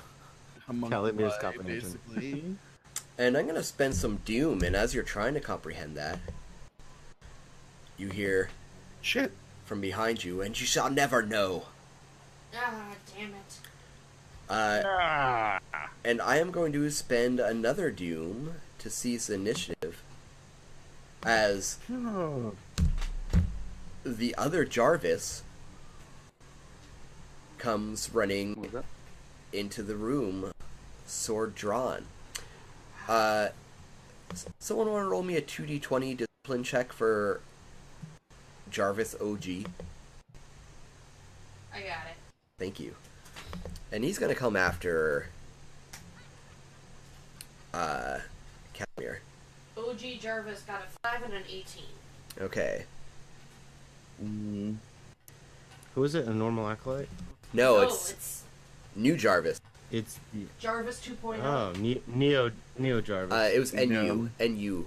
Calamir's homunculi, comprehension. basically. And I'm going to spend some doom, and as you're trying to comprehend that, you hear Shit. from behind you, and you shall never know. Ah, damn it. And I am going to spend another doom to seize initiative as the other Jarvis comes running What was that? into the room, sword drawn. Someone want to roll me a 2d20 discipline check for Jarvis OG? I got it. Thank you. And he's going to come after Casimir. OG Jarvis got a 5 and an 18. Okay. Who is it? A normal acolyte? No, Oh, it's new Jarvis. It's the Jarvis 2.0. oh Neo Jarvis. It was NU. No. NU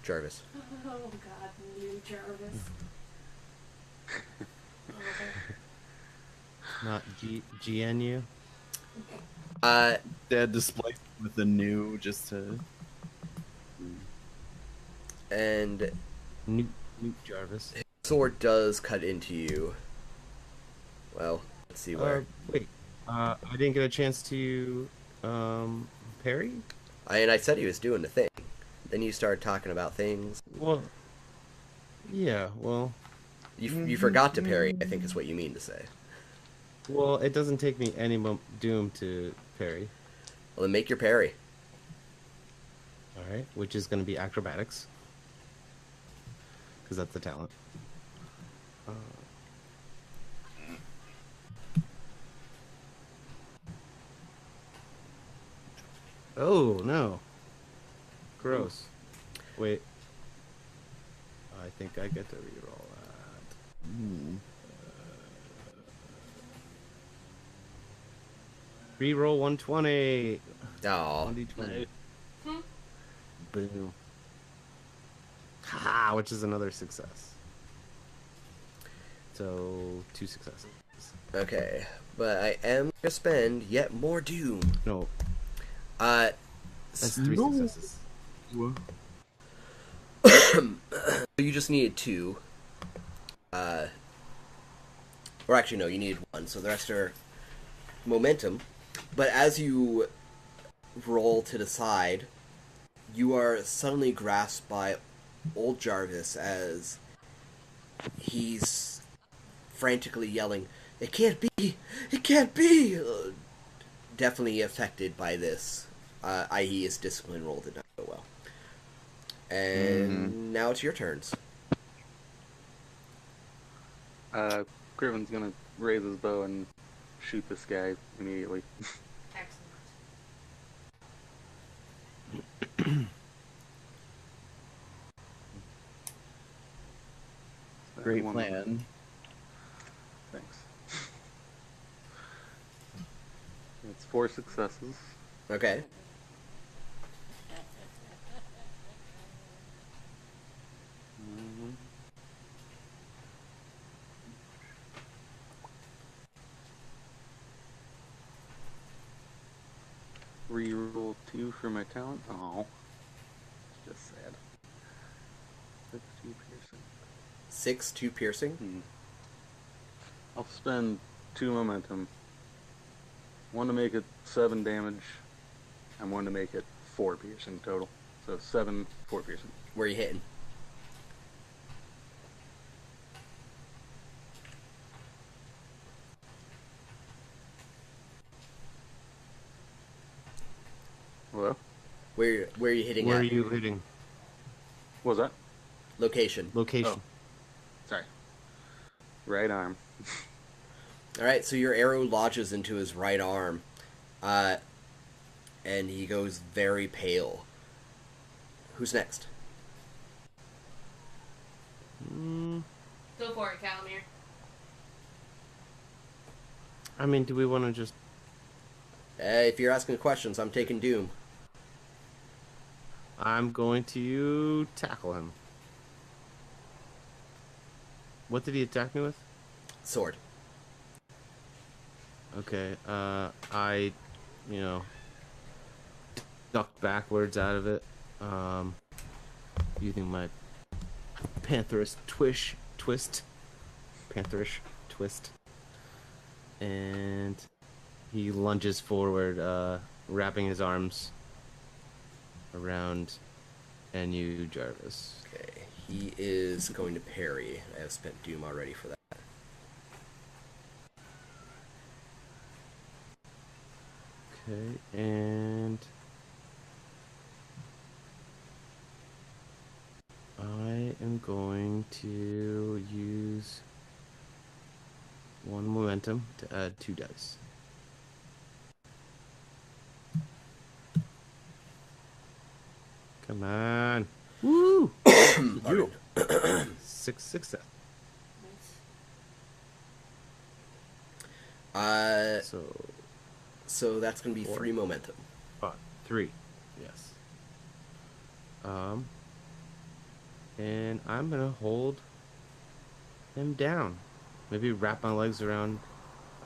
Jarvis. Oh god, new Jarvis. Not GNU. Dad displaced with the new just to. And Newt Jarvis. sword does cut into you. Well, let's see where. Wait. I didn't get a chance to parry? And I said he was doing the thing. Then you started talking about things. Well, yeah, well, You forgot to parry, I think is what you mean to say. well, it doesn't take me any doom to parry. Well, then make your parry. All right, which is going to be acrobatics, because that's the talent. Oh no! Gross. Wait. I think I get to reroll that. Reroll 120. Oh, 1d20. Boom. Ha! Which is another success. So 2 successes. okay. But I am going to spend yet more doom. No, Uh, that's 3 successes. you just needed 2. Or actually, no, you needed 1, so the rest are momentum. But as you roll to the side, you are suddenly grasped by old Jarvis as he's frantically yelling, "It can't be! It can't be!" Definitely affected by this, i.e. his discipline roll did not go well. And now it's your turns. Criven's gonna raise his bow and shoot this guy immediately. Excellent. Great plan. Thanks. It's 4 successes. Okay. Reroll 2 for my talent. Oh, it's just sad. 6-2 piercing. 6, 2 piercing. I'll spend 2 momentum. 1 to make it 7 damage, and 1 to make it 4 piercing total. So 7, 4 piercing. Where are you hitting? Hello? Where are you hitting Where at? are you hitting? What was that? Location. Location. Oh. Sorry. Right arm. Alright, so your arrow lodges into his right arm. And he goes very pale. Who's next? Go for it, Calamir. I mean, do we want to just... If you're asking questions, I'm taking Doom. I'm going to tackle him. What did he attack me with? Sword. Okay, I, ducked backwards out of it, using my Pantherish Pantherish twist. And he lunges forward, wrapping his arms around NU Jarvis. Okay, he is going to parry. I have spent Doom already for that. Okay, and I am going to use one momentum to add 2 dice. Come on. Woo! You. 6 success. So that's going to be 3 momentum. 3. Yes. And I'm gonna hold him down. Maybe wrap my legs around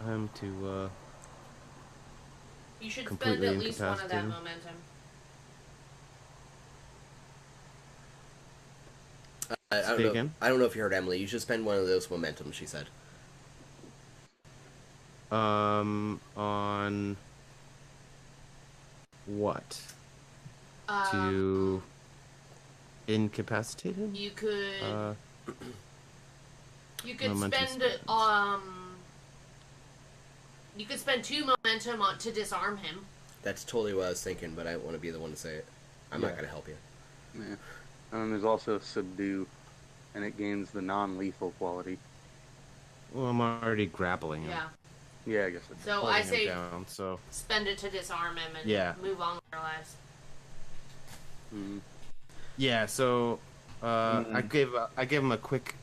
him to You should spend completely at least one of that incapacitate him. momentum. Say again? I don't know if you heard Emily. You should spend one of those momentum, she said. On what? To incapacitate him? You could. You could momentum spend spends. You could spend 2 momentum on to disarm him. That's totally what I was thinking, but I don't want to be the one to say it. I'm not going to help you. Yeah. And there's also subdue, and it gains the non-lethal quality. Well, I'm already grappling him. Yeah. Yeah, I guess it does. So Holding I him say down, so spend it to disarm him and Yeah. move on with our lives. Mm. yeah. So I gave him a quick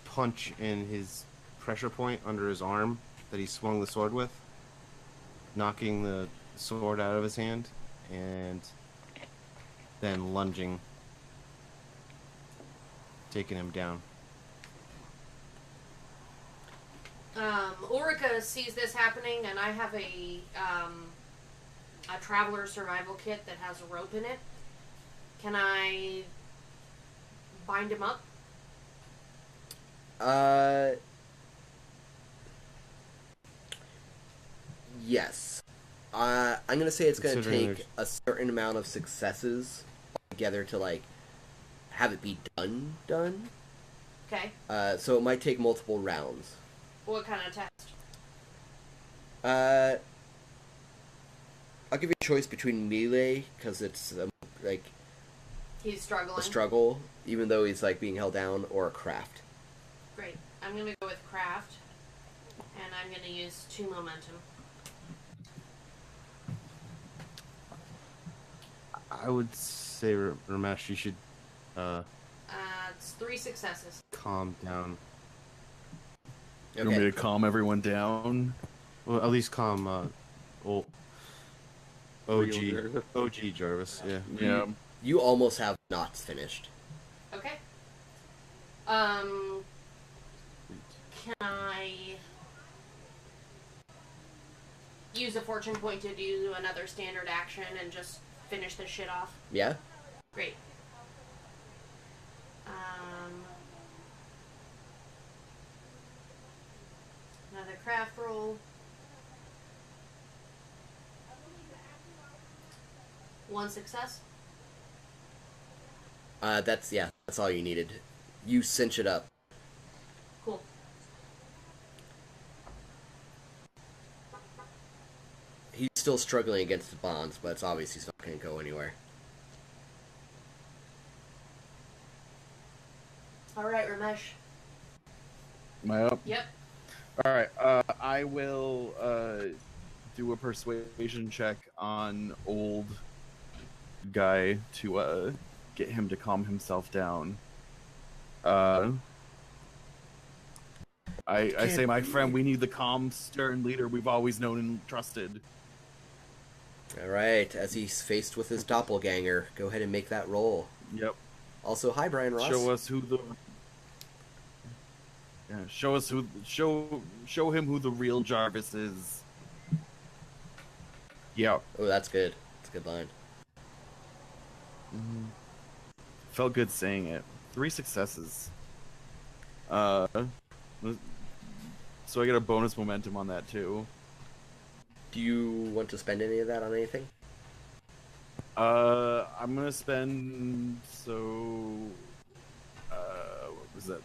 punch in his pressure point under his arm that he swung the sword with, knocking the sword out of his hand, and then lunging, taking him down. Orica sees this happening, and I have a traveler survival kit that has a rope in it. Can I bind him up? Yes. I'm going to say it's going to Considering take a certain amount of successes together to, like, have it be done. Okay. So it might take multiple rounds. What kind of test? I'll give you a choice between melee, because it's, like, He's struggling. a struggle, even though he's, like, being held down, or a craft. Great. I'm going to go with craft, and I'm going to use 2 momentum. I would say, Ramesh, you should It's 3 successes. calm down. You want me to calm everyone down? Well, at least calm OG Real Jarvis. Yeah. Yeah. You almost have knots finished. Okay. Can I use a fortune point to do another standard action and just finish this shit off? Yeah? Great. Another craft roll. 1 success. That's all you needed. You cinch it up. Cool. He's still struggling against the bonds, but it's obvious he's not going to go anywhere. Alright, Ramesh. Am I up? Yep. All right. I will do a persuasion check on old guy to get him to calm himself down. I say, my friend, we need the calm, stern leader we've always known and trusted. All right, as he's faced with his doppelganger, go ahead and make that roll. Yep. Also, hi, Brian Ross. Show us who the. Yeah, show him who the real Jarvis is. Yeah. Oh, that's good. That's a good line. Felt good saying it. 3 successes. So I get a bonus momentum on that too. Do you want to spend any of that on anything? I'm gonna spend what was that?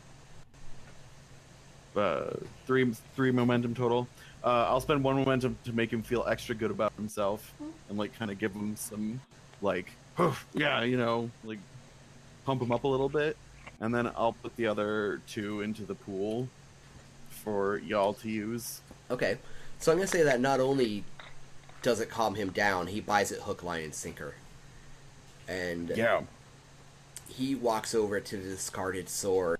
Three momentum total. I'll spend 1 momentum to make him feel extra good about himself and like kind of give him some like, yeah, like pump him up a little bit, and then I'll put the other 2 into the pool for y'all to use. Okay, so I'm gonna say that not only does it calm him down, he buys it hook, line, and sinker. And Yeah. he walks over to the discarded sword,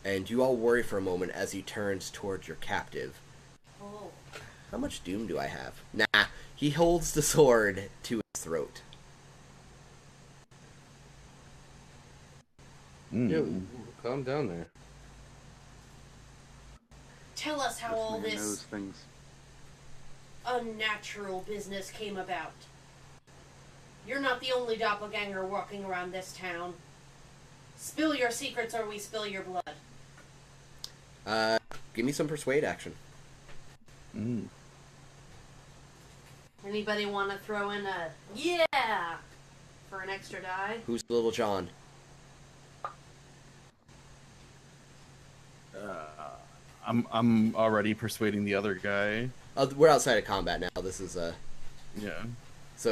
and you all worry for a moment as he turns towards your captive. Oh. How much doom do I have? Nah, he holds the sword to his throat. Yo, calm down there. Tell us how all This man knows this things. unnatural business came about. You're not the only doppelganger walking around this town. Spill your secrets or we spill your blood. Give me some persuade action. Anybody want to throw in a yeah for an extra die? Who's Little John? I'm already persuading the other guy. We're outside of combat now. This is Yeah. so.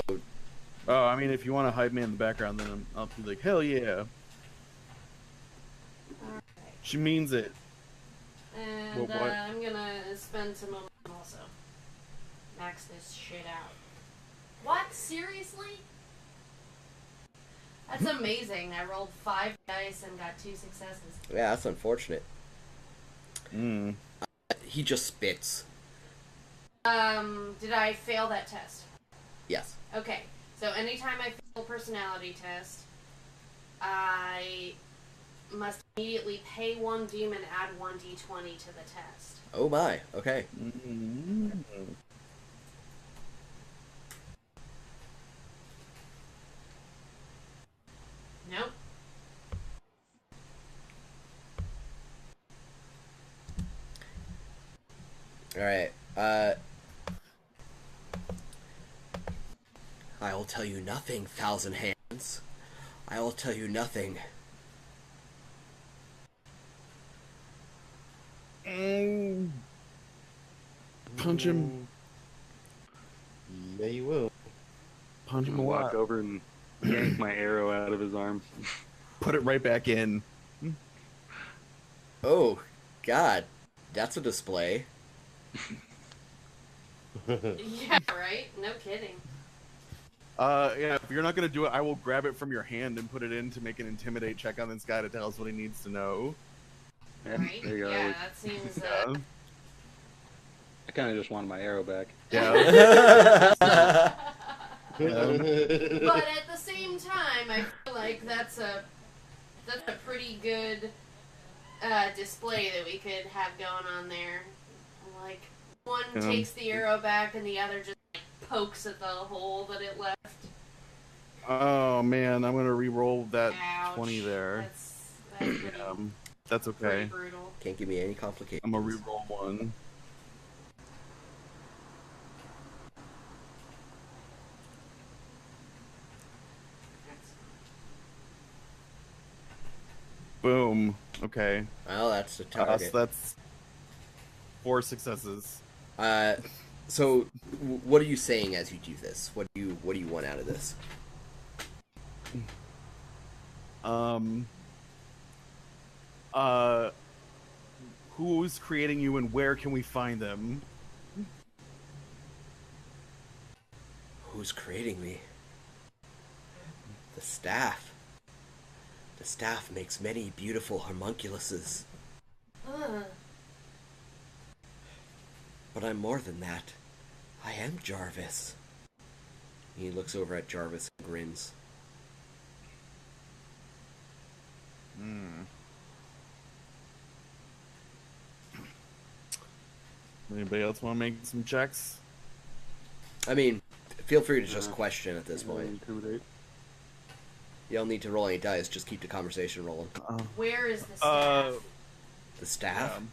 Oh, I mean, if you want to hide me in the background, then I'll be like, hell yeah. Alright. She means it. And Well, what? I'm gonna spend some momentum also. Max this shit out. What? Seriously? That's amazing. I rolled 5 dice and got 2 successes. Yeah, that's unfortunate. Mm. He just spits. Did I fail that test? Yes. Okay, so anytime I fail a personality test, I must immediately pay 1 demon, add 1 d20 to the test. Oh my. Okay. Mm. Nope. All right. I will tell you nothing, Thousand Hands. I will tell you nothing. Punch him. Yeah, you will. Punch I'm him a gonna walk lot. over and yank my arrow out of his arm. Put it right back in. Oh, God. That's a display. Yeah, right? No kidding. Yeah, if you're not gonna do it, I will grab it from your hand and put it in to make an intimidate check on this guy to tell us what he needs to know. Yeah, Right? there you go. Yeah, that seems. Yeah. I kind of just wanted my arrow back. Yeah. But at the same time, I feel like that's a pretty good display that we could have going on there. Like one takes the arrow back and the other just like, pokes at the hole that it left. Oh man, I'm gonna re-roll that Ouch. 20 there. That's pretty, That's pretty okay. brutal. Can't give me any complications. I'm gonna re-roll 1. Boom. Okay. Well, that's the target. So that's 4 successes. So, what are you saying as you do this? What do you want out of this? Who's creating you and where can we find them? Who's creating me? The staff. The staff makes many beautiful homunculuses. Ugh. But I'm more than that. I am Jarvis. He looks over at Jarvis and grins. Hmm. Anybody else want to make some checks? I mean, feel free to just question at this Really point. intimidate. You don't need to roll any dice, just keep the conversation rolling. Where is the staff? The staff? Yeah.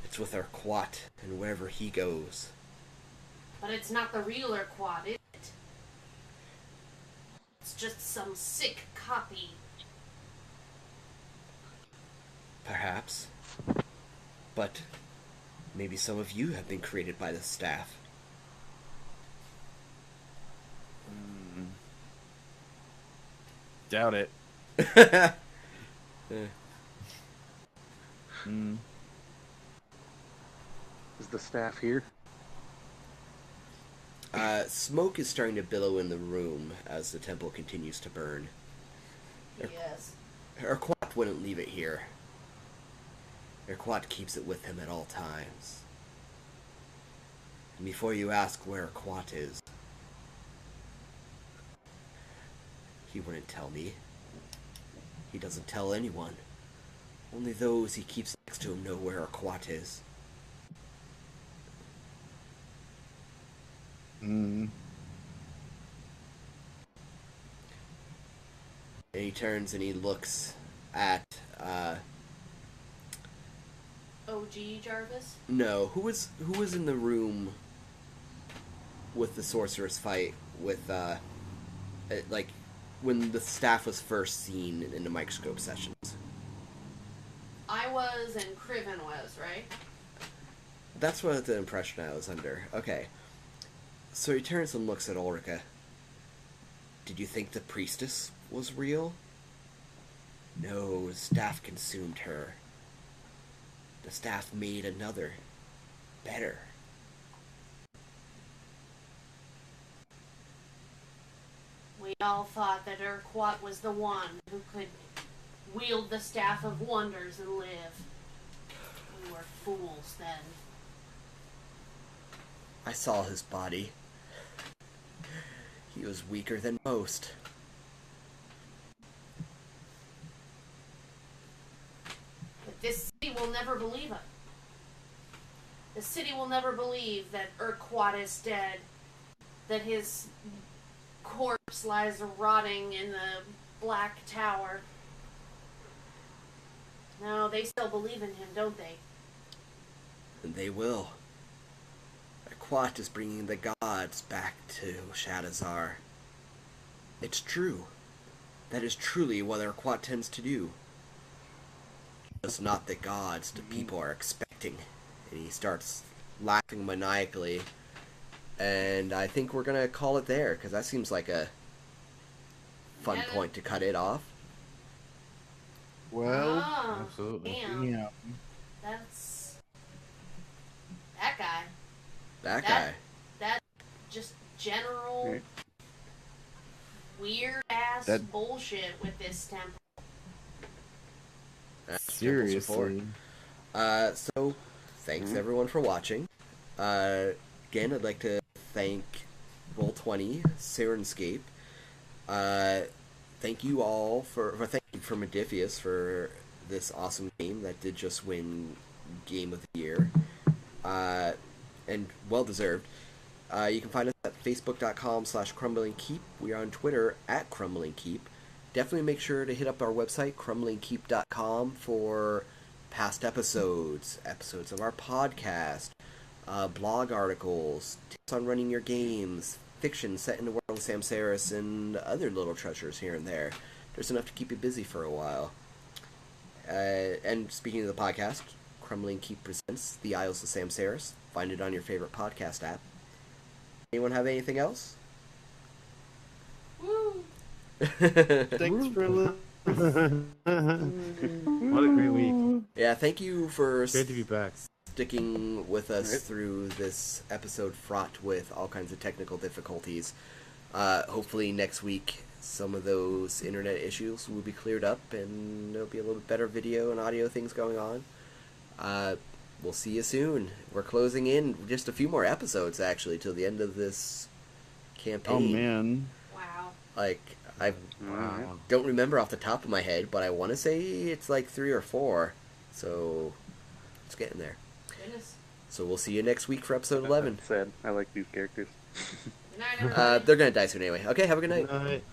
It's with our Quat, and wherever he goes. But it's not the real Urquhart, is it? It's just some sick copy. Perhaps. But maybe some of you have been created by the staff. Doubt it. Eh. Hmm. Is the staff here? Smoke is starting to billow in the room as the temple continues to burn. Yes. Urquhart wouldn't leave it here. Urquhart keeps it with him at all times. And before you ask where Urquhart is, he wouldn't tell me. He doesn't tell anyone. Only those he keeps next to him know where Urquhart is. Hmm. And he turns and he looks at, OG Jarvis? no, who was in the room with the sorceress fight with, like, when the staff was first seen in the microscope sessions? I was and Criven was, right? That's what the impression I was under. Okay. So he turns and looks at Ulrika. Did you think the priestess was real? No, the staff consumed her. The staff made another, better. We all thought that Urquhart was the one who could wield the Staff of Wonders and live. We were fools then. I saw his body. He was weaker than most. But this city will never believe it. The city will never believe that Urquhart is dead. That his corpse lies rotting in the Black Tower. No, they still believe in him, don't they? And they will. Urquhart is bringing the gods back to Shadazar. It's true. That is truly what Urquhart tends to do. It's not the gods the people are expecting. And he starts laughing maniacally. And I think we're going to call it there, because that seems like a fun point to cut it off. Well, Ah, Absolutely. damn. yeah. That's... That guy. That That- guy. That just general Right. weird ass That- bullshit with this temple. That's simple support. Seriously. So, thanks everyone for watching. Again, I'd like to thank Roll20, Sirenscape. Thank you all thank you for Modifius for this awesome game that did just win Game of the Year. And well deserved. You can find us at facebook.com/crumblingkeep. We are on Twitter at crumblingkeep. Definitely make sure to hit up our website, crumblingkeep.com, for past episodes of our podcast, blog articles, tips on running your games, fiction set in the world of Samsaris, and other little treasures here and there. There's enough to keep you busy for a while. And speaking of the podcast, Crumbling Keep presents The Isles of Samsaris. Find it on your favorite podcast app. Anyone have anything else? Woo! Thanks for listening. What a great week. Yeah, thank you for Great to be back. sticking with us Right. through this episode fraught with all kinds of technical difficulties. Hopefully next week some of those internet issues will be cleared up and there'll be a little bit better video and audio things going on. we'll see you soon. We're closing in just a few more episodes, actually, till the end of this campaign. Oh man. Wow. Like, I Wow. don't remember off the top of my head, but I want to say it's like 3 or 4. So, it's getting there. Goodness. So we'll see you next week for episode 11. Sad. I like these characters. Good night, everybody. They're going to die soon anyway. Okay, have a good night. Good night.